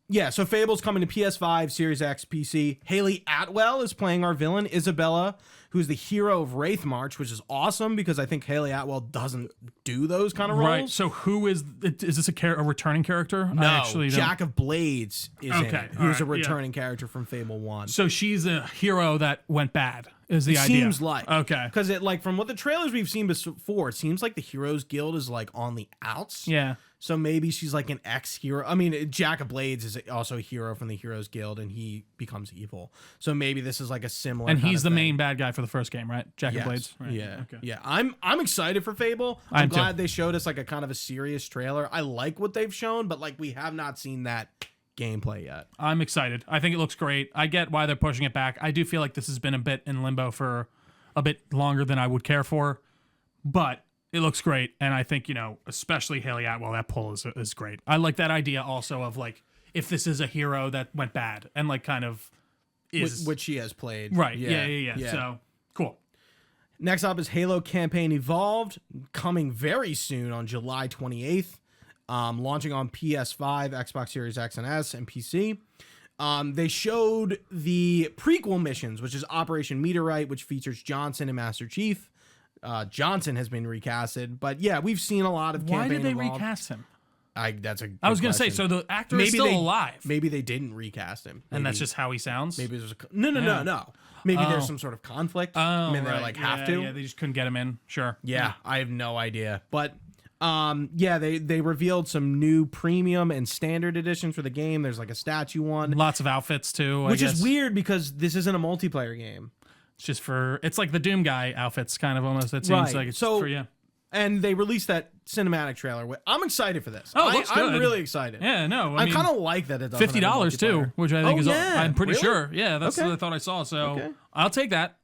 Yeah, so Fable's coming to PS5, Series X, PC. Haley Atwell is playing our villain, Isabella, who's the hero of Wraith March, which is awesome because I think Haley Atwell doesn't do those kind of roles. Right. So who is this a returning character? No, I actually don't- Jack of Blades is in Okay, it, who's a alright, yeah. returning character from Fable 1. So she's a hero that went bad. Is the idea? Seems like. Okay. Because it like from what the trailers we've seen before, it seems like the Heroes Guild is like on the outs. Yeah. So maybe she's like an ex-hero. I mean, Jack of Blades is also a hero from the Heroes Guild, and he becomes evil. So maybe this is like a similar. And kind he's of the thing. main bad guy for the first game, right? Jack Yes. of Blades. Right. Yeah. Okay. Yeah. I'm excited for Fable. I'm I'm too. glad they showed us like a kind of a serious trailer. I like what they've shown, but like we have not seen that gameplay yet. I'm excited. I think it looks great. I get why they're pushing it back. I do feel like this has been a bit in limbo for a bit longer than I would care for, but it looks great. And I think, especially Haley Atwell, that pull is great. I like that idea also of like, if this is a hero that went bad and like kind of is. Which she has played. Right. Yeah. So cool. Next up is Halo Campaign Evolved, coming very soon on July 28th, launching on PS5, Xbox Series X and S, and PC. They showed the prequel missions, which is Operation Meteorite, which features Johnson and Master Chief. Johnson has been recasted, but yeah, we've seen a lot of Why Campaign did they Evolved. recast him? That's a. I was going going to to say, so the actor is still alive. Maybe they didn't recast him, And that's just how he sounds? maybe there's no. Maybe there's some sort of conflict. I mean, they're right. like Yeah, have to. Yeah, they just couldn't get him in. Sure. Yeah, I have no idea. But they revealed some new premium and standard editions for the game. There's like a statue one, Lots of outfits too, which I guess. is weird because this isn't a multiplayer game. It's just it's like the Doom guy outfits kind of almost. It seems Right. like it's So- for you. And they released that cinematic trailer. I'm excited for this. Oh, it looks I'm good. really excited. Yeah, no. I mean, kind of like that it doesn't have a $50 too, multiplayer. which I think is. yeah. I'm pretty Really? sure. Yeah, that's Okay. what I thought I saw. So Okay. I'll take that.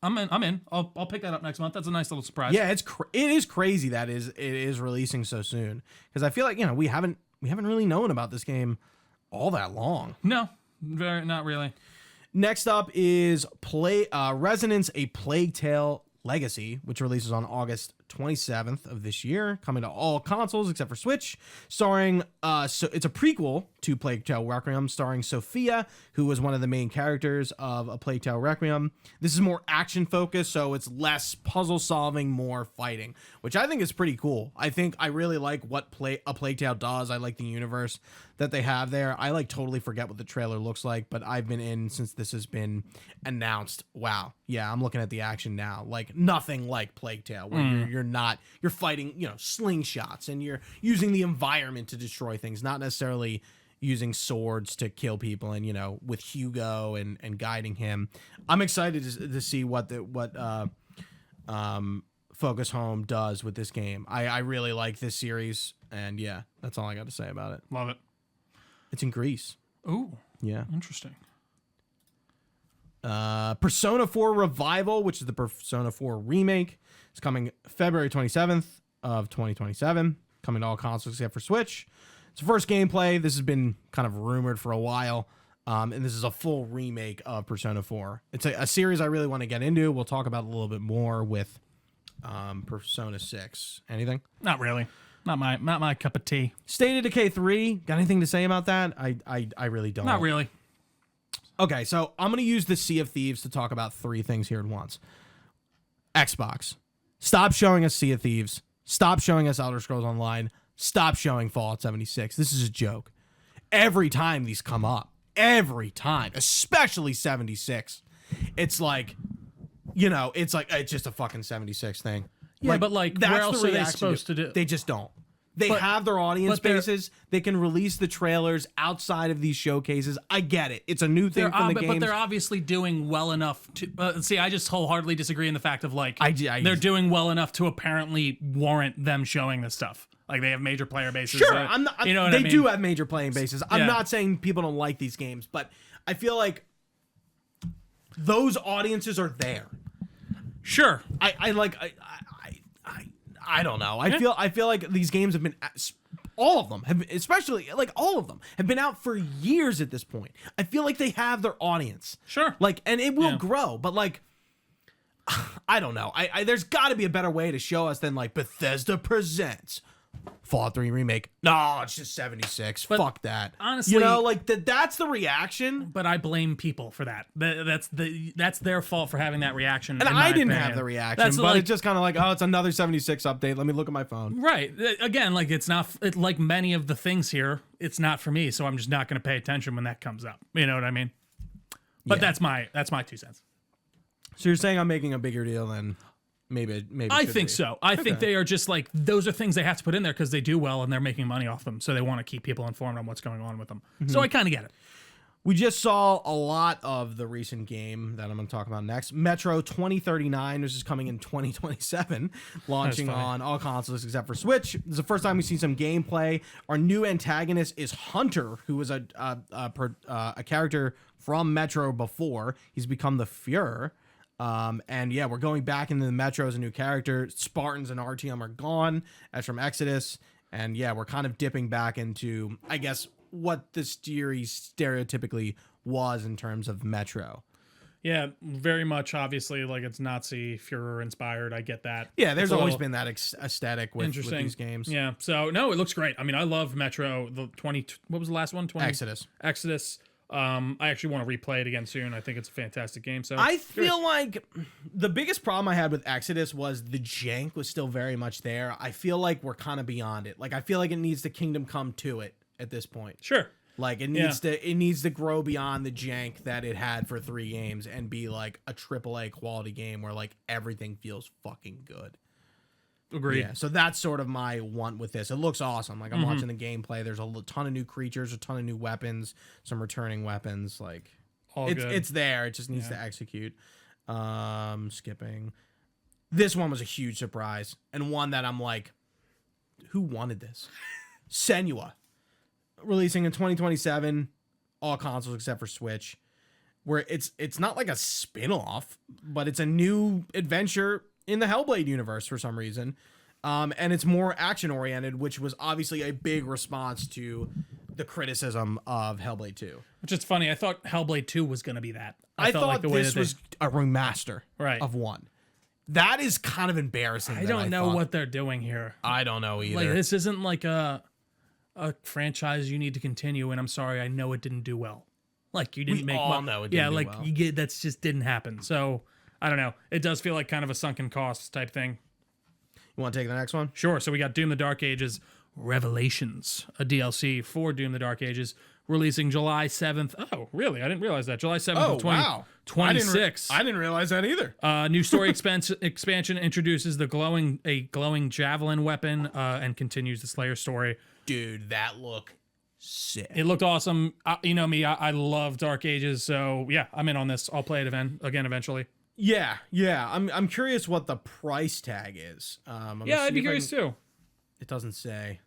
I'm in. I'll pick that up next month. That's a nice little surprise. Yeah, it is crazy that it is releasing so soon because I feel like we haven't really known about this game all that long. No, not really. Next up is Resonance: A Plague Tale Legacy, which releases on August 27th of this year, coming to all consoles except for Switch, starring so it's a prequel to Plague Tale Requiem, starring Sophia, who was one of the main characters of A Plague Tale Requiem. This is more action focused, so it's less puzzle solving, more fighting, which I think is pretty cool. I think I really like what A Plague Tale does. I like the universe that they have there. I like totally forget what the trailer looks like, but I've been in since this has been announced. Wow. Yeah, I'm looking at the action now. Like nothing like Plague Tale, where you're fighting, slingshots, and you're using the environment to destroy things, not necessarily using swords to kill people, and with Hugo and guiding him. I'm excited to see what Focus Home does with this game. I really like this series, and yeah, that's all I got to say about it. Love it. It's in Greece. Ooh. Yeah. Interesting. Persona 4 Revival, which is the Persona 4 remake, is coming February 27th of 2027, coming to all consoles except for Switch. It's the first gameplay. This has been kind of rumored for a while, and this is a full remake of Persona 4. It's a series I really want to get into. We'll talk about it a little bit more with Persona 6. Anything? Not really. Not my cup of tea. State of Decay 3. Got anything to say about that? I really don't. Not really. Okay, so I'm going to use the Sea of Thieves to talk about three things here at once. Xbox. Stop showing us Sea of Thieves. Stop showing us Elder Scrolls Online. Stop showing Fallout 76. This is a joke. Every time these come up, every time, especially 76, it's like, it's just a fucking 76 thing. Yeah, but where else are they supposed to do? They just don't. They have their audience bases. They can release the trailers outside of these showcases. I get it. It's a new thing from the games. But they're obviously doing well enough to... see, I just wholeheartedly disagree in the fact of, they're doing well enough to apparently warrant them showing this stuff. Like, they have major player bases. Sure, they do have major playing bases. I'm not saying people don't like these games, but I feel like those audiences are there. Sure. I don't know. I feel like these games have been, all of them have, especially all of them have been out for years at this point. I feel like they have their audience. Sure. And it will grow, but I don't know. There's got to be a better way to show us than Bethesda presents Fallout 3 remake. No, it's just 76. But fuck that. Honestly, that's the reaction. But I blame people for that. That's their fault for having that reaction. And I didn't have the reaction, but it's just kind of it's another 76 update. Let me look at my phone. Right. Again, it's not like many of the things here. It's not for me, so I'm just not going to pay attention when that comes up. You know what I mean? But that's my 2 cents. So you're saying I'm making a bigger deal than maybe I think so. I think they are just those are things they have to put in there because they do well and they're making money off them. So they want to keep people informed on what's going on with them. Mm-hmm. So I kind of get it. We just saw a lot of the recent game that I'm going to talk about next. Metro 2039, which is coming in 2027, launching on all consoles except for Switch. This is the first time we've seen some gameplay. Our new antagonist is Hunter, who was a character from Metro before. He's become the Fuhrer. And yeah, we're going back into the Metro as a new character. Spartans and Artyom are gone, as from Exodus. And yeah, we're kind of dipping back into, I guess, what the series stereotypically was in terms of Metro. Yeah, very much, obviously, it's Nazi Fuhrer inspired. I get that. Yeah, there's always been that aesthetic with these games. Yeah, so no, it looks great. I mean, I love Metro. What was the last one? Exodus. I actually want to replay it again soon. I think it's a fantastic game. So I feel like the biggest problem I had with Exodus was the jank was still very much there. I feel like we're kind of beyond it. I feel like it needs the Kingdom Come to it at this point. Sure. It needs to grow beyond the jank that it had for 3 games and be a AAA quality game where everything feels fucking good. Agreed. Yeah, so that's sort of my want with this. It looks awesome. I'm watching the gameplay. There's a ton of new creatures, a ton of new weapons, some returning weapons. It's there. It just needs to execute. Skipping. This one was a huge surprise and one that I'm who wanted this? Senua, releasing in 2027, all consoles except for Switch. Where it's not a spin-off, but it's a new adventure in the Hellblade universe for some reason. And it's more action oriented, which was obviously a big response to the criticism of Hellblade 2. Which is funny. I thought Hellblade 2 was going to be that. I felt thought like the way this that was a remaster of 1. That is kind of embarrassing. I don't know what they're doing here. I don't know either. Like, this isn't like a franchise you need to continue, and I'm sorry, I know it didn't do well. Like, you didn't We make all know it didn't do well. you get that's just didn't happen. So I don't know. It does feel like kind of a sunken costs type thing. You want to take the next one? Sure. So we got Doom the Dark Ages Revelations, a DLC for Doom the Dark Ages, releasing July 7th. Oh, really? I didn't realize that. July 7th of 2026. I didn't realize that either. New story expansion introduces a glowing javelin weapon and continues the Slayer story. Dude, that look sick. It looked awesome. You know me, I love Dark Ages, so yeah, I'm in on this. I'll play it again eventually. Yeah. I'm curious what the price tag is. I'd be curious too. It doesn't say.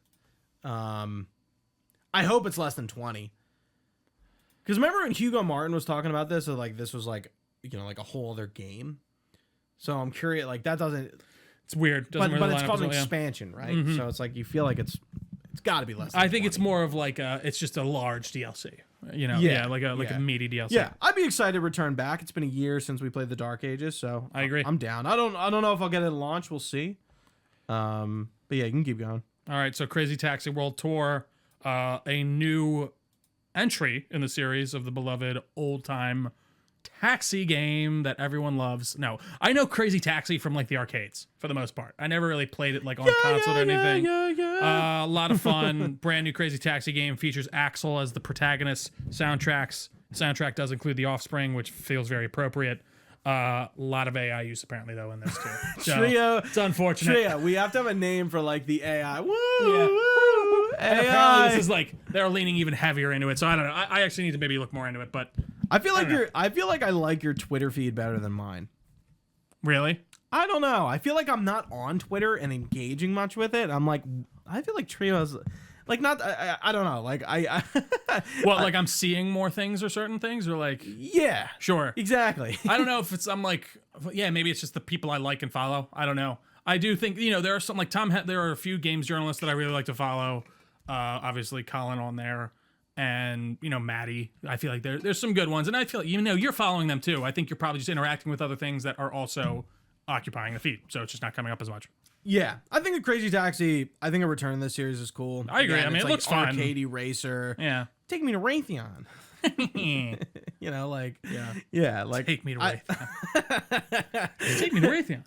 I hope it's less than 20. Because remember when Hugo Martin was talking about this, like this was like, you know, like a whole other game. So I'm curious, like that doesn't. It's weird, but it's called an expansion, right? Mm-hmm. So it's like you feel like it's got to be less. Than I think 20. it's more of like it's just a large DLC. You know, like a meaty DLC. Yeah, I'd be excited to return back. It's been a year since we played the Dark Ages, so I agree. I'm down. I don't know if I'll get it at launch. We'll see. But yeah, you can keep going. All right, so Crazy Taxi World Tour, a new entry in the series of the beloved old-time taxi game that everyone loves. No, I know Crazy Taxi from like the arcades for the most part. I never really played it like on console or anything. A lot of fun. Brand new Crazy Taxi game features Axel as the protagonist. Soundtrack does include The Offspring, which feels very appropriate. A lot of AI use apparently though in this too. So, Trio. It's unfortunate. Trio. We have to have a name for like the AI. Woo! Yeah. Woo! And AI. apparently this is like they're leaning even heavier into it. So I don't know. I actually need to maybe look more into it. But I feel like I like your Twitter feed better than mine. Really? I don't know. I feel like I'm not on Twitter and engaging much with it. I'm like, I feel like Trio has. Like not, I don't know. Like well, like I'm seeing more things or certain things, or like yeah, sure, exactly. I don't know if it's I'm like yeah, maybe it's just the people I like and follow. I don't know. I do think there are some like there are a few games journalists that I really like to follow. Obviously Colin on there, and Maddie. I feel like there's some good ones, and I feel like you're following them too. I think you're probably just interacting with other things that are also occupying the feed, so it's just not coming up as much. Yeah, I think a Crazy Taxi. I think a return in this series is cool. I agree. Again, I mean, it like looks fun. Arcadey racer. Yeah, take me to Raytheon. Like like take me to Raytheon. Take me to Raytheon.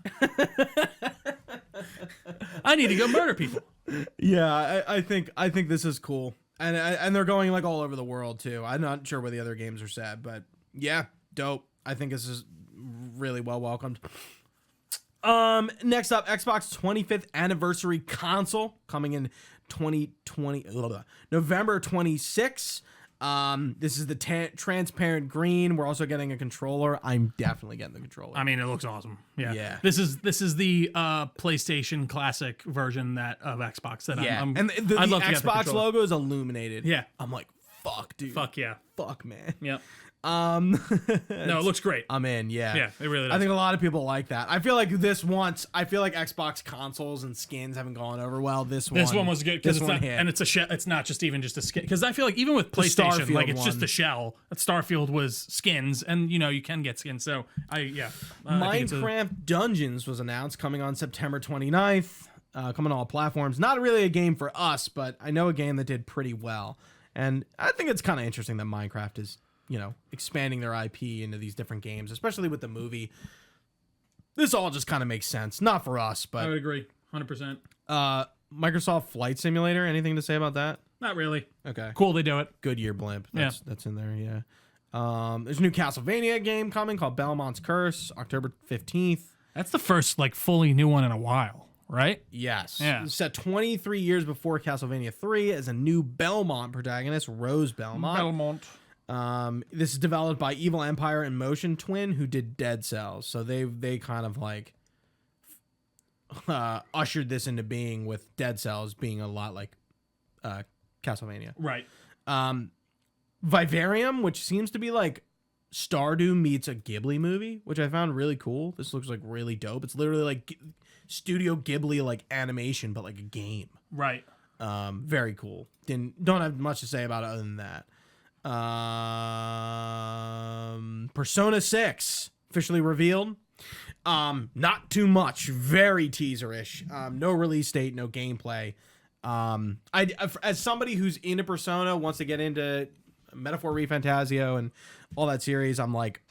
I need to go murder people. Yeah, I think this is cool, and they're going like all over the world too. I'm not sure where the other games are set, but yeah, dope. I think this is really well welcomed. Next up, Xbox 25th anniversary console coming in 2020 November 26. This is the transparent green. We're also getting a controller. I'm definitely getting the controller. I mean, it looks awesome. Yeah. This is the PlayStation Classic version of Xbox that I'm and the Xbox logo is illuminated. Yeah. I'm like, fuck, dude. Fuck yeah. Fuck, man. Yep. No, it looks great. I'm in, yeah. Yeah, it really does. I think a lot of people like that. I feel like Xbox consoles and skins haven't gone over well. This one was good because it's a shell. It's not just even just a skin. Because I feel like even with PlayStation, like it's just a shell. Starfield was skins, and you can get skins. So Minecraft Dungeons was announced coming on September 29th. Coming on all platforms. Not really a game for us, but I know a game that did pretty well. And I think it's kind of interesting that Minecraft is expanding their IP into these different games, especially with the movie. This all just kind of makes sense. Not for us, but I would agree, 100%. Microsoft Flight Simulator. Anything to say about that? Not really. Okay. Cool, they do it. Goodyear blimp. That's in there. Yeah. There's a new Castlevania game coming called Belmont's Curse, October 15th. That's the first fully new one in a while, right? Yes. Yeah. It's set 23 years before Castlevania 3 as a new Belmont protagonist, Rose Belmont. This is developed by Evil Empire and Motion Twin, who did Dead Cells. So they kind of ushered this into being, with Dead Cells being a lot like Castlevania. Right. Vivarium, which seems to be like Stardew meets a Ghibli movie, which I found really cool. This looks like really dope. It's literally like Studio Ghibli like animation, but like a game. Right. Very cool. Don't have much to say about it other than that. Persona 6 officially revealed. Not too much, very teaser-ish. No release date, no gameplay. As somebody who's into Persona, wants to get into Metaphor ReFantazio and all that series, I'm like,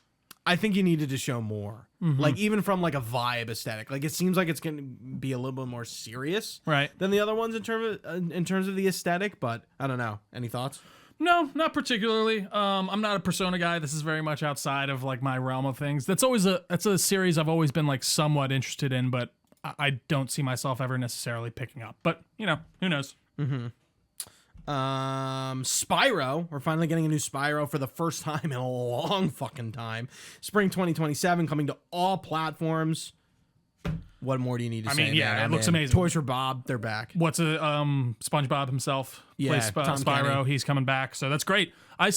I think you needed to show more. Like, even from like a vibe aesthetic. Like, it seems like it's going to be a little bit more serious than the other ones in terms of the aesthetic, but I don't know. Any thoughts? No, not particularly. I'm not a Persona guy. This is very much outside of like my realm of things. That's a series I've always been like somewhat interested in, but I don't see myself ever necessarily picking up. But who knows? Spyro. We're finally getting a new Spyro for the first time in a long fucking time. Spring 2027, coming to all platforms. What more do you need to say? It looks amazing. Toys for Bob, they're back. What's SpongeBob himself plays Spyro. Kenny. He's coming back, so that's great. I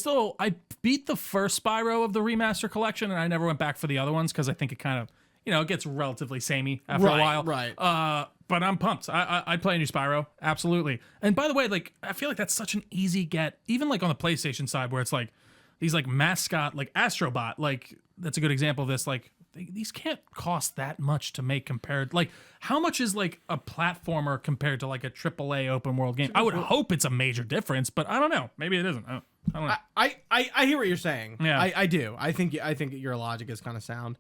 beat the first Spyro of the remaster collection, and I never went back for the other ones because I think it kind of it gets relatively samey after a while. Right. But I'm pumped. I'd play a new Spyro, absolutely. And by the way, like I feel like that's such an easy get, even like on the PlayStation side, where it's like these like mascot, like Astrobot, like that's a good example of this. Like these can't cost that much to make compared. Like how much is like a platformer compared to like a AAA open world game? I would hope it's a major difference, but I don't know. Maybe it isn't. I don't know. I hear what you're saying. Yeah, I do. I think your logic is kind of sound.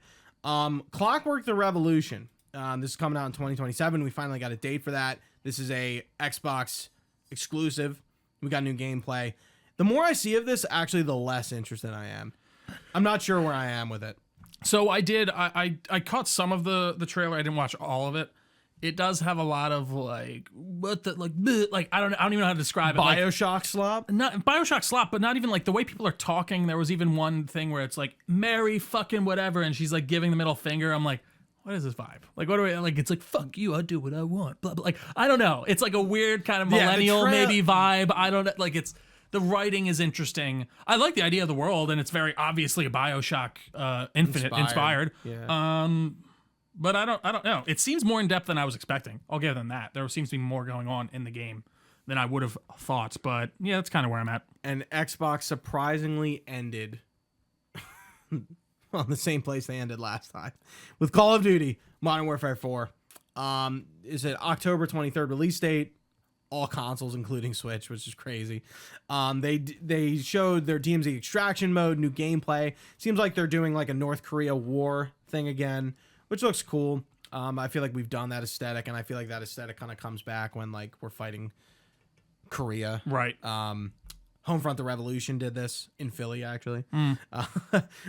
Clockwork the Revolution. This is coming out in 2027. We finally got a date for that. This is a Xbox exclusive. We got new gameplay. The more I see of this, actually, the less interested I am. I'm not sure where I am with it. So I did. I caught some of the trailer. I didn't watch all of it. It does have a lot of like I don't even know how to describe it. BioShock slop? Not BioShock slop, but not even like the way people are talking. There was even one thing where it's like Mary fucking whatever, and she's like giving the middle finger. I'm like, what is this vibe? Like, what do I like? It's like fuck you, I do what I want. Blah, blah. Like I don't know. It's like a weird kind of millennial maybe vibe. I don't like. It's the writing is interesting. I like the idea of the world, and it's very obviously a BioShock Infinite inspired. Yeah. But I don't know. It seems more in depth than I was expecting. I'll give them that. There seems to be more going on in the game than I would have thought. But yeah, that's kind of where I'm at. And Xbox surprisingly ended on the same place they ended last time with Call of Duty Modern Warfare 4. Is it October 23rd release date? All consoles, including Switch, which is crazy. They showed their DMZ extraction mode, new gameplay. Seems like they're doing like a North Korea war thing again, which looks cool. I feel like we've done that aesthetic, and I feel like that aesthetic kind of comes back when like we're fighting Korea. Right. Homefront the Revolution did this in Philly, actually,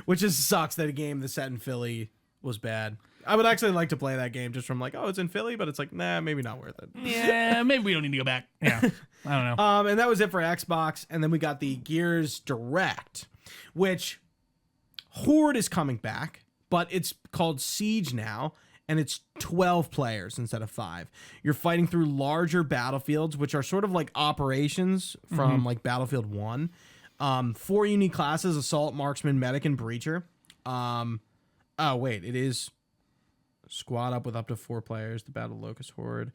which just sucks that a game that's set in Philly was bad. I would actually like to play that game just from like, oh, it's in Philly, but it's like, nah, maybe not worth it. Yeah, maybe we don't need to go back. Yeah, I don't know. And that was it for Xbox. And then we got the Gears Direct, which Horde is coming back, but it's called Siege now, and it's 12 players instead of 5. You're fighting through larger battlefields, which are sort of like operations from like Battlefield 1. 4 unique classes: Assault, Marksman, Medic, and Breacher. Oh, wait, it is squad up with up to 4 players, the Battle Locust Horde.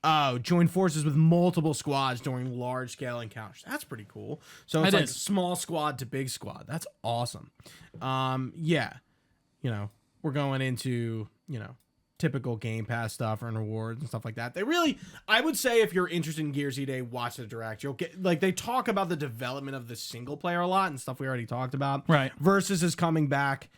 Oh, join forces with multiple squads during large-scale encounters. That's pretty cool. So it's like small squad to big squad. That's awesome. Yeah, we're going into, typical Game Pass stuff and rewards and stuff like that. I would say if you're interested in Gears E-Day, watch the Direct. You'll get, like, they talk about the development of the single player a lot and stuff we already talked about. Right. Versus is coming back.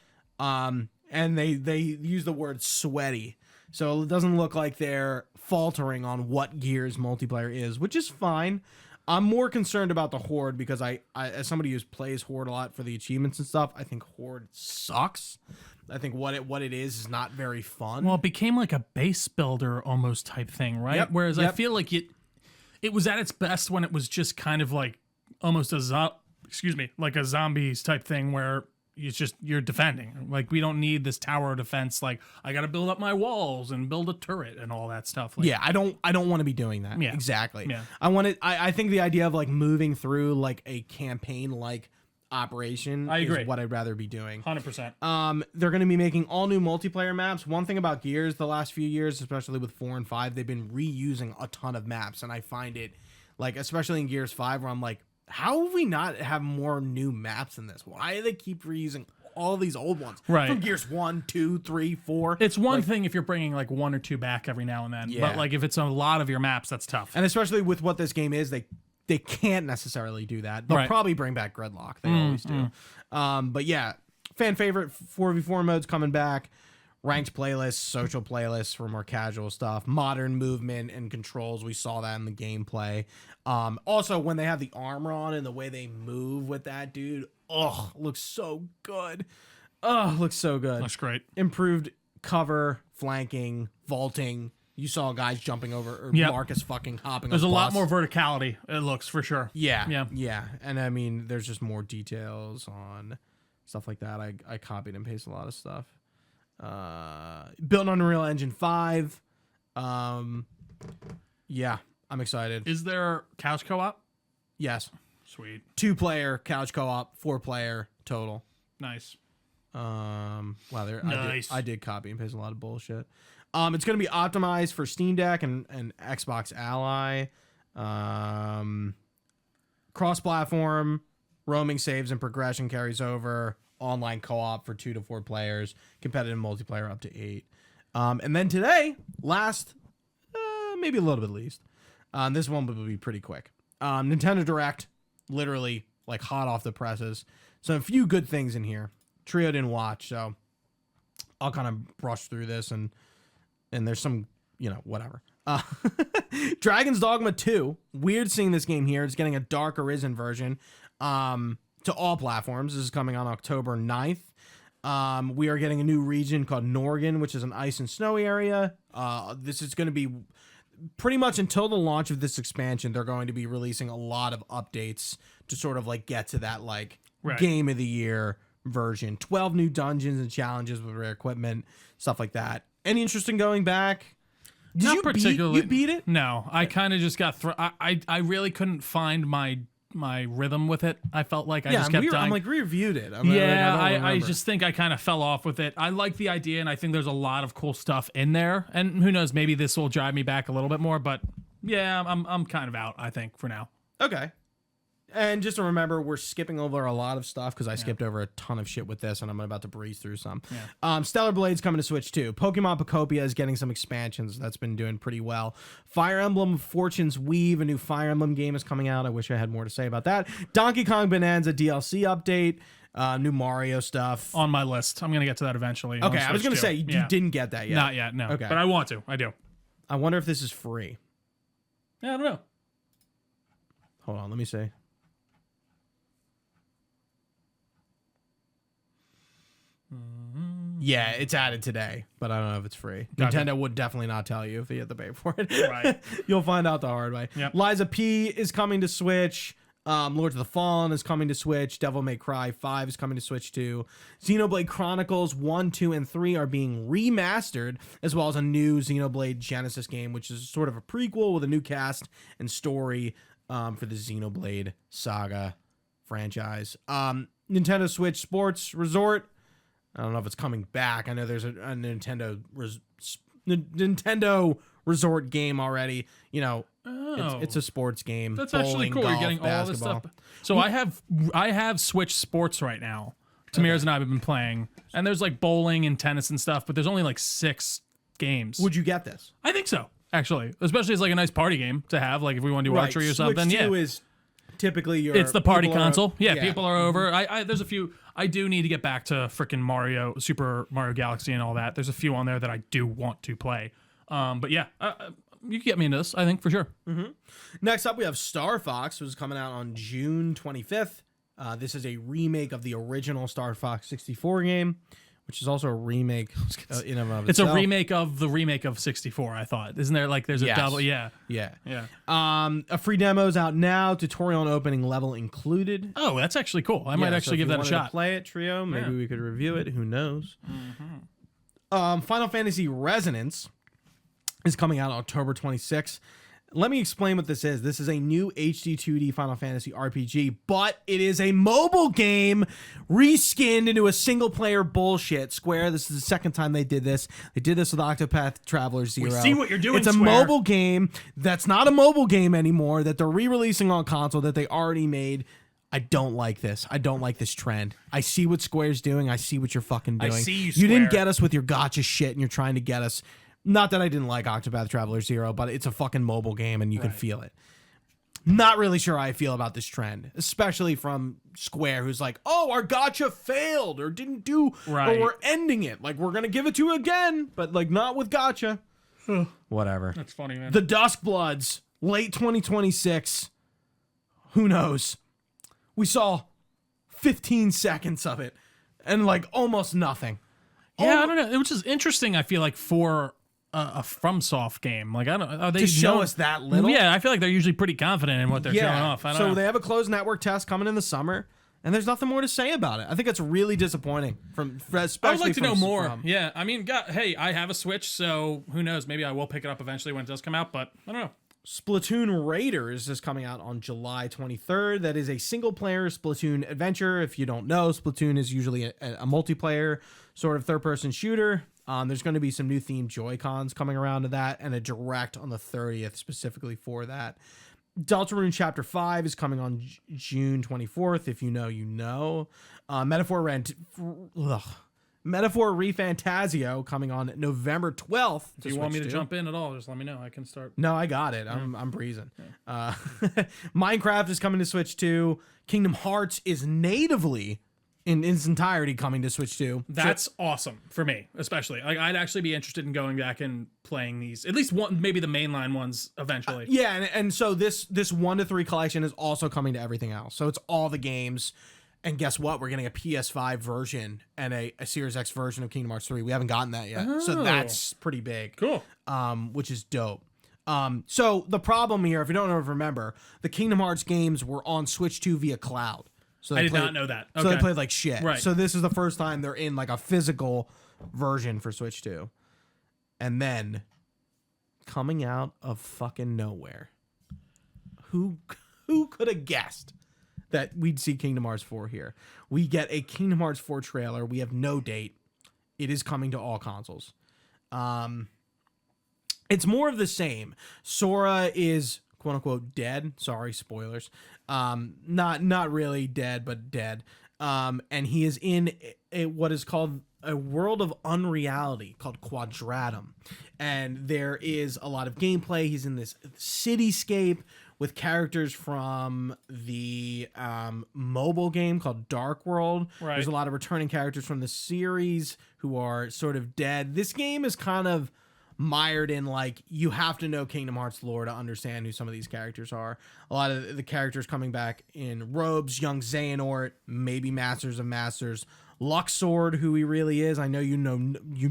And they use the word sweaty. So it doesn't look like they're faltering on what Gears multiplayer is, which is fine. I'm more concerned about the Horde because I as somebody who plays Horde a lot for the achievements and stuff, I think Horde sucks. I think what it is not very fun. Well, it became like a base builder almost type thing, right? Yep. Whereas I feel like it was at its best when it was just kind of like almost like a zombies type thing where you're defending. Like, we don't need this tower defense. Like, I got to build up my walls and build a turret and all that stuff. Like, yeah, I don't want to be doing that. Yeah. Exactly. Yeah. I think the idea of like moving through like a campaign like operation I agree. is what I'd rather be doing. 100%. They're going to be making all new multiplayer maps. One thing about Gears the last few years, especially with 4 and 5, they've been reusing a ton of maps, and I find it, like, especially in Gears 5, where I'm like, how have we not have more new maps in this? Why do they keep reusing all these old ones? Right. From Gears 1, 2, 3, 4. It's one thing if you're bringing like 1 or 2 back every now and then, Yeah. but like if it's a lot of your maps, that's tough. And especially with what this game is, they can't necessarily do that. They'll Right. probably bring back Gridlock. They always do. But yeah, fan favorite 4v4 modes coming back. Ranked playlists, social playlists for more casual stuff. Modern movement and controls. We saw that in the gameplay. Also, when they have the armor on and the way they move with that, dude, looks so good. Looks so good. That's great. Improved cover, flanking, vaulting. You saw guys jumping over, or Yep. Marcus fucking hopping. There's a on lot bus. more verticality, it looks, for sure. Yeah. And I mean, there's just more details on stuff like that. I copied and pasted a lot of stuff. Built on Unreal Engine 5. Yeah, I'm excited. Is there couch co-op? Yes. Sweet. 2-player couch co-op, 4-player total. Nice. Wow, Nice. I did copy and paste a lot of bullshit. It's going to be optimized for Steam Deck and Xbox Ally. Cross-platform, roaming saves and progression carries over. Online co-op for 2 to 4 players. Competitive multiplayer up to 8. And then today, last, maybe a little bit least. This one will be pretty quick. Nintendo Direct, literally like hot off the presses. So a few good things in here. Trio didn't watch, so I'll kind of brush through this and there's some, whatever. Dragon's Dogma 2. Weird seeing this game here. It's getting a Dark Arisen version to all platforms. This is coming on October 9th. We are getting a new region called Norgan, which is an ice and snowy area. This is going to be pretty much until the launch of this expansion. They're going to be releasing a lot of updates to sort of like get to that like game of the year version. 12 new dungeons and challenges with rare equipment, stuff like that. Any interest in going back? Not particularly. You beat it? No, I kind of just got I really couldn't find my rhythm with it. I felt like I just kept dying. I'm like, we reviewed it. I just think I kind of fell off with it. I like the idea, and I think there's a lot of cool stuff in there. And who knows, maybe this will drive me back a little bit more. But yeah, I'm kind of out, I think, for now. Okay. And just to remember, we're skipping over a lot of stuff because I skipped over a ton of shit with this, and I'm about to breeze through some. Yeah. Stellar Blade's coming to Switch too. Pokemon Pocopia is getting some expansions. That's been doing pretty well. Fire Emblem Fortune's Weave, a new Fire Emblem game, is coming out. I wish I had more to say about that. Donkey Kong Bonanza DLC update. New Mario stuff. On my list. I'm going to get to that eventually. Okay, I was going to say, you didn't get that yet. Not yet, no. Okay. But I want to. I do. I wonder if this is free. Yeah, I don't know. Hold on, let me see. Yeah, it's added today, but I don't know if it's free. Gotcha. Nintendo would definitely not tell you if you have to pay for it. Right. You'll find out the hard way. Yep. Liza P is coming to Switch. Lords of the Fallen is coming to Switch. Devil May Cry 5 is coming to Switch too. Xenoblade Chronicles 1, 2, and 3 are being remastered, as well as a new Xenoblade Genesis game, which is sort of a prequel with a new cast and story for the Xenoblade Saga franchise. Nintendo Switch Sports Resort. I don't know if it's coming back. I know there's a Nintendo Resort game already. It's a sports game. That's Bowling, actually cool. golf, You're getting basketball. all this stuff. So I have Switch Sports right now. Tamira's and I have been playing, and there's like bowling and tennis and stuff, but there's only like 6 games. Would you get this? I think so, actually, especially as like a nice party game to have. Like if we want to do archery or something. Switch 2 is typically it's the party people console. Yeah, people are over. There's a few. I do need to get back to frickin' Super Mario Galaxy and all that. There's a few on there that I do want to play. But yeah, you can get me into this, I think, for sure. Mm-hmm. Next up, we have Star Fox, which is coming out on June 25th. This is a remake of the original Star Fox 64 game, which is also a remake in and of It's itself. a remake of the remake of 64, I thought. Isn't there, like, there's a double? Yeah. A free demo's out now, tutorial and opening level included. Oh, that's actually cool. I might actually give that a shot. Play it, Trio. Maybe we could review it. Who knows? Mm-hmm. Final Fantasy Resonance is coming out October 26th. Let me explain what this is. This is a new HD 2D Final Fantasy RPG, but it is a mobile game reskinned into a single-player bullshit. Square, this is the second time they did this. They did this with Octopath Traveler 0. We see what you're doing, It's a Square. mobile game that's not a mobile game anymore, that they're re-releasing on console that they already made. I don't like this. I don't like this trend. I see what Square's doing. I see what you're fucking doing. I see you, You Square. didn't get us with your gotcha shit, and you're trying to get us. Not that I didn't like Octopath Traveler 0, but it's a fucking mobile game and you can feel it. Not really sure how I feel about this trend, especially from Square, who's like, oh, our gotcha failed or didn't do, or we're ending it. Like, we're going to give it to you again, but like not with gotcha. Whatever. That's funny, man. The Duskbloods, late 2026. Who knows? We saw 15 seconds of it and like almost nothing. Yeah, I don't know. Which is interesting, I feel like, for a FromSoft game. Like, I don't. Are they To show us that little? Yeah, I feel like they're usually pretty confident in what they're showing off. I don't know. They have a closed network test coming in the summer, and there's nothing more to say about it. I think it's really disappointing. Especially I would like to know more. From, Yeah, I mean, hey, I have a Switch, so who knows? Maybe I will pick it up eventually when it does come out, but I don't know. Splatoon Raiders is coming out on July 23rd. That is a single-player Splatoon adventure. If you don't know, Splatoon is usually a multiplayer sort of third-person shooter. There's going to be some new themed Joy-Cons coming around to that, and a direct on the 30th specifically for that. Deltarune Chapter 5 is coming on June 24th. If you know, you know. Metaphor ReFantazio coming on November 12th. Do you want me to jump in at all? Just let me know. I can start. No, I got it. I'm breezing. Yeah. Minecraft is coming to Switch 2. Kingdom Hearts is natively in its entirety coming to Switch 2. That's awesome for me, especially. Like, I'd actually be interested in going back and playing these, at least one, maybe the mainline ones eventually. Yeah, and so this 1 to 3 collection is also coming to everything else. So it's all the games. And guess what? We're getting a PS5 version and a Series X version of Kingdom Hearts 3. We haven't gotten that yet. Oh. So that's pretty big. Cool. Which is dope. So the problem here, if you don't remember, the Kingdom Hearts games were on Switch 2 via cloud. So I did not know that. So they played like shit. Right. So this is the first time they're in like a physical version for Switch 2. And then coming out of fucking nowhere, who could have guessed that we'd see Kingdom Hearts 4 here? We get a Kingdom Hearts 4 trailer. We have no date. It is coming to all consoles. It's more of the same. Sora is quote unquote dead. Sorry, spoilers. Not really dead, but dead. And he is in what is called a world of unreality called Quadratum. And there is a lot of gameplay. He's in this cityscape with characters from the mobile game called Dark World. Right. There's a lot of returning characters from the series who are sort of dead. This game is kind of mired in, like, you have to know Kingdom Hearts lore to understand who some of these characters are. A lot of the characters coming back in robes, young Xehanort, maybe Masters of Masters, Luxord, who he really is. I know you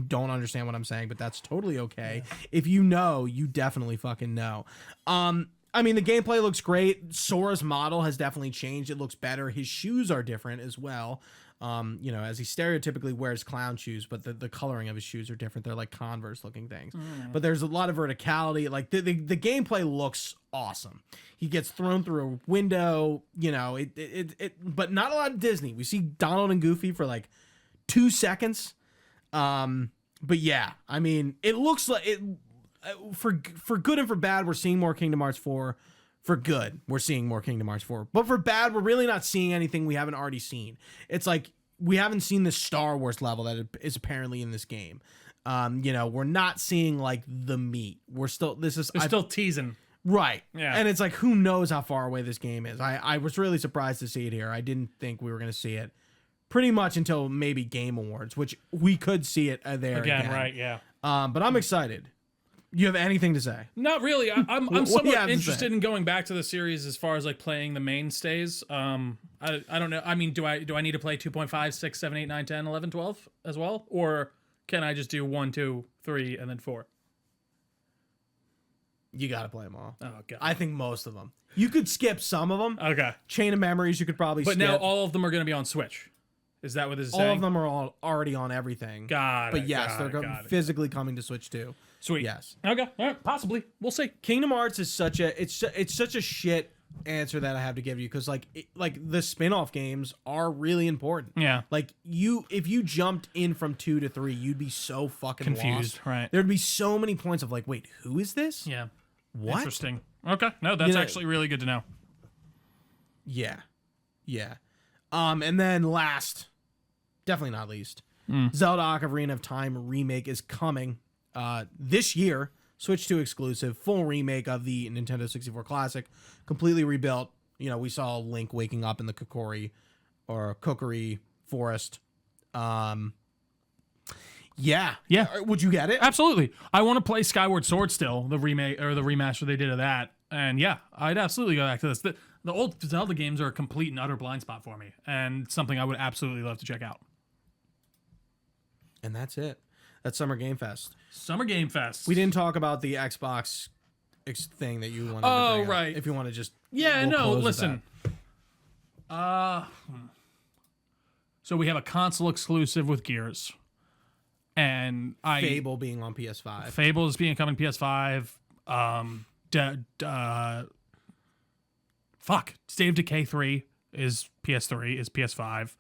don't understand what I'm saying, but that's totally okay. Yeah. If you know, you definitely fucking know. I mean, the gameplay looks great. Sora's model has definitely changed. It looks better. His shoes are different as well. As he stereotypically wears clown shoes, but the coloring of his shoes are different. They're like Converse looking things. But there's a lot of verticality. Like the gameplay looks awesome. He gets thrown through a window, but not a lot of Disney. We see Donald and Goofy for like 2 seconds. But yeah, I mean, it looks like it for good and for bad, we're seeing more Kingdom Hearts 4. For good, we're seeing more Kingdom Hearts 4. But for bad, we're really not seeing anything we haven't already seen. It's like we haven't seen the Star Wars level that is apparently in this game. We're not seeing like the meat. They're still teasing. Right. Yeah. And it's like, who knows how far away this game is. I was really surprised to see it here. I didn't think we were going to see it pretty much until maybe Game Awards, which we could see it there again. Right, yeah. But I'm excited. You have anything to say? Not really. I'm somewhat interested in going back to the series as far as like playing the mainstays. I don't know. I mean, do I need to play 2.5, 6, 7, 8, 9, 10, 11, 12 as well? Or can I just do 1, 2, 3, and then 4? You got to play them all. Oh, God. I think most of them. You could skip some of them. Okay. Chain of Memories, you could probably skip. But now all of them are going to be on Switch. Is that what this is All saying? of them are all already on everything. Got But it, yes, got they're it, got it. physically coming to Switch 2. Sweet. Yes. Okay. All right. Possibly. We'll see. Kingdom Hearts is such a shit answer that I have to give you because like the spin-off games are really important. Yeah. Like if you jumped in from 2 to 3, you'd be so fucking Confused, lost. right. There'd be so many points of like, wait, who is this? Yeah. What? Interesting. Okay. No, that's actually really good to know. Yeah. Yeah. And then last, definitely not least, Zelda Ocarina of Time remake is coming this year. Switch 2 exclusive, full remake of the Nintendo 64 Classic, completely rebuilt. You know, we saw Link waking up in the Kokiri forest. Yeah. Would you get it? Absolutely. I want to play Skyward Sword still, the remake or the remaster they did of that. And yeah, I'd absolutely go back to this. The old Zelda games are a complete and utter blind spot for me, and something I would absolutely love to check out. And that's it. That's Summer Game Fest. Summer Game Fest. We didn't talk about the Xbox thing that you wanted to bring up. Right. If you want to just... Yeah, we'll no, close with listen. So we have a console exclusive with Gears. And Fable being on PS5. Fable is being coming PS5. State of Decay 3 is PS3, is PS5.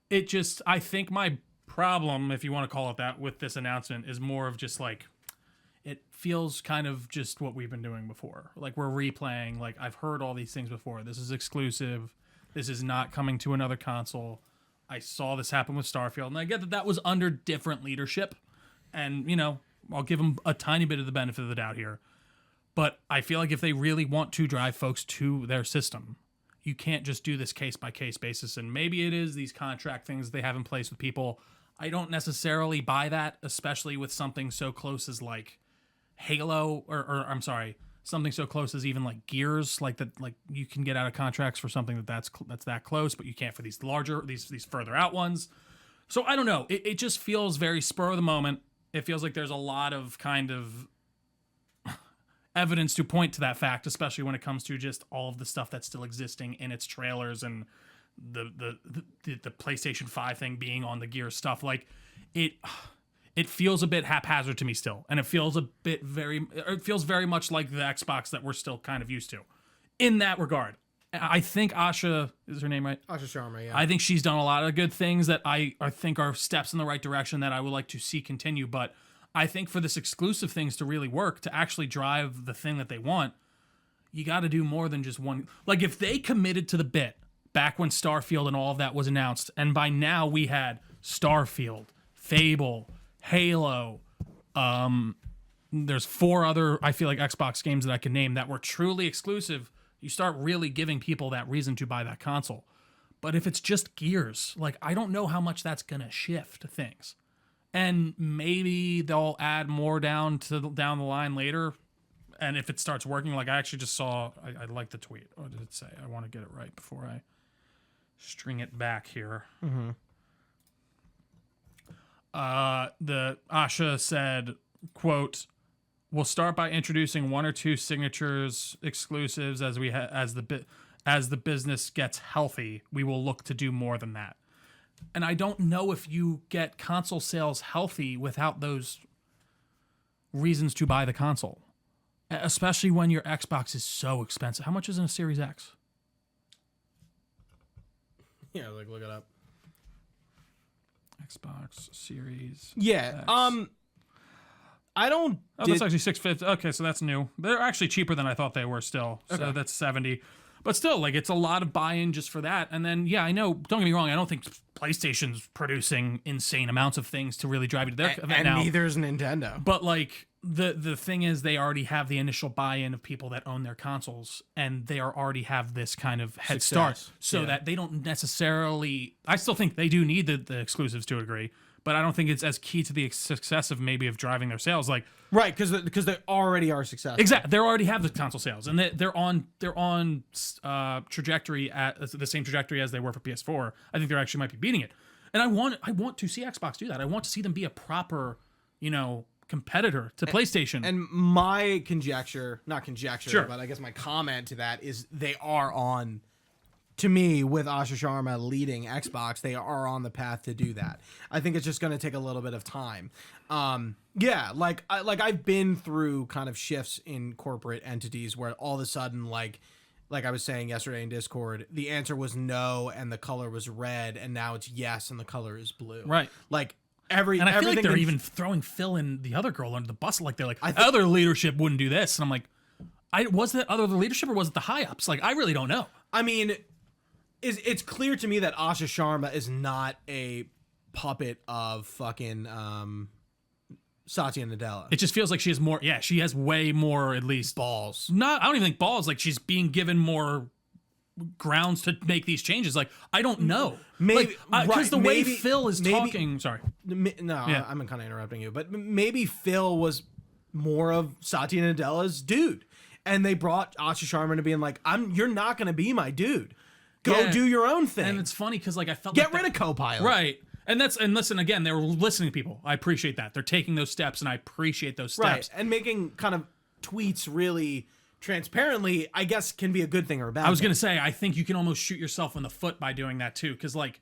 It just, I think my problem, if you want to call it that, with this announcement is more of just like, it feels kind of just what we've been doing before. Like we're replaying, like I've heard all these things before. This is exclusive. This is not coming to another console. I saw this happen with Starfield, and I get that that was under different leadership. And, you know, I'll give them a tiny bit of the benefit of the doubt here. But I feel like if they really want to drive folks to their system, you can't just do this case-by-case basis. And maybe it is these contract things they have in place with people. I don't necessarily buy that, especially with something so close as like Halo, or I'm sorry, something so close as even like Gears, like that, like you can get out of contracts for something that's that close, but you can't for these larger, these further out ones. So I don't know. It just feels very spur of the moment. It feels like there's a lot of kind of evidence to point to that fact, especially when it comes to just all of the stuff that's still existing in its trailers and the PlayStation 5 thing being on the Gears stuff. Like it feels a bit haphazard to me still, and it feels very much like the Xbox that we're still kind of used to in that regard. I think Asha, is her name right? Asha Sharma, yeah. I think she's done a lot of good things that I think are steps in the right direction that I would like to see continue. But I think for this exclusive things to really work, to actually drive the thing that they want, you got to do more than just one. Like if they committed to the bit back when Starfield and all of that was announced, and by now we had Starfield, Fable, Halo, there's 4 other, I feel like, Xbox games that I can name that were truly exclusive. You start really giving people that reason to buy that console. But if it's just Gears, like I don't know how much that's gonna shift things. And maybe they'll add more down the line later. And if it starts working, like I actually just saw, I like the tweet. What did it say? I want to get it right before I string it back here. Mm-hmm. The Asha said, quote, "We'll start by introducing 1 or 2 signatures exclusives as the business gets healthy. We will look to do more than that." And I don't know if you get console sales healthy without those reasons to buy the console, especially when your Xbox is so expensive. How much is in a Series X? Yeah, like look it up. Xbox Series. Yeah. X. I don't. Oh, that's actually $650. Okay, so that's new. They're actually cheaper than I thought they were still. So Okay. that's $70. But still, like, it's a lot of buy-in just for that. And then, yeah, I know, don't get me wrong, I don't think PlayStation's producing insane amounts of things to really drive you to their event And now. neither is Nintendo. But, like, the thing is they already have the initial buy-in of people that own their consoles, and they already have this kind of head start. Success. So Yeah. that they don't necessarily... I still think they do need the exclusives to a degree, but I don't think it's as key to the success of maybe of driving their sales. Like, Right, because they already are successful. exactly, they already have the console sales, and they're on trajectory at the same trajectory as they were for PS4. I think they actually might be beating it, and I want to see Xbox do that. I want to see them be a proper, competitor to PlayStation. And my conjecture, not conjecture, Sure. but I guess my comment to that is they are on to me, with Asha Sharma leading Xbox, they are on the path to do that. I think it's just going to take a little bit of time. Yeah, I've been through kind of shifts in corporate entities where all of a sudden, like I was saying yesterday in Discord, the answer was no and the color was red, and now it's yes and the color is blue. Right. Like and I feel like they're even throwing Phil and the other girl under the bus. Like they're like, other leadership wouldn't do this, and I'm like, was that other leadership or was it the high ups? Like I really don't know. I mean, it's clear to me that Asha Sharma is not a puppet of fucking Satya Nadella. It just feels like she has more. Yeah, she has way more, at least balls. I don't even think balls. Like she's being given more grounds to make these changes. Like I don't know. Maybe because the way Phil is talking. Sorry. I'm kind of interrupting you, but maybe Phil was more of Satya Nadella's dude, and they brought Asha Sharma to being like, you're not going to be my dude. Go do your own thing. And it's funny because like I felt get rid of Copilot. Right. And listen again, they were listening to people. I appreciate that. They're taking those steps, and I appreciate those steps. Right. And making kind of tweets really transparently, I guess, can be a good thing or a bad thing. I was going to say, I think you can almost shoot yourself in the foot by doing that too, because like,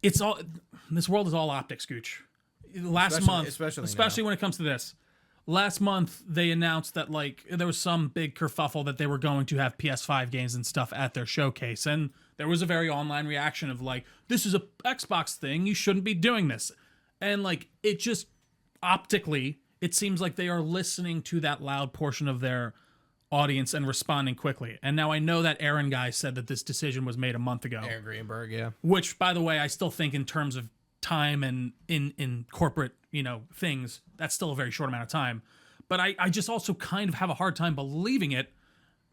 this world is all optics, Gooch. Especially when it comes to this. Last month, they announced that like there was some big kerfuffle that they were going to have PS5 games and stuff at their showcase, and there was a very online reaction of like, this is a Xbox thing, you shouldn't be doing this. And like, it just optically, it seems like they are listening to that loud portion of their audience and responding quickly. And now I know that Aaron guy said that this decision was made a month ago. Aaron Greenberg, yeah. Which, by the way, I still think in terms of time and in corporate, things, that's still a very short amount of time. But I just also kind of have a hard time believing it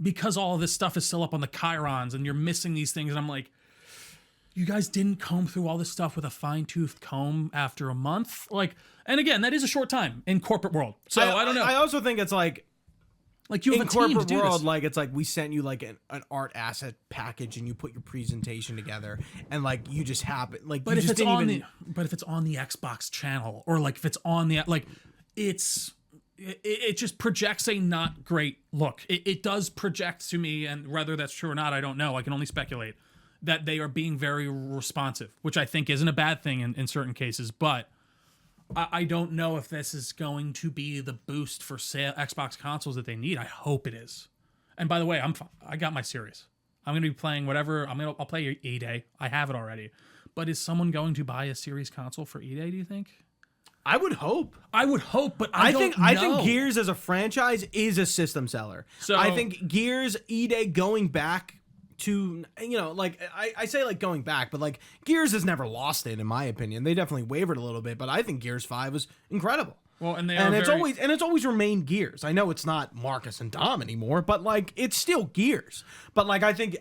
because all of this stuff is still up on the chyrons and you're missing these things. And I'm like, you guys didn't comb through all this stuff with a fine-toothed comb after a month? Like, and again, that is a short time in corporate world. So I don't know. I also think it's like you have in a team corporate to do world, this. like it's like we sent you like an art asset package and you put your presentation together and like you just happen like. But if it's on the Xbox channel or like if it's on the like, it just projects a not great look. It does project to me, and whether that's true or not, I don't know. I can only speculate that they are being very responsive, which I think isn't a bad thing in certain cases, but. I don't know if this is going to be the boost for Xbox consoles that they need. I hope it is. And by the way, I got my Series. I'm going to be playing whatever. I'll play E-Day. I have it already. But is someone going to buy a Series console for E-Day, do you think? I would hope. But I don't know. I think Gears as a franchise is a system seller. So I think Gears E-Day going back to, like I say like going back, but like Gears has never lost it in my opinion. They definitely wavered a little bit, but I think Gears 5 was incredible. Well, it's always remained Gears. I know it's not Marcus and Dom anymore, but like it's still Gears. But like I think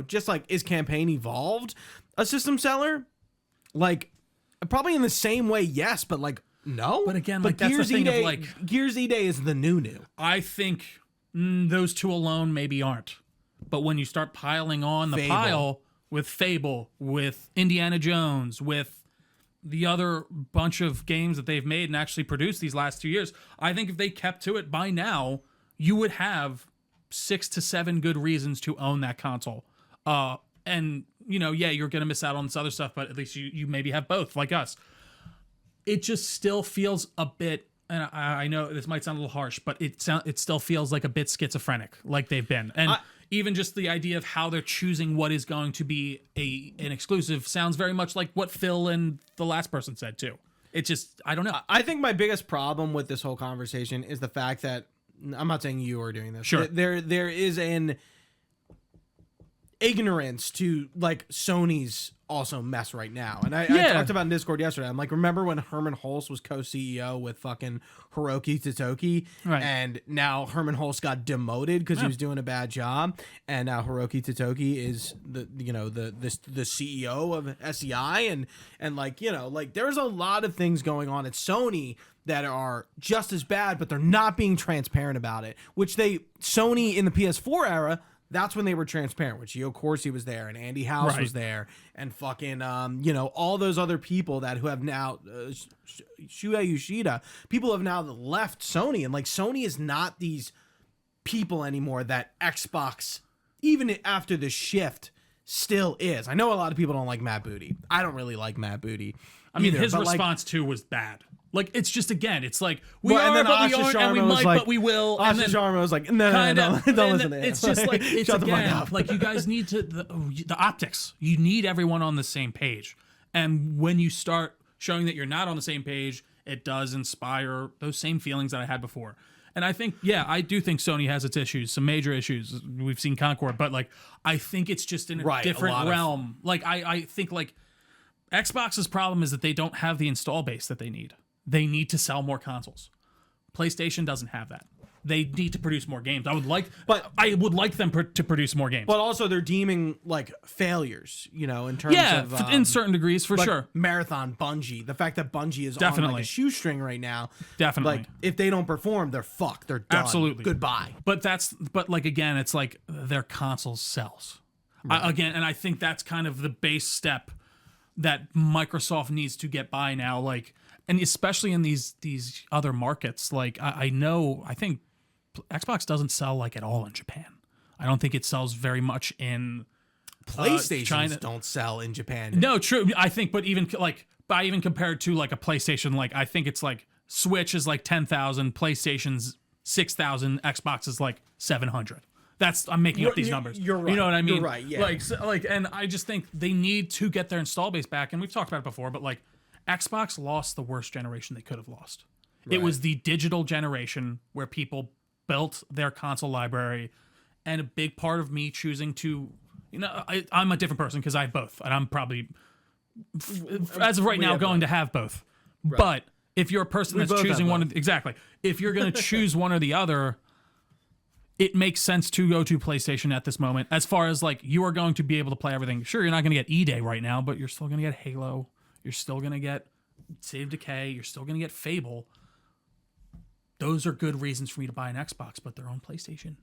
just like is Campaign evolved a system seller? Like probably in the same way, yes, but like no. But again, like that's the thing of like Gears E-Day is the new. I think those two alone maybe aren't. But when you start piling on the pile with Fable, with Indiana Jones, with the other bunch of games that they've made and actually produced these last 2 years, I think if they kept to it by now, you would have 6 to 7 good reasons to own that console. And, you're going to miss out on this other stuff, but at least you maybe have both, like us. It just still feels a bit, and I know this might sound a little harsh, but it still feels like a bit schizophrenic, like they've been. And even just the idea of how they're choosing what is going to be an exclusive sounds very much like what Phil and the last person said too. It just, I don't know. I think my biggest problem with this whole conversation is the fact that, I'm not saying you are doing this. Sure. There is an ignorance to like Sony's also mess right now. And I talked about in Discord yesterday. I'm like, remember when Herman Hulse was co-CEO with fucking Hiroki Totoki? Right. And now Herman Hulse got demoted because he was doing a bad job. And now Hiroki Totoki is the CEO of SEI. And like there's a lot of things going on at Sony that are just as bad, but they're not being transparent about it, which Sony in the PS4 era, that's when they were transparent. When Gio Corsi was there and Andy House was there and fucking, all those other people who have now, Shuei Yoshida, people have now left Sony. And like Sony is not these people anymore that Xbox, even after the shift still is. I know a lot of people don't like Matt Booty. I don't really like Matt Booty. I mean, either, his but, response too was bad. Like, it's just, again, it's like, we Well, and are, then but we Asha aren't, and we Sharma was might, like- but we will. Asha And then Sharma was like, no, don't listen to him. it's just like, it's Shut the fuck again, up. like, you guys need to, the optics. You need everyone on the same page. And when you start showing that you're not on the same page, it does inspire those same feelings that I had before. And I think, yeah, I do think Sony has its issues, some major issues. We've seen Concord, but like, I think it's just in a different realm. Like, I think like Xbox's problem is that they don't have the install base that they need. They need to sell more consoles. PlayStation doesn't have that. They need to produce more games. I would like them to produce more games. But also they're deeming like failures, in terms of in certain degrees, for sure. Marathon, Bungie, the fact that Bungie is on Definitely. like a shoestring right now. Definitely. Like if they don't perform, they're fucked. They're done. Absolutely. Goodbye. But like, again, it's like their console sells. Again, and I think that's kind of the base step that Microsoft needs to get by now. Like, and especially in these other markets, like I think Xbox doesn't sell like at all in Japan. I don't think it sells very much in PlayStations China. don't sell in Japan. No, true. I think, but even compared to like a PlayStation, like I think it's like Switch is like 10,000, PlayStation's 6,000, Xbox is like 700. I'm making up these numbers. You're right. You know what I mean? You're right. Yeah. And I just think they need to get their install base back. And we've talked about it before, but like Xbox lost the worst generation they could have lost. Right. It was the digital generation where people built their console library, and a big part of me choosing to, I'm a different person because I have both, and I'm probably, as of right now, going to have both. Right. But if you're a person that's choosing one, exactly, if you're going to choose one or the other, it makes sense to go to PlayStation at this moment. As far as like, you are going to be able to play everything. Sure, you're not going to get E-Day right now, but you're still going to get Halo. You're still going to get Save Decay. You're still going to get Fable. Those are good reasons for me to buy an Xbox, but they're on PlayStation.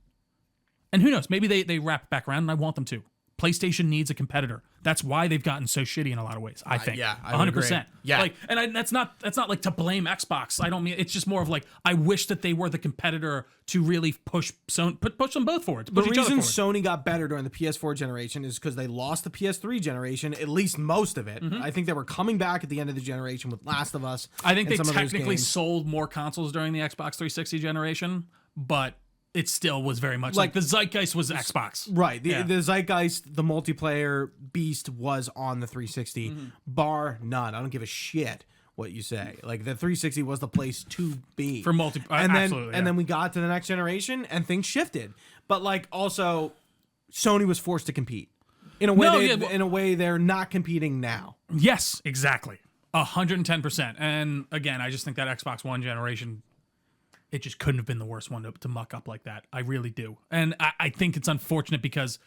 And who knows? Maybe they wrap it back around, and I want them to. PlayStation needs a competitor. That's why they've gotten so shitty in a lot of ways, I think. 100%. Yeah. Like, and that's not like to blame Xbox. I don't mean, it's just more of like, I wish that they were the competitor to really push them both forward. The reason Sony got better during the PS4 generation is because they lost the PS3 generation, at least most of it. Mm-hmm. I think they were coming back at the end of the generation with Last of Us. I think they technically sold more consoles during the Xbox 360 generation, but it still was very much like the zeitgeist was Xbox. Right. The zeitgeist, the multiplayer beast was on the 360, bar none. I don't give a shit what you say. Like, the 360 was the place to be. For absolutely. And then we got to the next generation and things shifted. But, like, also, Sony was forced to compete. In a way, they're not competing now. Yes, exactly. 110%. And, again, I just think that Xbox One generation, it just couldn't have been the worst one to muck up like that. I really do. And I think it's unfortunate because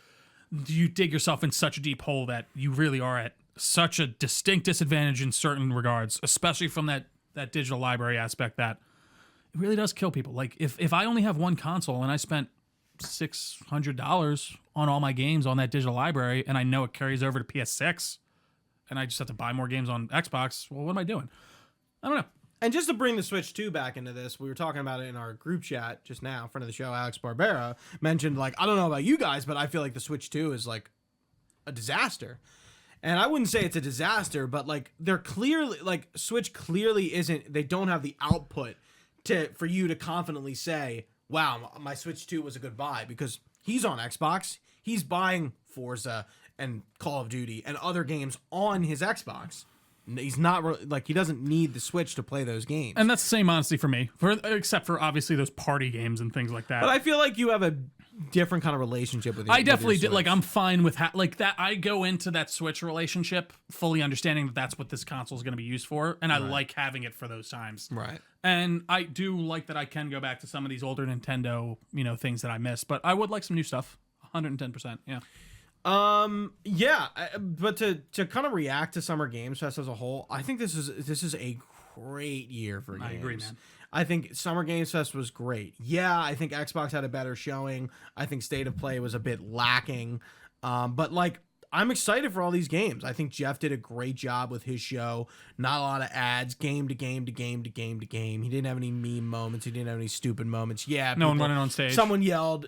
you dig yourself in such a deep hole that you really are at such a distinct disadvantage in certain regards, especially from that digital library aspect, that it really does kill people. Like, if I only have one console and I spent $600 on all my games on that digital library, and I know it carries over to PS6, and I just have to buy more games on Xbox, well, what am I doing? I don't know. And just to bring the Switch 2 back into this, we were talking about it in our group chat just now. Friend of the show, Alex Barbera, mentioned, like, I don't know about you guys, but I feel like the Switch 2 is, like, a disaster. And I wouldn't say it's a disaster, but, like, they're clearly, like, Switch clearly isn't, they don't have the output for you to confidently say, wow, my Switch 2 was a good buy, because he's on Xbox, he's buying Forza and Call of Duty and other games on his Xbox. He's not like, he doesn't need the Switch to play those games. And that's the same, honestly, for me, except for obviously those party games and things like that. But I feel like you have a different kind of relationship with it. I definitely did. Like, I'm fine with like that. I go into that Switch relationship fully understanding that that's what this console is going to be used for, and I like having it for those times. Right. And I do like that I can go back to some of these older Nintendo, things that I missed. But I would like some new stuff. 110%. Yeah. But to kind of react to Summer Games Fest as a whole, I think this is a great year for games. I agree, man. I think Summer Games Fest was great. Yeah, I think Xbox had a better showing. I think State of Play was a bit lacking. But like, I'm excited for all these games. I think Geoff did a great job with his show. Not a lot of ads, game to game to game to game to game. He didn't have any meme moments. He didn't have any stupid moments. Yeah, no one running on stage. Someone yelled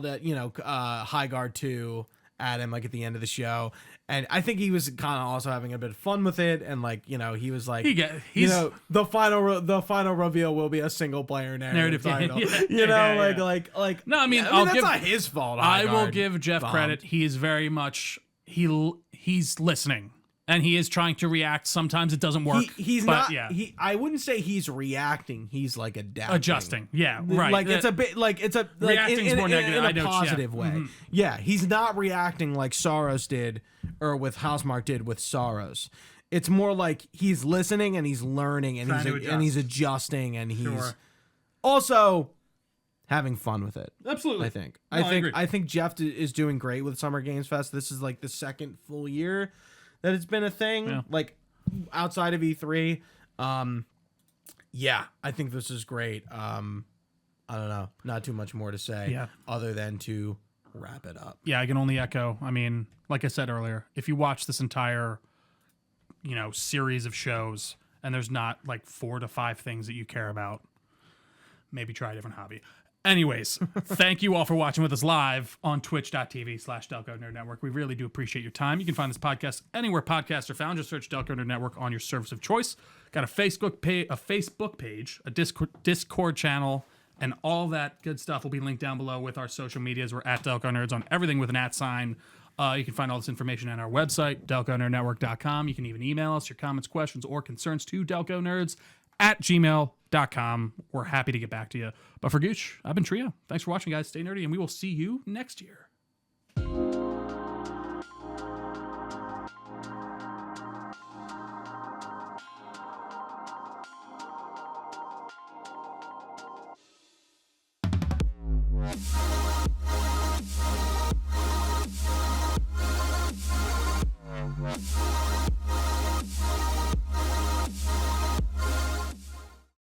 at High Guard 2. at him like at the end of the show, and I think he was kind of also having a bit of fun with it, and like he was like the final reveal will be a single player narrative title. Like no, I mean that's not his fault. I will give Geoff credit. He is very much he's listening. And he is trying to react. Sometimes it doesn't work. He's not. Yeah. I wouldn't say he's reacting. He's like adjusting. Yeah, right. Like it's a bit like it's a like reacting's more negative. In a positive way. Mm-hmm. Yeah, he's not reacting like Soros did, or with Housemarque did with Soros. It's more like he's listening and he's learning and he's adjusting and he's also having fun with it. Absolutely. I think Geoff is doing great with Summer Games Fest. This is like the second full year that it's been a thing, like outside of E3. I think this is great. I don't know, not too much more to say other than to wrap it up. Yeah, I can only echo. I mean, like I said earlier, if you watch this entire, series of shows and there's not like 4 to 5 things that you care about, maybe try a different hobby. Anyways, thank you all for watching with us live on twitch.tv/Delco Nerd Network. We really do appreciate your time. You can find this podcast anywhere podcasts are found. Just search Delco Nerd Network on your service of choice. Got a Facebook page, a Discord channel, and all that good stuff will be linked down below with our social medias. We're at Delco Nerds on everything with an @sign. You can find all this information on our website, delconerdnetwork.com. You can even email us your comments, questions, or concerns to delconerds@gmail.com. We're happy to get back to you. But for Gooch, I've been Trio. Thanks for watching, guys. Stay nerdy, and we will see you next year.